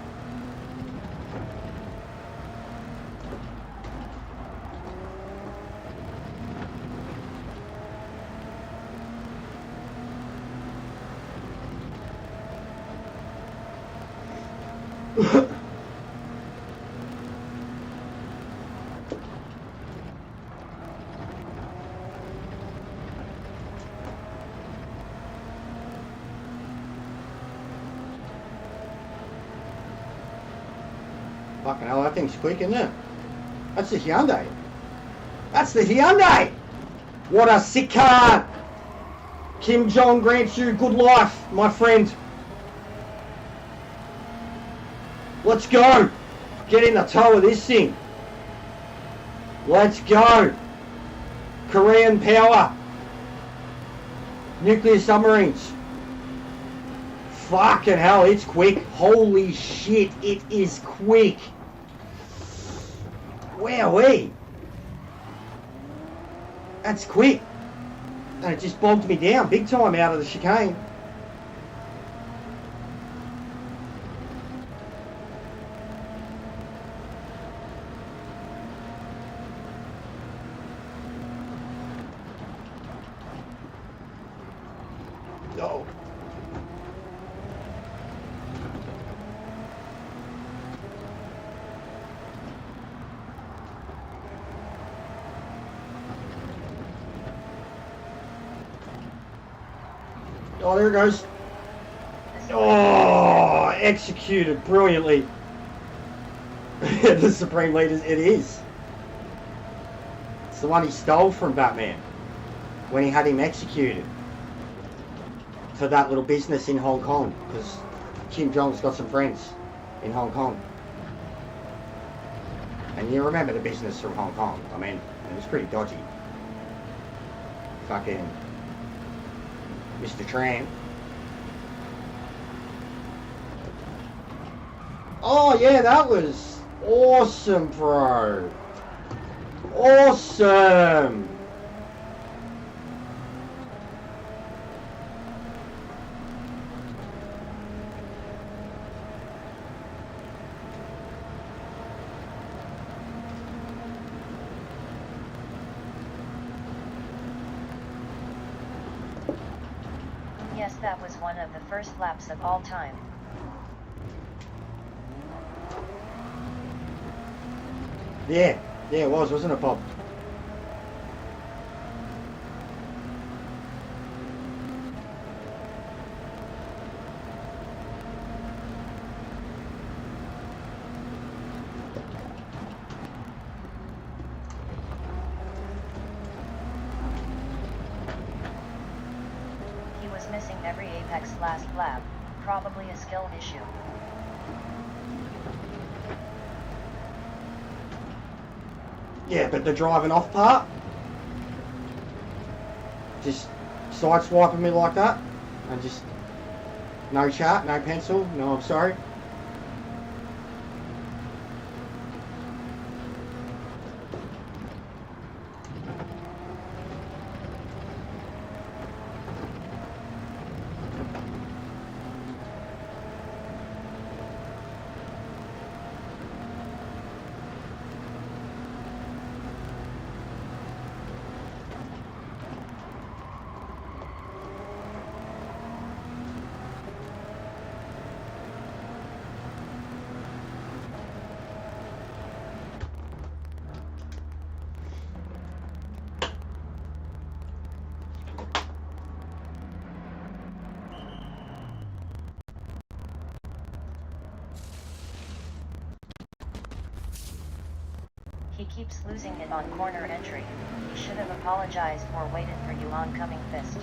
Fucking hell, that thing's quick, isn't it? That's the Hyundai. That's the Hyundai! What a sick car! Kim Jong grants you good life, my friend. Let's go! Get in the toe of this thing. Let's go! Korean power. Nuclear submarines. Fucking hell, it's quick. Holy shit, it is quick. Wowee. That's quick. And it just bogged me down big time out of the chicane. Oh. Oh, there it goes. Oh, executed brilliantly. The Supreme Leaders, it is. It's the one he stole from Batman when he had him executed for that little business in Hong Kong, because Kim Jong's got some friends in Hong Kong. And you remember the business from Hong Kong. I mean, it was pretty dodgy. Fucking Mr. Tran. Oh yeah, that was awesome, bro. Awesome. Yes, that was one of the first laps of all time. Yeah, it was, wasn't it, Bob? He was missing every apex last lap, probably a skill issue. Yeah, but the driving off part, just sideswiping me like that, and just no chart, no pencil, no I'm sorry. keeps losing it on corner entry. He should have apologized or waited for you oncoming fist.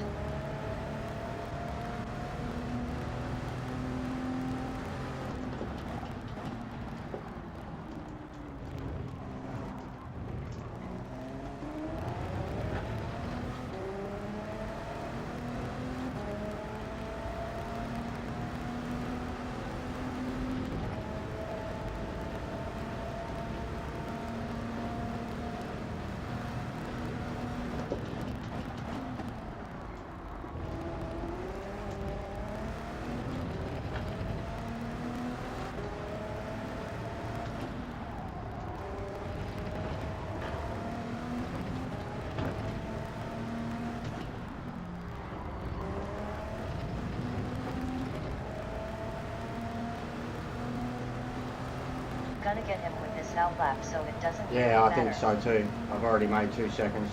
Gonna get him with this out lap so it doesn't Yeah, even I matter. think so too. I've already made 2 seconds.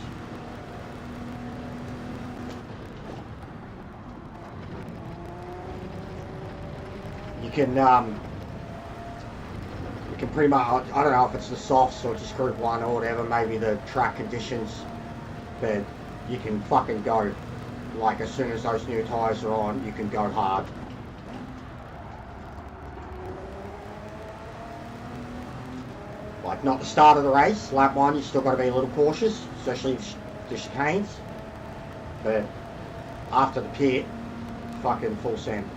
You can pretty much, I don't know if it's the softs or just group 1 or whatever, maybe the track conditions, but you can fucking go, like as soon as those new tyres are on, you can go hard. Like not the start of the race, lap 1 you still got to be a little cautious, especially the chicanes, but after the pit, fucking full send.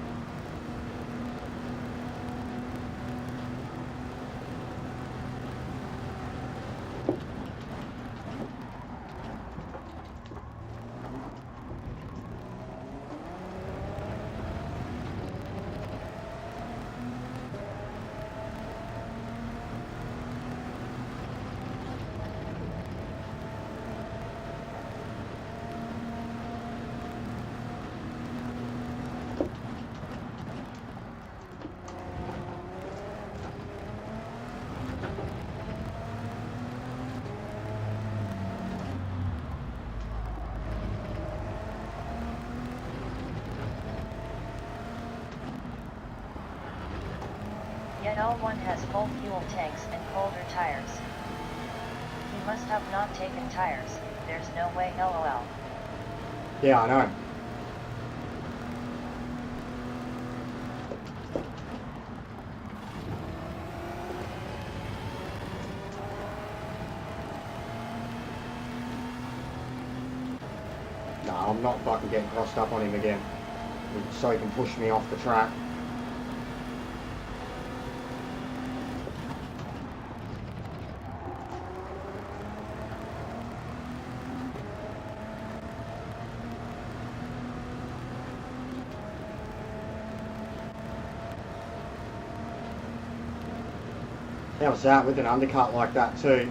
Yet L1 has full fuel tanks and colder tires. He must have not taken tires, there's no way LOL. Yeah, I know. No, I'm not fucking getting crossed up on him again, so he can push me off the track. How's that with an undercut like that too?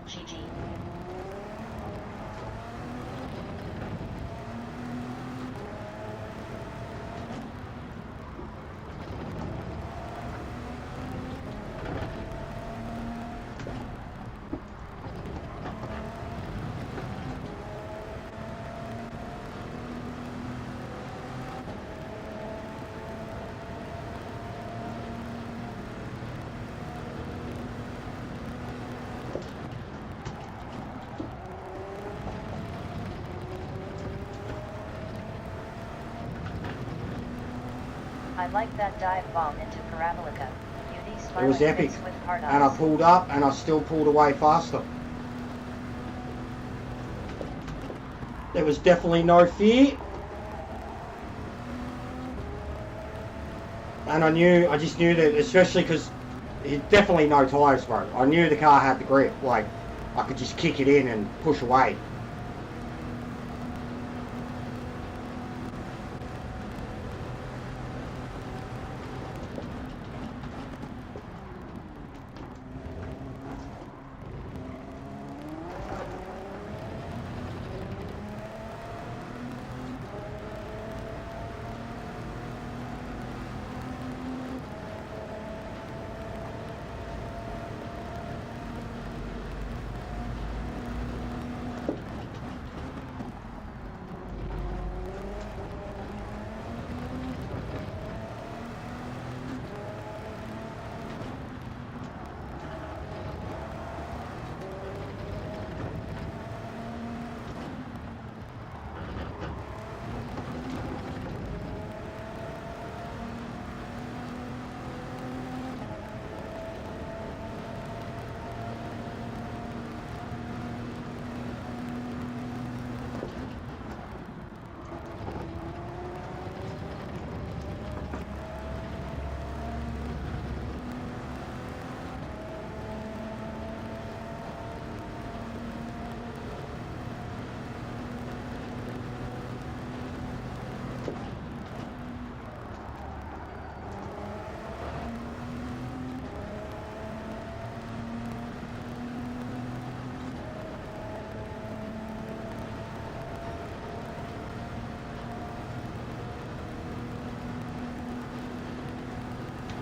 GG. I like that dive bomb into Parabolica. Beauty It smiling was epic, face with hard and I eyes. pulled up and I still pulled away faster. There was definitely no fear. And I just knew that, especially because definitely no tyres, bro. I knew the car had the grip, like I could just kick it in and push away.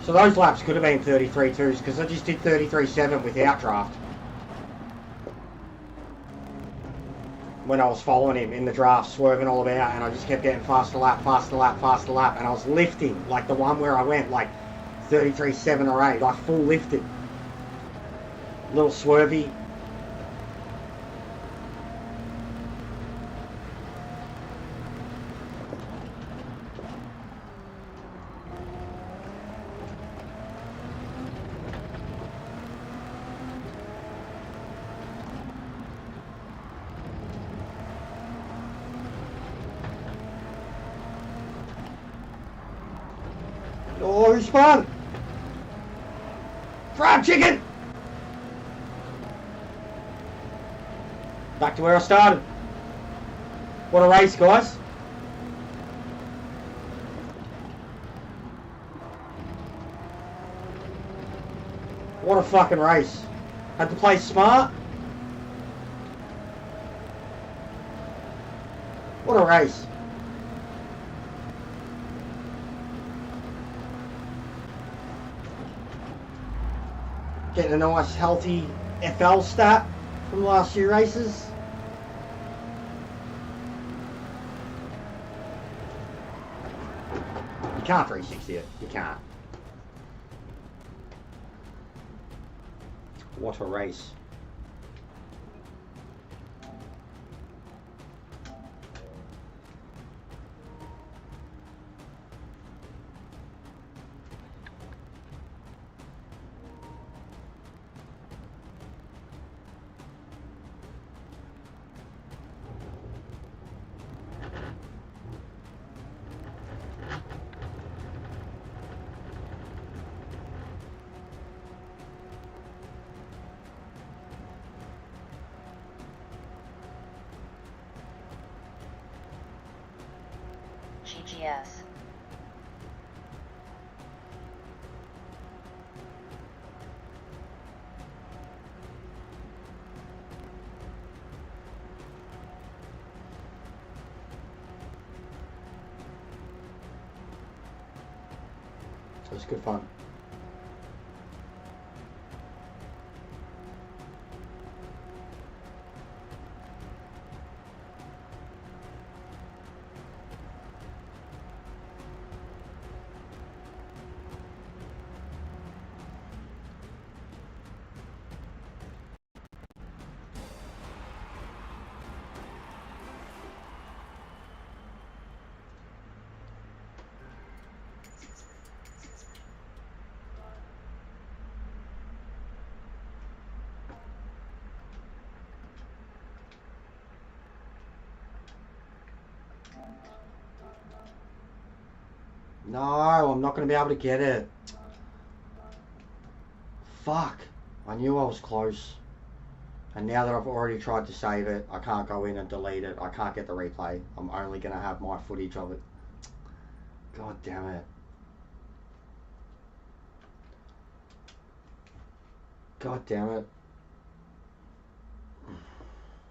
So those laps could have been 33.2s because I just did 33.7 without draft. When I was following him in the draft, swerving all about, and I just kept getting faster lap, faster lap, faster lap, and I was lifting, like the one where I went like 33.7 or 8, I full lifted. Little swervy. Oh, who spun? Fried chicken! Back to where I started. What a race, guys. What a fucking race. Had to play smart. What a race. Getting a nice healthy FL stat from the last few races. You can't 360 it. You can't. What a race. GGS. It was good fun. No, I'm not going to be able to get it. Fuck. I knew I was close. And now that I've already tried to save it, I can't go in and delete it. I can't get the replay. I'm only going to have my footage of it. God damn it. God damn it.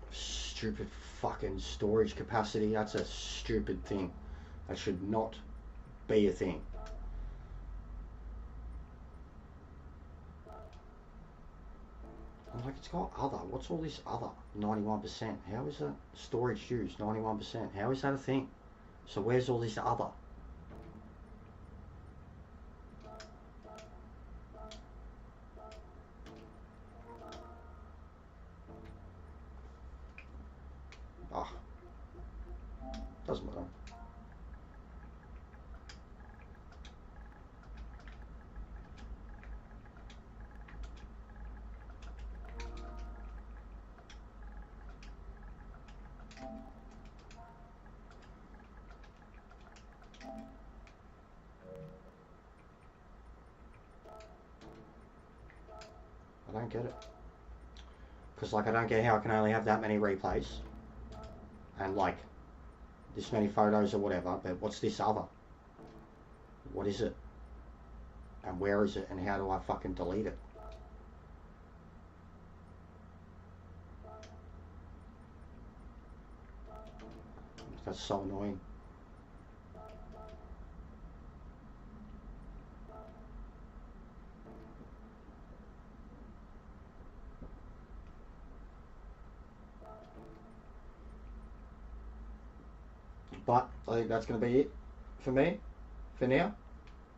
Stupid fucking storage capacity. That's a stupid thing. That should not be a thing. I'm like, it's got other. What's all this other? 91%. How is that storage used? 91%. How is that a thing? So where's all this other? Ah, doesn't matter. I don't get it. Because, like, I don't get how I can only have that many replays. And, like, this many photos or whatever. But what's this other? What is it? And where is it? And how do I fucking delete it? That's so annoying. But I think that's going to be it for me for now.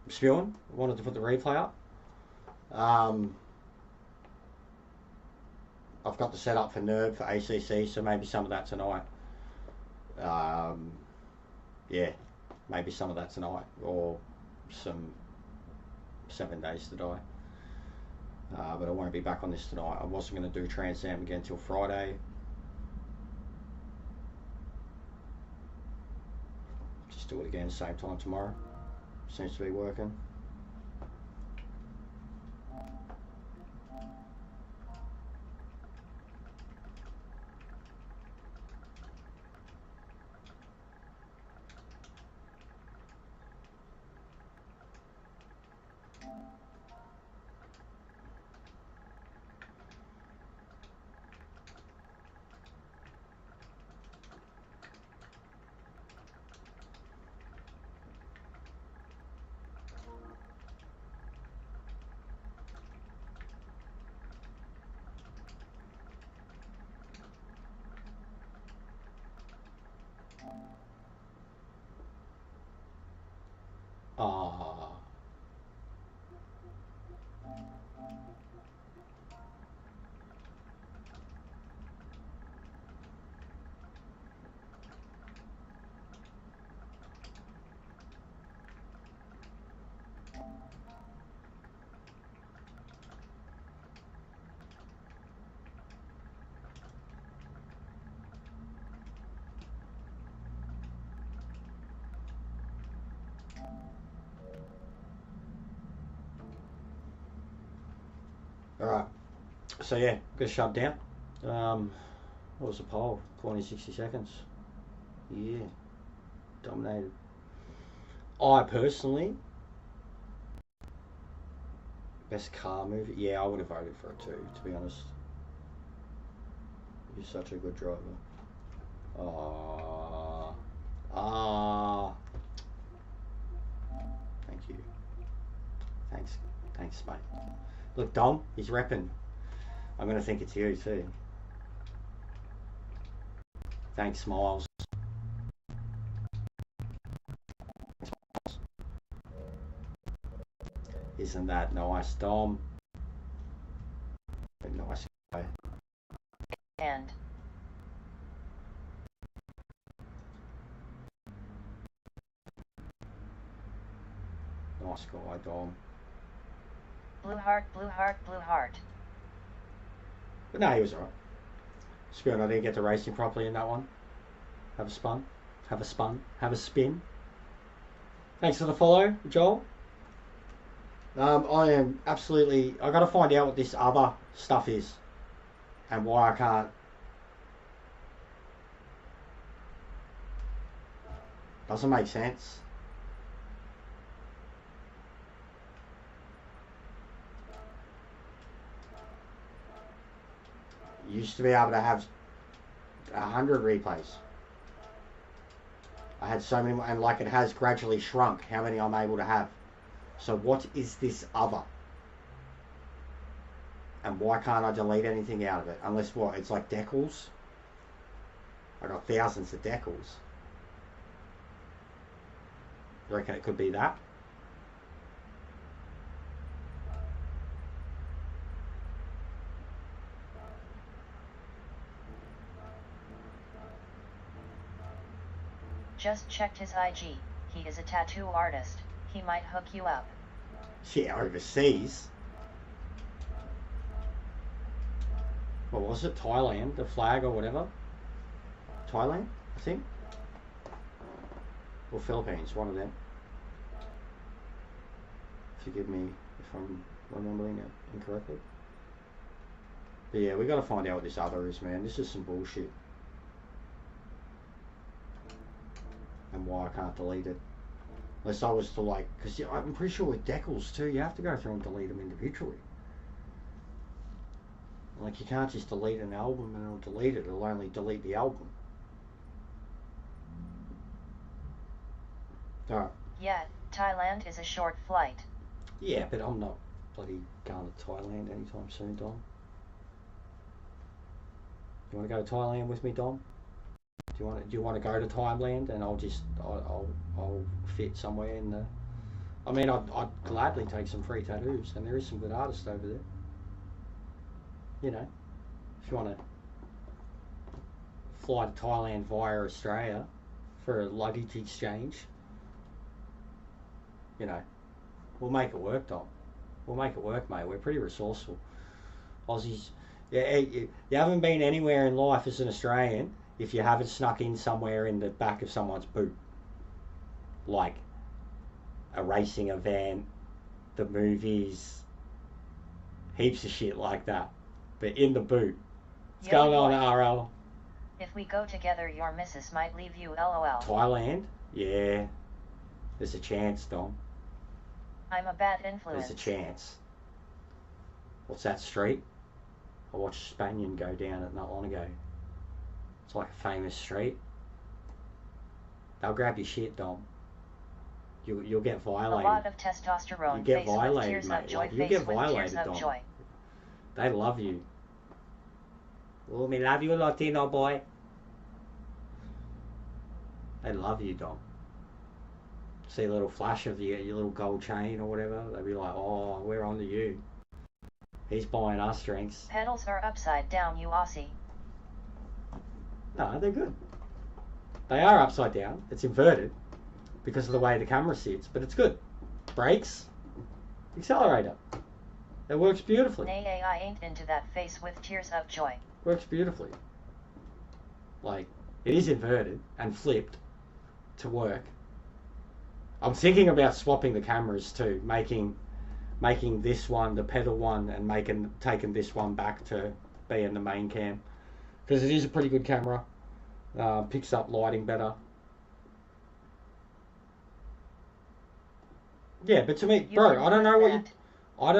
I'm spewing. I wanted to put the replay up. I've got the setup for Nerb for ACC, so maybe some of that tonight. Yeah, maybe some of that tonight, or some 7 Days to Die. But I want to be back on this tonight. I wasn't going to do Trans Am again until Friday. Just do it again same time tomorrow. Seems to be working. Ah. Alright, so yeah, got shut down. What was the poll? 60 seconds. Yeah, dominated. I personally, best car movie. Yeah, I would have voted for it too, to be honest. You're such a good driver. Thank you. Thanks, mate. Look, Dom, he's repping. I'm going to think it's you too. Thanks, Smiles. Isn't that nice, Dom? A nice guy. And Nice guy, Dom. blue heart, blue heart, blue heart. But no, he was alright. Spion, I didn't get to racing properly in that one. Have a spin. Thanks for the follow, Joel. I am absolutely... I got to find out what this other stuff is. And why I can't... Doesn't make sense. You used to be able to have 100 replays. I had so many, and like it has gradually shrunk how many I'm able to have. So what is this other? And why can't I delete anything out of it? Unless what? It's like decals. I got thousands of decals. You reckon it could be that? Just checked his IG. He is a tattoo artist. He might hook you up. Yeah, overseas. What was it? Thailand? The flag or whatever? Thailand, I think? Or Philippines, one of them. Forgive me if I'm remembering it incorrectly. But yeah, we got to find out what this other is, man. This is some bullshit. And why I can't delete it. Unless I was to like... Because I'm pretty sure with decals too, you have to go through and delete them individually. Like, you can't just delete an album and it'll delete it. It'll only delete the album. Alright. Yeah, Thailand is a short flight. Yeah, but I'm not bloody going to Thailand anytime soon, Dom. You want to go to Thailand with me, Dom? Do you want to go to Thailand, and I'll fit somewhere in the. I mean, I'd gladly take some free tattoos, and there is some good artists over there. You know, if you want to fly to Thailand via Australia for a luggage exchange, you know, we'll make it work, Dom. We'll make it work, mate. We're pretty resourceful. Aussies, yeah, you haven't been anywhere in life as an Australian if you haven't snuck in somewhere in the back of someone's boot. Like a racing event, the movies, heaps of shit like that. But in the boot. What's going on, RL? If we go together, your missus might leave you, LOL. Thailand? Yeah. There's a chance, Dom. I'm a bad influence. There's a chance. What's that street? I watched Spaniard go down it not long ago. It's like a famous street. They'll grab your shit, Dom. You'll get violated. A lot of testosterone. You get violated, mate. Joy, like, you get violated, Dom. Joy. They love you. Oh, me love you, Latino boy. They love you, Dom. See a little flash of your little gold chain or whatever, they'll be like, oh, we're on to you. He's buying us drinks. Pedals are upside down, you Aussie. No, they're good. They are upside down. It's inverted because of the way the camera sits, but it's good. Brakes, accelerator. It works beautifully. Nay, I ain't into that face with tears of joy. Works beautifully. Like, it is inverted and flipped to work. I'm thinking about swapping the cameras too, making this one the pedal one and taking this one back to being the main cam, because it is a pretty good camera. Picks up lighting better. Yeah, but to me, bro, I don't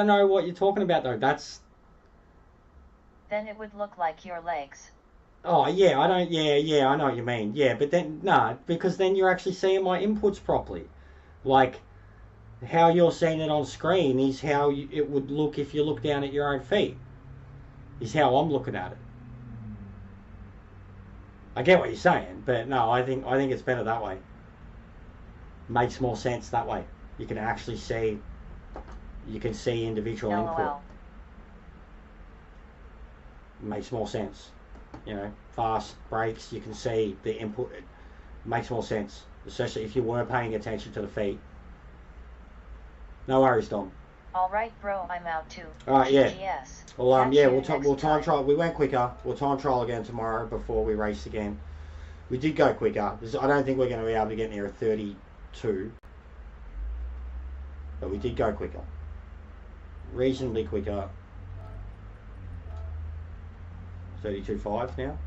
know what you're talking about though. That's. Then it would look like your legs. Oh yeah, I don't. Yeah, I know what you mean. Yeah, but then no, because then you're actually seeing my inputs properly. Like, how you're seeing it on screen is how it would look if you look down at your own feet. Is how I'm looking at it. I get what you're saying, but no, I think it's better that way. Makes more sense that way. You can actually see. You can see individual input. Makes more sense. You know, fast brakes. You can see the input. It makes more sense. Especially if you were paying attention to the feet. No worries, Dom. Alright, bro, I'm out too. Alright, yeah. GGS. Well, yeah, we'll time trial. We went quicker. We'll time trial again tomorrow before we race again. We did go quicker. I don't think we're going to be able to get near a 32. But we did go quicker. Reasonably quicker. 32.5 now.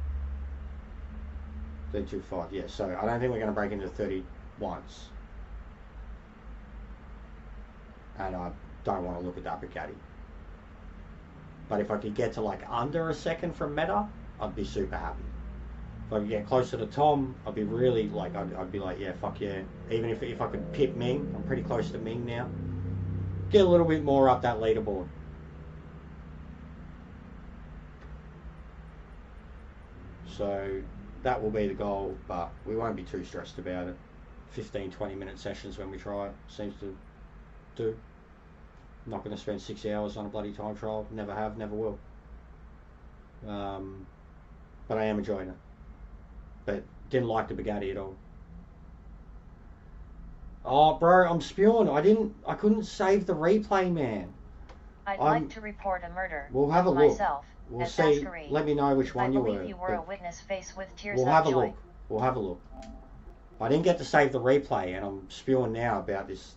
32.5, yeah. So I don't think we're going to break into 31s. And I don't want to look at that Bugatti. But if I could get to like under a second from Meta, I'd be super happy. If I could get closer to Tom, I'd be really like, I'd be like, yeah, fuck yeah. Even if I could pip Ming, I'm pretty close to Ming now. Get a little bit more up that leaderboard. So that will be the goal, but we won't be too stressed about it. 15-20 minute sessions when we try it seems to do. I'm not going to spend 6 hours on a bloody time trial. Never have, never will. But I am enjoying it. But didn't like the Bugatti at all. Oh, bro, I'm spewing. I couldn't save the replay, man. I'd like to report a murder. We'll have a look. Myself. We'll see. Let me know which one you were. I believe you were a witness face with tears of joy. We'll have a look. I didn't get to save the replay, and I'm spewing now about this.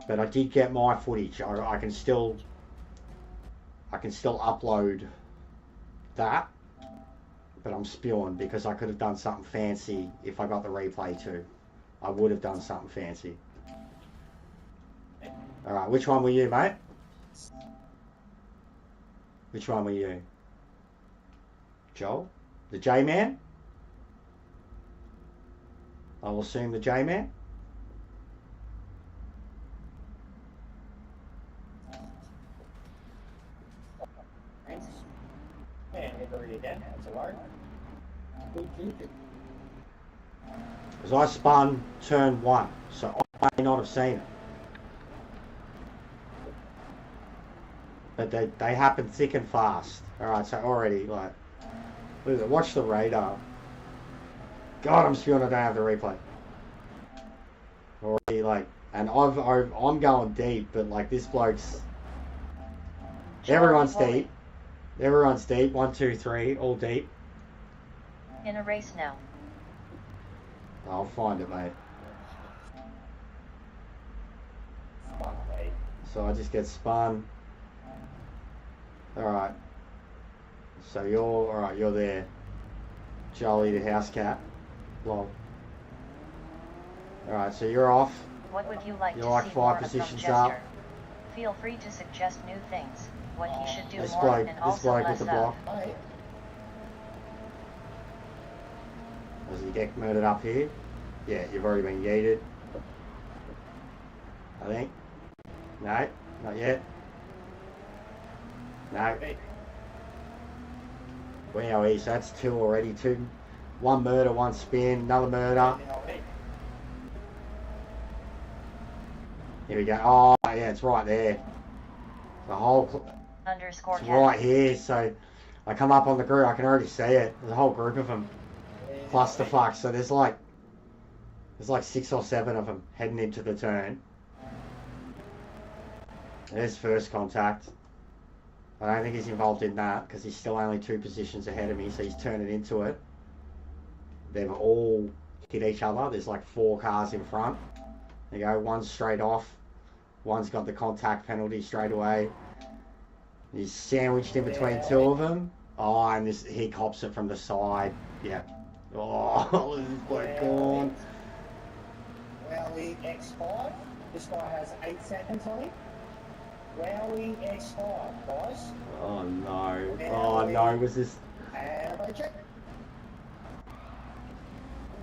But I did get my footage. I can still upload that. But I'm spewing because I could have done something fancy if I got the replay too. I would have done something fancy. Alright, which one were you, mate? Which one were you? Joel? The J-Man? I will assume the J-Man. Yeah, never read that. That's a word. Good. Because I spun turn 1, so I may not have seen it. But they happen thick and fast. Alright, so already, like, look at it, watch the radar. God, I'm spewing I don't have the replay. Already, like, and I'm going deep, but, like, this bloke's... Everyone's deep. Everyone's deep. 1, 2, 3, all deep. In a race now. I'll find it, mate. So I just get spun. Alright. So you're there. Jolly the house cat. Lol. Alright, so you're off. What would you like You're to like see 5 more of positions from up. Jester? Feel free to suggest new things, what he should do This more bloke, and this also bloke less with the block. of. Does he get murdered up here? Yeah, you've already been yeeted. I think. No, not yet. No. Wow, so that's 2 already. 2. 1 murder, 1 spin, another murder. Here we go. Oh, yeah, it's right there. The whole... Underscore It's cat. right here, so I come up on the group, I can already see it. There's a whole group of them. Clusterfuck, so there's like 6 or 7 of them heading into the turn. There's first contact. I don't think he's involved in that because he's still only 2 positions ahead of me, so he's turning into it. They've all hit each other. There's like 4 cars in front. There you go, one's straight off. One's got the contact penalty straight away. He's sandwiched in between 2 of them. Oh, and he cops it from the side. Yeah. Oh, this bloke gone. Rally X5. This guy has 8 seconds on him. Rally X5, guys. Oh no. Oh no, was this... And I check.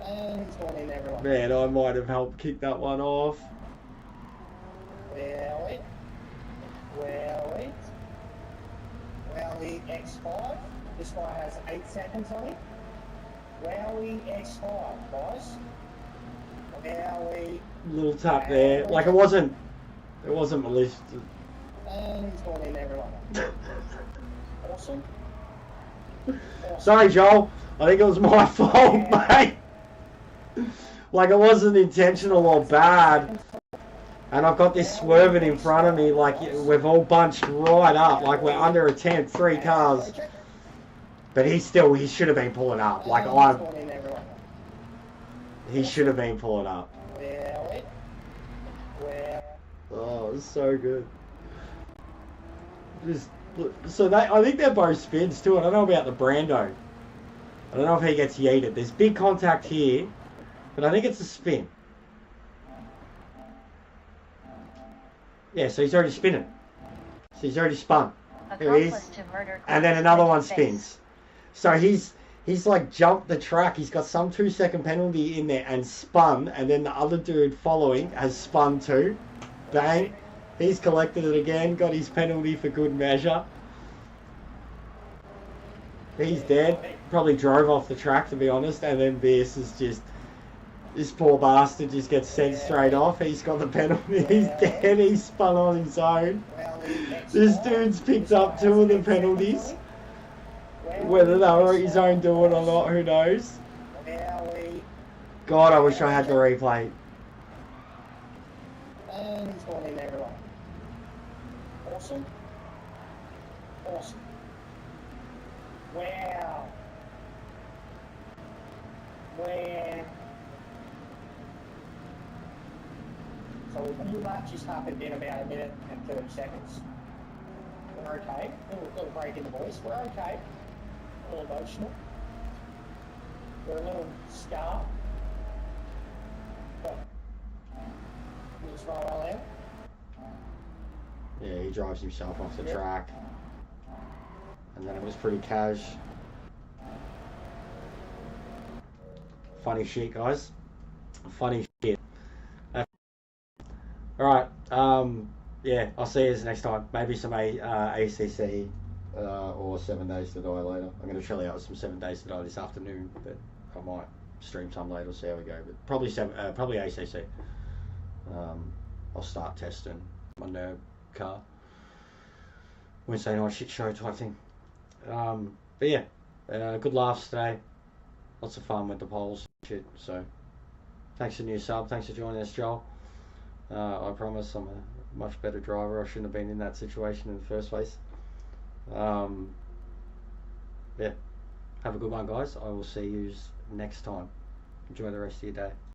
And he's gone in, everyone. Man, I might have helped kick that one off. Rally. Rally. Rally X5. This guy has 8 seconds on him. Rally X5, guys. Rally. Little tap there. Like it wasn't malicious. And he's gone in, everyone. Awesome. Sorry, Joel. I think it was my fault, mate. Like it wasn't intentional or bad. And I've got this swerving in front of me, like we've all bunched right up, like we're under a 10, 3 cars. But he should have been pulling up. Like he should have been pulling up. Oh, it's so good. I think they're both spins too. I don't know about the Brando. I don't know if he gets yeeted. There's big contact here, but I think it's a spin. Yeah, so he's already spinning. So he's already spun. There he is. And then another one spins. So he's like jumped the track. He's got some 2-second penalty in there and spun, and then the other dude following has spun too. Bang. He's collected it again, got his penalty for good measure. He's dead. Probably drove off the track, to be honest, and then this poor bastard just gets sent straight off. He's got the penalty. He's dead. He's spun on his own. This dude's picked up 2 of the penalties. Whether they were his own doing or not, who knows? God, I wish I had the replay. And he's gone in, everyone. Awesome. Awesome. Wow. Wow. So all that just happened in about 1 minute and 30 seconds. We're okay. Little break in the voice. We're okay. A little emotional. We're a little scarred. But we'll just roll all out. Yeah, he drives himself off the track. And then it was pretty cash. Funny shit, guys. Funny shit. Alright, yeah, I'll see you next time. Maybe some ACC or 7 Days to Die later. I'm going to chill out with some 7 Days to Die this afternoon, but I might stream some later. See how we go. But probably probably ACC. I'll start testing my nerd car. Wednesday night shit show type thing. But yeah, good laughs today. Lots of fun with the polls and shit. So thanks for the new sub. Thanks for joining us, Joel. I promise I'm a much better driver. I shouldn't have been in that situation in the first place. Yeah, have a good one, guys. I will see you next time. Enjoy the rest of your day.